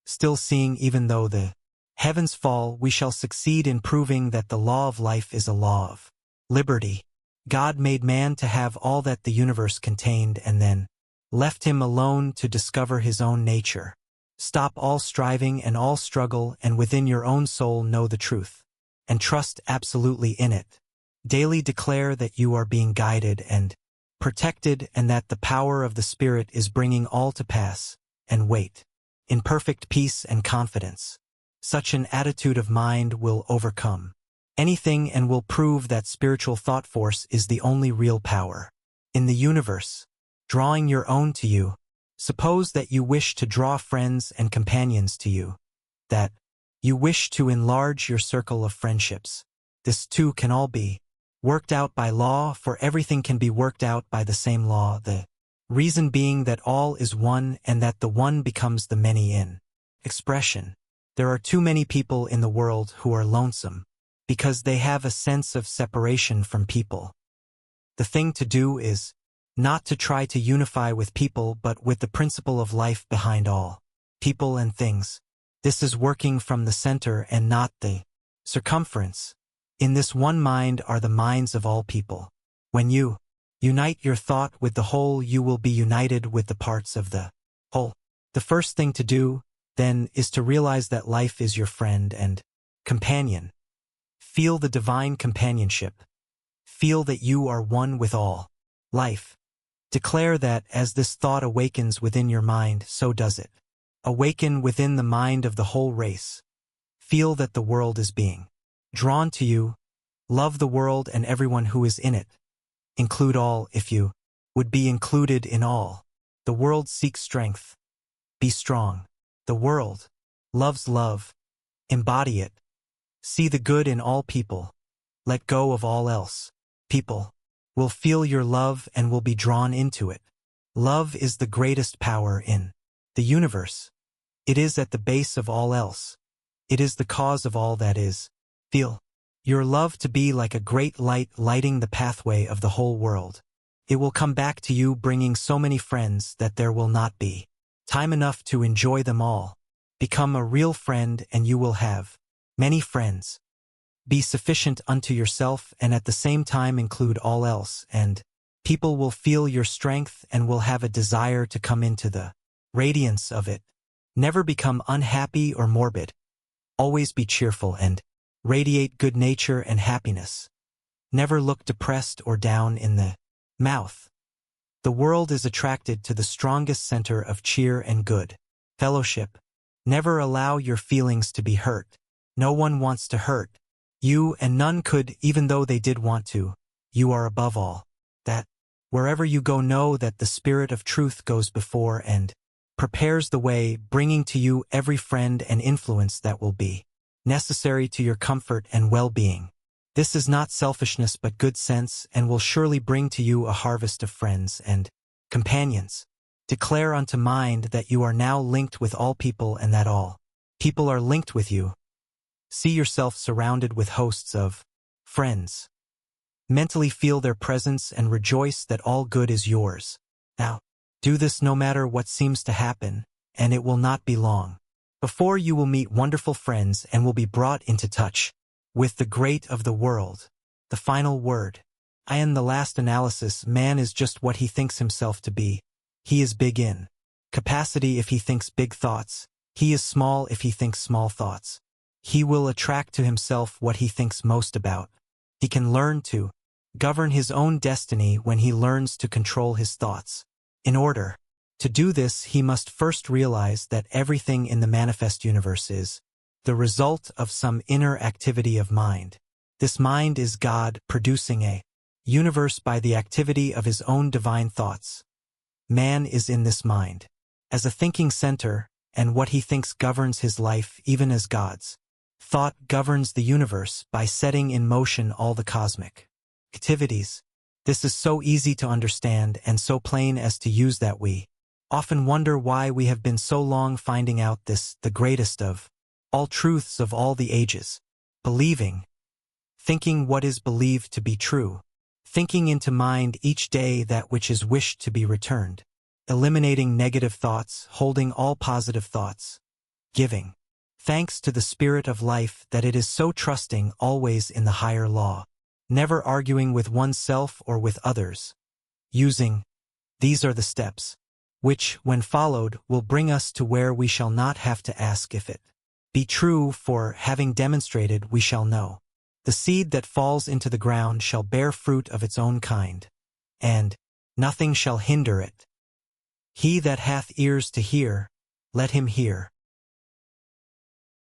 A: Still seeing even though the heavens fall, we shall succeed in proving that the law of life is a law of liberty. God made man to have all that the universe contained and then left him alone to discover his own nature. Stop all striving and all struggle and within your own soul know the truth, and trust absolutely in it. Daily declare that you are being guided and protected and that the power of the Spirit is bringing all to pass, and wait in perfect peace and confidence. Such an attitude of mind will overcome anything and will prove that spiritual thought force is the only real power in the universe, drawing your own to you. Suppose that you wish to draw friends and companions to you, that you wish to enlarge your circle of friendships. This too can all be worked out by law, for everything can be worked out by the same law, the reason being that all is one and that the one becomes the many in expression. There are too many people in the world who are lonesome because they have a sense of separation from people. The thing to do is not to try to unify with people but with the principle of life behind all people and things. This is working from the center and not the circumference. In this one mind are the minds of all people. When you unite your thought with the whole, you will be united with the parts of the whole. The first thing to do, then, is to realize that life is your friend and companion. Feel the divine companionship. Feel that you are one with all life. Declare that as this thought awakens within your mind, so does it awaken within the mind of the whole race. Feel that the world is being drawn to you. Love the world and everyone who is in it. Include all if you would be included in all. The world seeks strength. Be strong. The world loves love. Embody it. See the good in all people. Let go of all else. People will feel your love and will be drawn into it. Love is the greatest power in the universe. It is at the base of all else. It is the cause of all that is. Feel your love to be like a great light lighting the pathway of the whole world. It will come back to you bringing so many friends that there will not be time enough to enjoy them all. Become a real friend and you will have many friends. Be sufficient unto yourself and at the same time include all else, and people will feel your strength and will have a desire to come into the radiance of it. Never become unhappy or morbid. Always be cheerful and radiate good nature and happiness. Never look depressed or down in the mouth. The world is attracted to the strongest center of cheer and good fellowship. Never allow your feelings to be hurt. No one wants to hurt you, and none could, even though they did want to. You are above all that. Wherever you go, know that the Spirit of truth goes before and prepares the way, bringing to you every friend and influence that will be necessary to your comfort and well-being. This is not selfishness but good sense, and will surely bring to you a harvest of friends and companions. Declare unto mind that you are now linked with all people and that all people are linked with you. See yourself surrounded with hosts of friends. Mentally feel their presence and rejoice that all good is yours. Now, do this no matter what seems to happen, and it will not be long before you will meet wonderful friends and will be brought into touch with the great of the world. The final word. In the last analysis, man is just what he thinks himself to be. He is big in capacity if he thinks big thoughts. He is small if he thinks small thoughts. He will attract to himself what he thinks most about. He can learn to govern his own destiny when he learns to control his thoughts. In order to do this, he must first realize that everything in the manifest universe is the result of some inner activity of mind. This mind is God producing a universe by the activity of his own divine thoughts. Man is in this mind as a thinking center, and what he thinks governs his life, even as God's thought governs the universe by setting in motion all the cosmic activities. This is so easy to understand and so plain as to use that we often wonder why we have been so long finding out this, the greatest of all truths of all the ages. Believing, thinking what is believed to be true, thinking into mind each day that which is wished to be returned, eliminating negative thoughts, holding all positive thoughts, giving thanks to the Spirit of life that it is so trusting always in the higher law, never arguing with oneself or with others. Using, these are the steps, which, when followed, will bring us to where we shall not have to ask if it be true, for, having demonstrated, we shall know. The seed that falls into the ground shall bear fruit of its own kind, and nothing shall hinder it. He that hath ears to hear, let him hear.